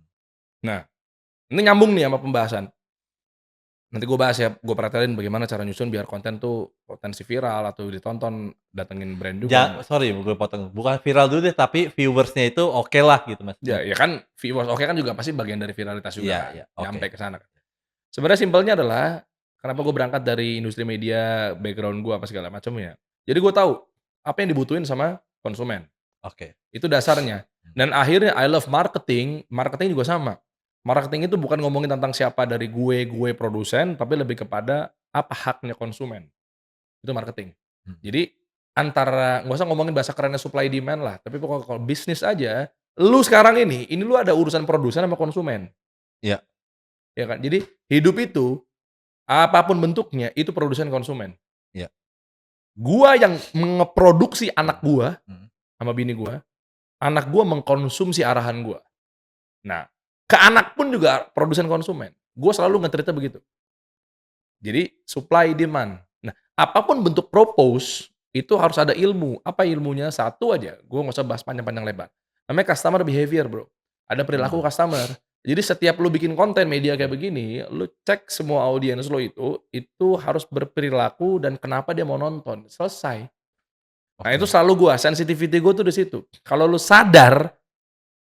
Nah, ini nyambung nih sama pembahasan. Nanti gue bahas ya, gue pretelin bagaimana cara nyusun biar konten tuh potensi viral atau ditonton, datengin brand juga nih. Sorry gue potong, bukan viral dulu deh, tapi viewersnya itu okelah gitu maksudnya. Ya kan viewers oke kan juga pasti bagian dari viralitas juga Iya, kan, iya, oke. nyampe ke sana kan. Sebenarnya simpelnya adalah, kenapa gue berangkat dari industri media, background gue apa segala macam ya. Jadi gue tahu, apa yang dibutuhin sama konsumen, Oke. itu dasarnya. Mmm, Dan akhirnya I love marketing, marketing juga sama. Marketing itu bukan ngomongin tentang siapa dari gue produsen, tapi lebih kepada apa haknya konsumen, itu marketing. mhm, Jadi, antara nggak usah ngomongin bahasa kerennya supply demand lah, tapi pokoknya kalau bisnis aja, lu sekarang ini lu ada urusan produsen sama konsumen, iya, ya kan. Jadi, hidup itu apapun bentuknya, itu produsen konsumen. iya, Gua yang ngeproduksi anak mhm, gua mhm, sama bini gua, anak gua mengkonsumsi arahan gua. Nah, ke anak pun juga produsen konsumen. Gua selalu nge-treat-nya begitu. Jadi supply demand. Nah, apapun bentuk propose, itu harus ada ilmu. Apa ilmunya? Satu aja, gua nggak usah bahas panjang-panjang lebar. Namanya customer behavior, Bro. Ada perilaku mmm, customer. Jadi setiap lu bikin konten media kayak begini, lu cek semua audiens lo itu harus berperilaku dan kenapa dia mau nonton, selesai. Nah itu oke, selalu gua, sensitivity gua tuh di situ. Kalau lu sadar,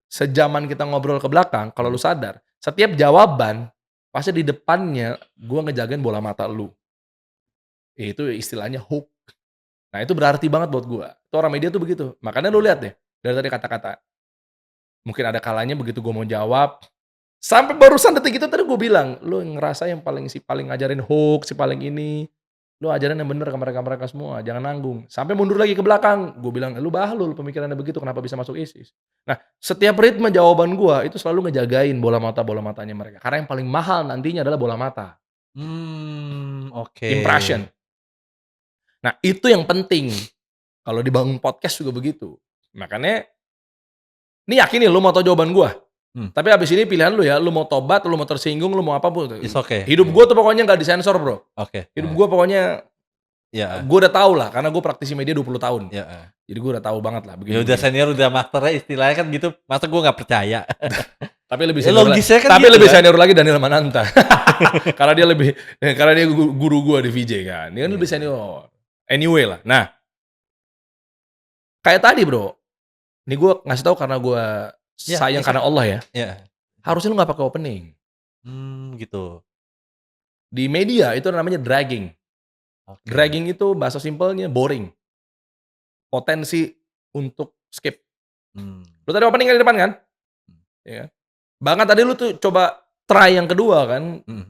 sejaman kita ngobrol ke belakang, kalau lu mhm, sadar, setiap jawaban, pasti di depannya gua ngejagain bola mata lu. Itu istilahnya hook. Nah itu berarti banget buat gua. Itu orang media tuh begitu. Makanya lu mhm, lihat deh, dari tadi kata-kata, mungkin ada kalanya begitu gua mau jawab, sampai barusan detik itu tadi gua bilang, "Lu ngerasa yang paling si paling ngajarin hook, si paling ini." Lu ajarin yang bener ke mereka-mereka semua, jangan nanggung. Sampai mundur lagi ke belakang, gue bilang, "Lu bahlul pemikirannya begitu, kenapa bisa masuk ISIS?" Nah, setiap ritme jawaban gua itu selalu ngejagain bola matanya mereka. Karena yang paling mahal nantinya adalah bola mata, Oke. impression. Nah, itu yang penting. Kalau dibangun podcast juga begitu. Makanya, ini yakin nih lu mau tahu jawaban gua. Mmm, Tapi abis ini pilihan lu ya, lu mau tobat, lu mau tersinggung, lu mau apa pun. it's okay. Hidup gua tuh pokoknya nggak disensor, Bro. Oke, Hidup gua pokoknya, iya, gua udah tahu lah, karena gua praktisi media 20 tahun. iya, heeh. Jadi gua udah tahu banget lah Ya udah begini-begini. senior, udah master-nya istilahnya kan gitu, masa gua nggak percaya? Tapi lebih Ya senior lagi. logisnya kan Tapi gitu lebih kan? senior lagi Daniel Mananta. Karena dia guru gua di VJ kan. Dia kan lebih Iya. senior. Anyway lah. Nah, kayak tadi, Bro. Ini gua ngasih tahu karena gua Iya, sayang it's karena okay. Allah ya. Iya. Harusnya lu nggak pakai opening. Gitu. Di media itu namanya dragging. Oke. Dragging itu bahasa simpelnya boring. Potensi untuk skip. Mmm, Lu tadi opening kan di depan kan? Iya kan? Bahkan tadi lu tuh coba try yang kedua kan.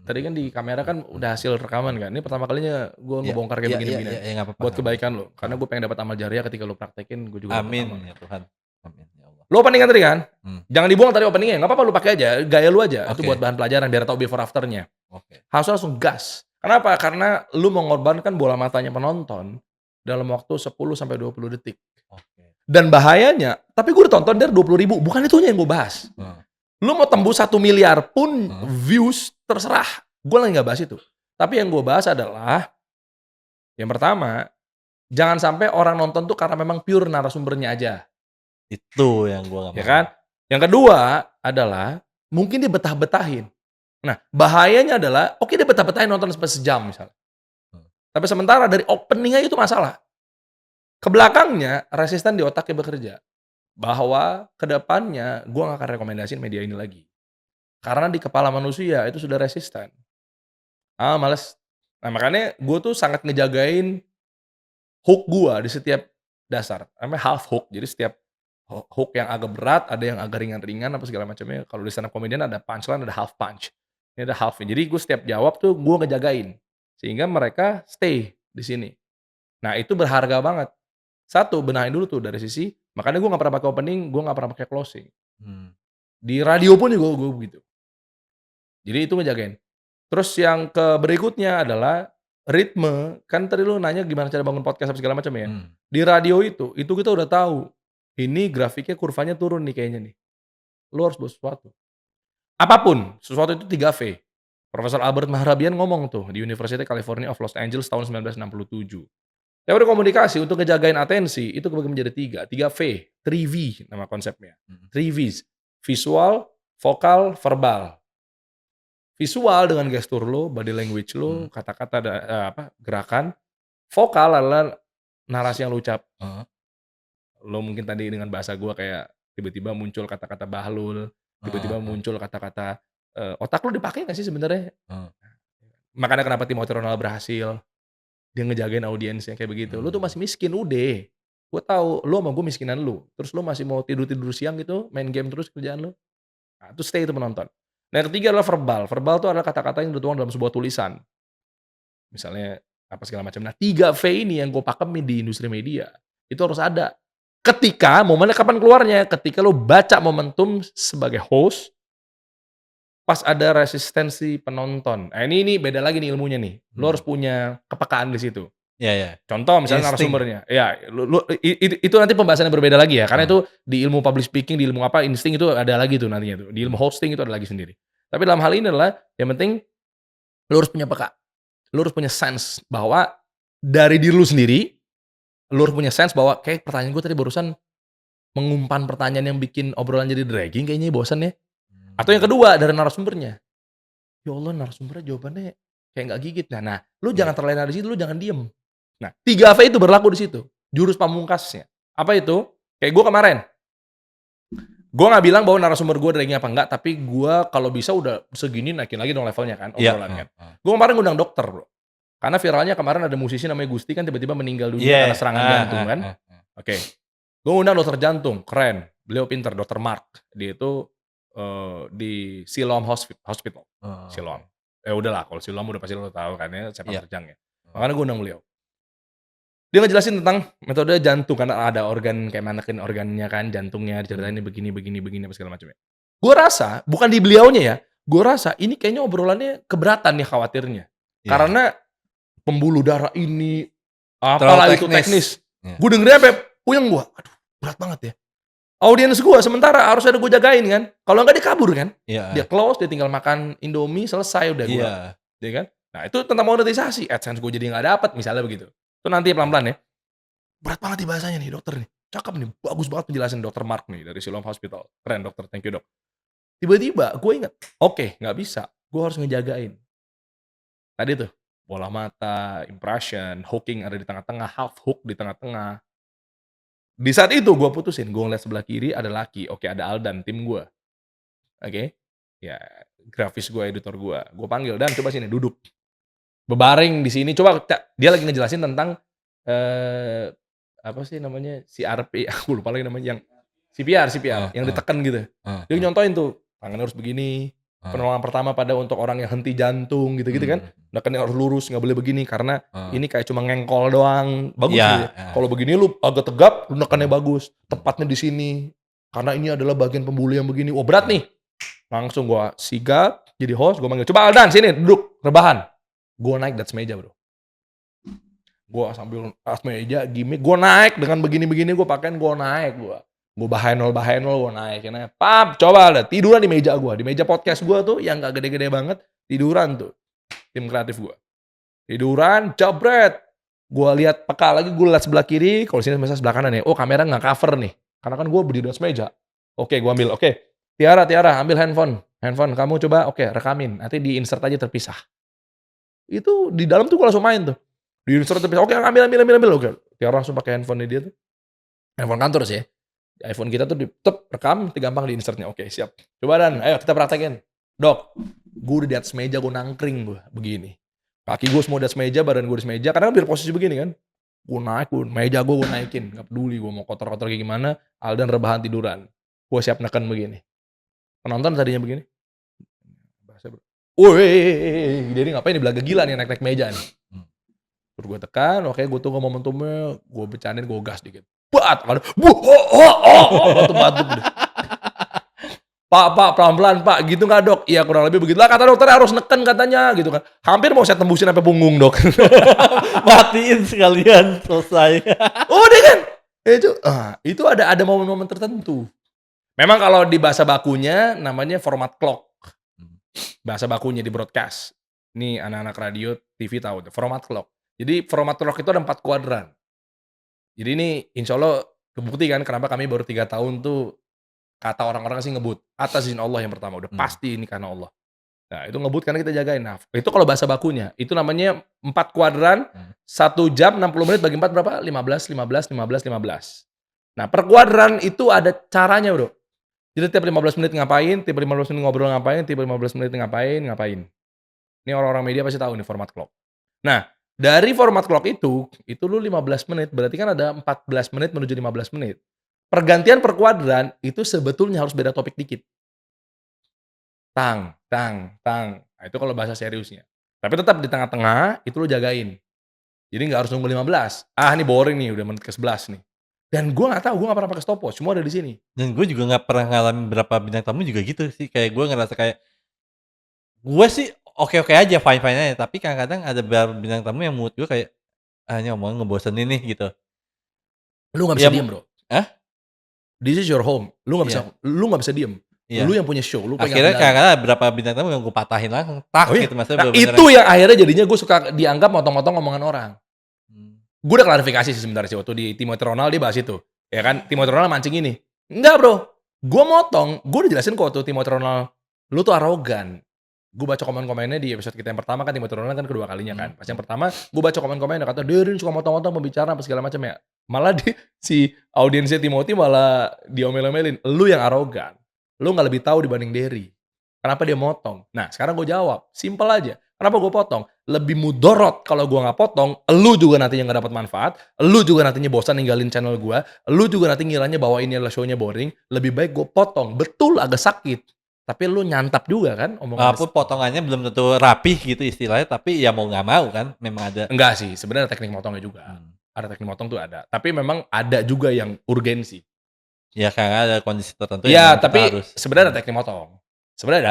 Tadi kan di kamera kan udah hasil rekaman kan. Ini pertama kalinya gua Iya, ngebongkar kayak iya, iya, begini-beginian. iya, iya, nggak apa-apa, Buat nggak apa-apa. kebaikan lu. Karena gue pengen dapat amal jariah ketika lu praktekin, gue juga dapat Amin amal. ya Tuhan, amin ya Allah. Lu opening kan tadi kan? Mmm, Jangan dibuang tadi openingnya, nggak apa-apa lu pakai aja, gaya lu aja. Itu oke, buat bahan pelajaran biar tahu before after-nya. oke. Harusnya langsung gas. Kenapa? Karena lu mengorbankan bola matanya penonton dalam waktu 10 sampai 20 detik. Oke. Dan bahayanya, tapi gue udah tonton dari 20.000, bukan itunya yang gue bahas. Heeh, Lu mau tembus 1 miliar pun heeh. views, terserah. Gue lagi nggak bahas itu. Tapi yang gue bahas adalah, yang pertama, jangan sampai orang nonton tuh karena memang pure narasumbernya aja, Itu yang gua nggak ya mau. kan? Yang kedua adalah, mungkin dia betah-betahin. Nah, bahayanya adalah, oke dia betah-betahin nonton sampai sejam misalnya. Mmm, Tapi sementara dari opening aja itu masalah. Ke belakangnya, resisten di otaknya bekerja. Bahwa ke depannya, gue nggak akan rekomendasiin media ini lagi. Karena di kepala manusia itu sudah resisten. Males. Nah, makanya gue tuh sangat ngejagain hook gue di setiap dasar. Namanya half hook. Jadi setiap hook yang agak berat, ada yang agak ringan-ringan apa segala macamnya. Kalau di stand up comedian ada punchline, ada half punch. Ini ada half-nya. Jadi gue setiap jawab tuh gue ngejagain. Sehingga mereka stay di sini. Nah, itu berharga banget. Satu, benahin dulu tuh dari sisi, makanya gue nggak pernah pakai opening, gue nggak pernah pakai closing. mmm, Di radio pun juga gue begitu. Jadi itu ngejagain. Terus yang berikutnya adalah ritme, kan tadi lu nanya gimana cara bangun podcast apa segala macam ya. mmm. Di radio itu kita udah tahu, ini grafiknya kurvanya turun nih kayaknya nih. Lu harus buat sesuatu. Apapun, sesuatu itu 3V. Profesor Albert Maharabian ngomong tuh di University California of Los Angeles tahun 1967. Teori komunikasi untuk ngejagain atensi itu kebagi menjadi 3V, 3V nama konsepnya. Mhm, 3Vs, visual, vokal, verbal. Visual dengan gestur lo, body language mmm, lo, kata-kata gerakan. Vokal adalah narasi yang lo ucap. heeh, Lo mungkin tadi dengan bahasa gua kayak tiba-tiba muncul kata-kata bahlul, heeh, tiba-tiba heeh, muncul kata-kata, otak lo dipakai nggak sih sebenarnya? heeh, Makanya kenapa Timothée Ronald berhasil, dia ngejagain audiensnya kayak begitu. Lo tuh mmm, masih miskin, udah. Gua tahu, lo sama gua miskinan lu, terus lo masih mau tidur-tidur siang gitu, main game terus kerjaan lo. Nah, itu stay itu penonton. Nah, yang ketiga adalah verbal. Verbal itu adalah kata-kata yang tertuang dalam sebuah tulisan. Misalnya apa segala macam. Nah, 3V ini yang gue pakemin di industri media, itu harus ada. Ketika momennya kapan keluarnya? Ketika lo baca momentum sebagai host, pas ada resistensi penonton. Nah, ini beda lagi nih ilmunya nih. Lo harus mmm. punya kepekaan di situ. Iya, iya. Contoh misalnya Insting. narasumbernya. Ya, itu nanti pembahasannya berbeda lagi ya. Karena Heeh, itu di ilmu public speaking, di ilmu apa, insting itu ada lagi tuh nantinya tuh. Di ilmu mmm, hosting itu ada lagi sendiri. Tapi dalam hal ini adalah yang penting lo harus punya peka. Lo harus punya sense bahwa dari diri lu sendiri, lu harus punya sense bahwa kayak pertanyaan gue tadi barusan mengumpan pertanyaan yang bikin obrolan jadi dragging kayaknya bosan ya. Atau yang mmm, kedua dari narasumbernya. Ya Allah narasumbernya jawabannya kayak nggak gigit. Nah, lu iya, jangan terlena di situ, lu jangan diem. Nah, 3V itu berlaku di situ. Jurus pamungkasnya. Apa itu? Kayak gue kemarin. Gue nggak bilang bahwa narasumber gue dragging apa enggak, tapi gue kalau bisa udah segini naikin lagi dong levelnya kan, iya, obrolan heeh, kan. heeh. Gue kemarin ngundang dokter, Bro. Karena viralnya kemarin ada musisi namanya Gusti kan tiba-tiba meninggal dunia Iya, karena serangan heeh, jantung heeh, kan. heeh, heeh. Oke. Gue ngundang dokter jantung, keren. Beliau pinter, Dokter Mark. Dia itu, di Siloam Hospital, Oh, Siloam. oke. Udahlah kalau Siloam udah pasti lo tahu kan ya, sepak Iya, terjang ya. Makanya gue undang beliau. Dia ngejelasin tentang metode jantung, karena ada organ kayak manekin organnya kan, jantungnya diceritain ini begini, apa segala macamnya. Gue rasa, bukan di beliaunya ya, gue rasa ini kayaknya obrolannya keberatan nih khawatirnya. Iya. Karena pembuluh darah ini, Terlalu apalah itu teknis. Iya. Gue dengernya sampai puyeng gue, aduh berat banget ya. Audiens gue sementara harus ada gue jagain kan, kalau enggak dia kabur kan. Iya. Dia close, dia tinggal makan Indomie, selesai udah gue. Iya. Ya kan? Nah itu tentang monetisasi, AdSense gue jadi nggak dapet misalnya begitu. Itu nanti pelan-pelan ya. Berat banget nih bahasanya nih dokter nih. Cakep nih, bagus banget penjelasan dokter Mark nih dari Siloam Hospital. Keren dokter, thank you dok. Tiba-tiba gue inget, oke nggak bisa, gue harus ngejagain. Tadi tuh, bola mata, impression, hooking ada di tengah-tengah, half hook di tengah-tengah. Di saat itu gue putusin, gue ngeliat sebelah kiri ada Laki, oke ada Aldan, tim gue. Oke, ya grafis gue, editor gue panggil, Dan coba sini duduk. Bebaring di sini, coba dia lagi ngejelasin tentang apa sih namanya, CRP, aku lupa lagi namanya, yang CPR, yang ditekan gitu. Dia nyontohin tuh, tangannya harus begini, penolongan pertama pada untuk orang yang henti jantung gitu-gitu kan. Nekannya harus lurus, nggak boleh begini karena ini kayak cuma ngengkol doang, bagus gitu. Kalau begini lu agak tegap, lu nekannya bagus, tepatnya di sini. Karena ini adalah bagian pembuluh yang begini. Wah berat nih. Langsung gua sigap, jadi host, gua manggil, coba Aldan sini duduk, rebahan. Gua naik that's meja bro. Gue sambil atas meja gimmick, gue naik dengan begini-begini, gue pakein, gue naik, gue bahenol, gue naikin aja. Pap, coba ada tiduran di meja gue, di meja podcast gue tuh yang gak gede-gede banget, tiduran tuh tim kreatif gue, tiduran, jabret. Gue lihat peka lagi, gue lihat sebelah kiri, kalau sini misalnya sebelah kanan ya, oh kamera nggak cover nih, karena kan gue berdiri di atas meja. Oke, gue ambil, oke, Tiara, ambil handphone kamu coba, oke, rekamin, nanti di insert aja terpisah. Itu di dalam tuh gue langsung main tuh. Di insert terpisah, oke ambil, oke. Tiara langsung pakai handphone dia tuh. Handphone kantor sih ya. iPhone kita tuh rekam, gampang di insertnya. Oke, siap. Coba Dan, ayo kita praktekin. Dok, gue udah di atas meja, gue nangkring gue begini. Kaki gue semua di atas meja, badan gue di atas meja, karena biar posisi begini kan. Gue naik, meja gue naikin. Gak peduli gue mau kotor-kotor kayak gimana, Aldan rebahan tiduran. Gue siap neken begini. Penonton tadinya begini. Bahasa bro. Woi, jadi ngapain nih belaga gila nih naik-naik meja nih. Terus gue tekan, oke gue tunggu momentumnya, gue bercandain, gue gas dikit. Bat, ada, batuk-batuk deh. Pak, pelan-pelan Pak, gitu gak dok? Iya kurang lebih begitu lah, kata dokter harus neken katanya gitu kan. Hampir mau saya tembusin sampai punggung dok. Matiin sekalian, selesai. Udah kan? Itu ada momen-momen tertentu. Memang kalau di bahasa bakunya namanya format clock. Bahasa bakunya di broadcast. Ini anak-anak radio, TV tahu, format clock. Jadi format clock itu ada 4 kuadran. Jadi ini insya Allah kebukti kan kenapa kami baru 3 tahun tuh kata orang-orang sih ngebut. Atas izin Allah yang pertama, udah pasti ini karena Allah. Nah itu ngebut karena kita jagain. Nah itu kalau bahasa bakunya, itu namanya 4 kuadran, 1 jam 60 menit bagi 4 berapa? 15. Nah per kuadran itu ada caranya bro. Jadi tiap 15 menit ngapain, tiap 15 menit ngobrol ngapain, tiap 15 menit ngapain. Ini orang-orang media pasti tahu nih format clock. Nah dari format clock itu lu 15 menit, berarti kan ada 14 menit menuju 15 menit. Pergantian per kuadran, itu sebetulnya harus beda topik dikit. Tang. Nah itu kalau bahasa seriusnya. Tapi tetap di tengah-tengah, itu lu jagain. Jadi nggak harus nunggu 15. Ini boring nih, udah menit ke-11 nih. Dan gue nggak tahu, gue nggak pernah pakai stopwatch, semua ada di sini. Dan gue juga nggak pernah ngalamin berapa bintang tamu juga gitu sih. Kayak gue ngerasa kayak, gue sih oke-oke aja, fine-fine aja. Tapi kadang-kadang ada beberapa bintang tamu yang menurut gue kayak, ini ngomongnya ngebosenin nih gitu. Lu nggak bisa diem bro. This is your home. Lu nggak bisa diem. Lu yang punya show. Lu akhirnya kadang-kadang berapa bintang tamu yang gue patahin langsung. Gitu maksudnya. Nah, itu yang akhirnya jadinya gue suka dianggap motong-motong omongan orang. Gue udah klarifikasi sih sebentar sih waktu di Timothy Ronald dia bahas itu. Ya kan, Timothy Ronald mancing ini. Enggak bro, gue motong. Gue udah jelasin kok waktu Timothy Ronald, lu tuh arogan. Gue baca komen-komennya di episode kita yang pertama kan, Timothy Ronald kan kedua kalinya kan. Pas yang pertama, gue baca komen-komennya kata, Derin suka motong-motong pembicaraan apa segala macam ya. Malah si audiensnya Timothy malah diomel-omelin. Lu yang arogan. Lu gak lebih tahu dibanding Derry. Kenapa dia motong? Nah sekarang gue jawab, simple aja. Kenapa gue potong? Lebih mudorot kalau gue gak potong, lu juga nantinya gak dapat manfaat, lu juga nantinya bosan ninggalin channel gue, lu juga nanti ngiranya bahwa ini adalah show-nya boring, lebih baik gue potong. Betul agak sakit, tapi lu nyantap juga kan omongan Walaupun potongannya belum tentu rapih gitu istilahnya, tapi ya mau nggak mau kan memang ada. enggak sih, sebenarnya teknik motongnya juga. Mmm. Ada teknik motong tuh ada, tapi memang ada juga yang urgensi. Ya karena ada kondisi tertentu yang Iya, memang kita tapi harus. sebenarnya ada teknik motong. Sebenarnya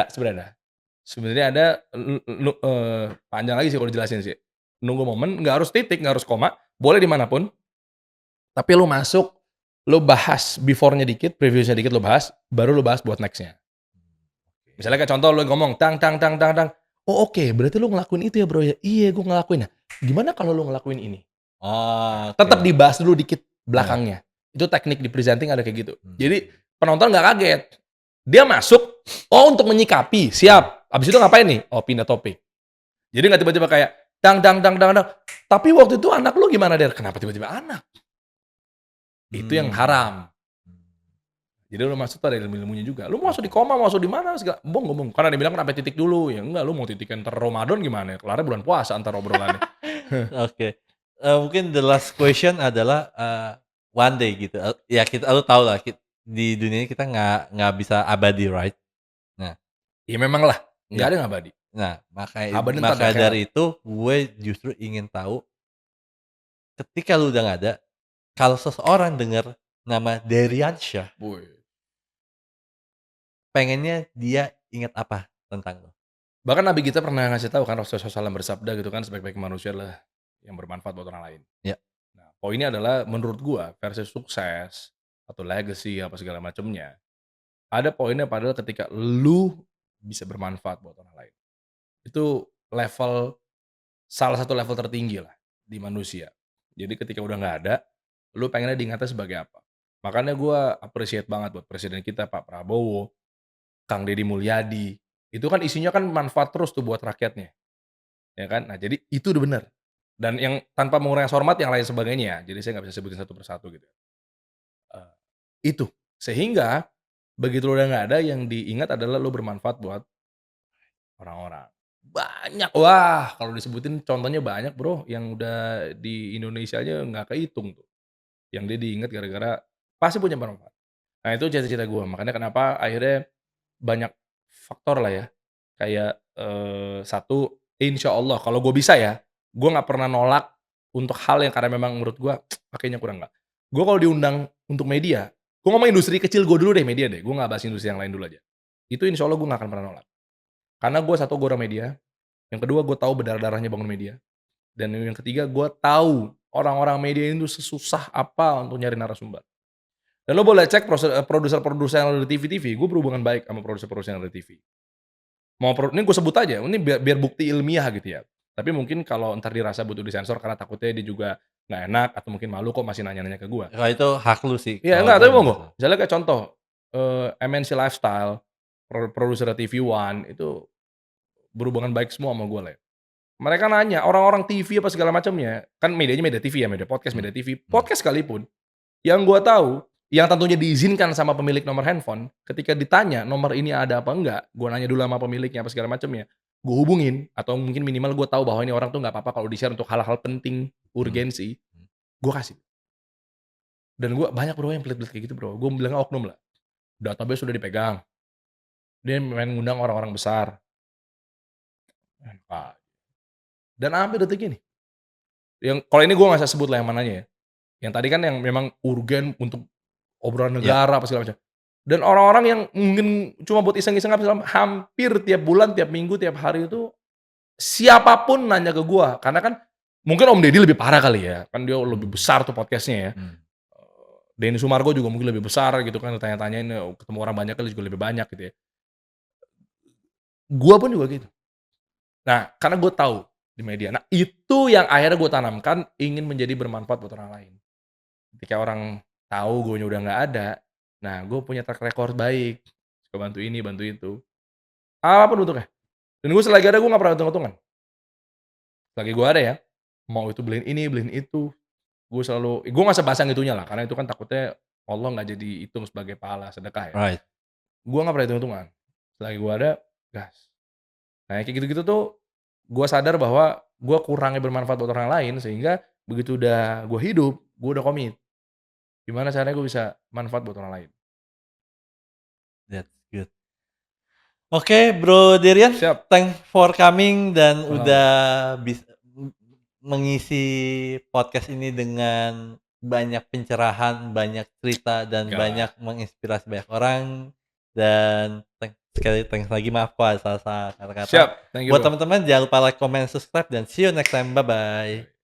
ada, panjang lagi sih kalau dijelasin sih. Nunggu momen, nggak harus titik, nggak harus koma, boleh di mana pun, tapi lu masuk, lu bahas before-nya dikit, previous-nya dikit lu bahas, baru lu bahas buat next-nya. Misalnya kayak contoh lu ngomong, "Oh oke, berarti lu ngelakuin itu ya Bro ya?" "Iya gua ngelakuin." Nah, gimana kalau lu ngelakuin ini? Oh, Nah, tetep oke. dibahas dulu dikit Heeh. belakangnya. Itu teknik di presenting ada kayak gitu. Mmm. Jadi penonton nggak kaget. Dia masuk, oh untuk menyikapi, Mmm. siap. Abis itu ngapain nih? Oh pindah topik. Jadi nggak tiba-tiba kayak, "Tapi waktu itu anak lu gimana Der?" Kenapa tiba-tiba anak? Itu yang Mmm. haram. Jadi lu masuk tuh ada ilmu-ilmunya juga. Lu mau masuk di koma, mau masuk di mana segala bong. Karena dia bilang kan sampai titik dulu. Ya enggak, lu mau titik entar Ramadan gimana? Kelarnya bulan puasa entar obrolannya. Oke, mungkin the last question adalah, one day gitu, ya kita lu tahu lah di dunia ini kita nggak bisa abadi, right? Nah, Ya memang lah, nggak ya, ada yang abadi. nah Abadi entar di maka akhirat. dari itu gue justru ingin tahu ketika lu udah nggak ada, kalau seseorang dengar nama Deriansyah, Woi. pengennya dia ingat apa tentang lu? Bahkan Nabi kita pernah ngasih tahu kan Rasulullah SAW bersabda gitu kan, sebaik-baik manusia adalah yang bermanfaat buat orang lain. Ya, Nah, poinnya adalah menurut gua versi sukses atau legacy apa segala macamnya, ada poinnya padahal ketika lu bisa bermanfaat buat orang lain. Itu level salah satu level tertinggi lah di manusia. Jadi ketika udah nggak ada, lu pengennya diingatnya sebagai apa. Makanya gua appreciate banget buat presiden kita Pak Prabowo, Kang Deddy Mulyadi, itu kan isinya kan manfaat terus tuh buat rakyatnya. Ya kan? Nah, jadi itu udah bener. Dan yang tanpa mengurangi rasa hormat yang lain sebagainya ya, jadi saya nggak bisa sebutin satu persatu gitu. Eee, itu. Sehingga begitu lu udah nggak ada yang diingat adalah lu bermanfaat buat orang-orang. Banyak, wah kalau disebutin contohnya banyak Bro, yang udah di Indonesia aja nggak kehitung tuh, yang dia diingat gara-gara pasti punya bermanfaat. Nah itu cita-cita gua, makanya kenapa akhirnya banyak faktor lah ya, kayak, satu, insya Allah kalau gue bisa ya, gue nggak pernah nolak untuk hal yang karena memang menurut gue, kayaknya kurang nggak. Gue kalau diundang untuk media, gue ngomong industri kecil gue dulu deh, media deh, gue nggak bahas industri yang lain dulu aja. Itu insya Allah gue nggak akan pernah nolak. Karena gue satu, gue orang media, yang kedua gue tahu berdarah-darahnya bangun media, dan yang ketiga gue tahu orang-orang media itu sesusah apa untuk nyari narasumber. Dan lo boleh cek produser-produser yang ada di TV-TV, gue berhubungan baik sama produser-produser yang ada di TV. Ini gue sebut aja, ini biar biar bukti ilmiah gitu ya. Tapi mungkin kalau entar dirasa butuh disensor karena takutnya dia juga nggak enak atau mungkin malu kok masih nanya-nanya ke gua. kalau itu hak lu sih, Iya kalau enggak, gue tapi nggak monggo. masalah. Misalnya kayak contoh, MNC Lifestyle, produser TV One, itu berhubungan baik semua sama gua lah ya. Mereka nanya, orang-orang TV apa segala macamnya, kan medianya media TV ya, Mmm, media TV, mmm, podcast sekalipun, yang gua tahu, yang tentunya diizinkan sama pemilik nomor handphone, ketika ditanya nomor ini ada apa enggak, gua nanya dulu sama pemiliknya apa segala macamnya, gua hubungin atau mungkin minimal gua tahu bahwa ini orang tuh nggak apa-apa kalau di-share untuk hal-hal penting, mmm, urgensi, mmm. gua kasih. Dan gua banyak Bro yang pelit-pelit kayak gitu Bro, gua bilangnya oknum lah. Database sudah dipegang, dia main ngundang orang-orang besar, enak aja. Dan sampai detik ini, yang kalau ini gua nggak usah sebut lah yang mananya ya, yang tadi kan yang memang urgen untuk obrolan Iya, negara apa segala macam. Dan orang-orang yang mungkin cuma buat iseng-iseng apa segala hampir tiap bulan, tiap minggu, tiap hari itu siapapun nanya ke gua. Karena kan mungkin Om Deddy lebih parah kali ya, kan dia lebih mmm, besar tuh podcast-nya ya. mmm, Denny Sumargo juga mungkin lebih besar gitu kan, ditanya-tanyain, ketemu orang banyak kali juga lebih banyak gitu ya. Gua pun juga gitu. Nah, karena gua tahu di media. Nah, itu yang akhirnya gua tanamkan ingin menjadi bermanfaat buat orang lain. Ketika orang tahu guanya udah nggak ada, nah gue punya track record baik, suka bantu ini, bantu itu, apapun bentuknya. Dan gue selagi ada gue nggak pernah untung-untungan. Selagi gue ada ya, mau itu beliin ini, beliin itu, gue nggak sebasang itunya lah, karena itu kan takutnya Allah nggak jadi hitung sebagai pahala sedekah ya. right. Gue nggak pernah hitung-hitungan. Selagi gue ada, gas. Nah kayak gitu-gitu tuh, gue sadar bahwa gue kurangnya bermanfaat buat orang lain, sehingga begitu udah gue hidup, gue udah komit. Gimana caranya gue bisa manfaat buat orang lain. That's good. Oke, Bro Derian, Siap. thanks for coming dan Wow. udah mengisi podcast ini dengan banyak pencerahan, banyak cerita, dan Enggak lah. banyak menginspirasi banyak orang. Dan sekali thanks lagi, maaf kalau salah kata-kata. Siap, thank you Buat Bro. teman-teman jangan lupa like, comment, subscribe, dan see you next time. Bye-bye.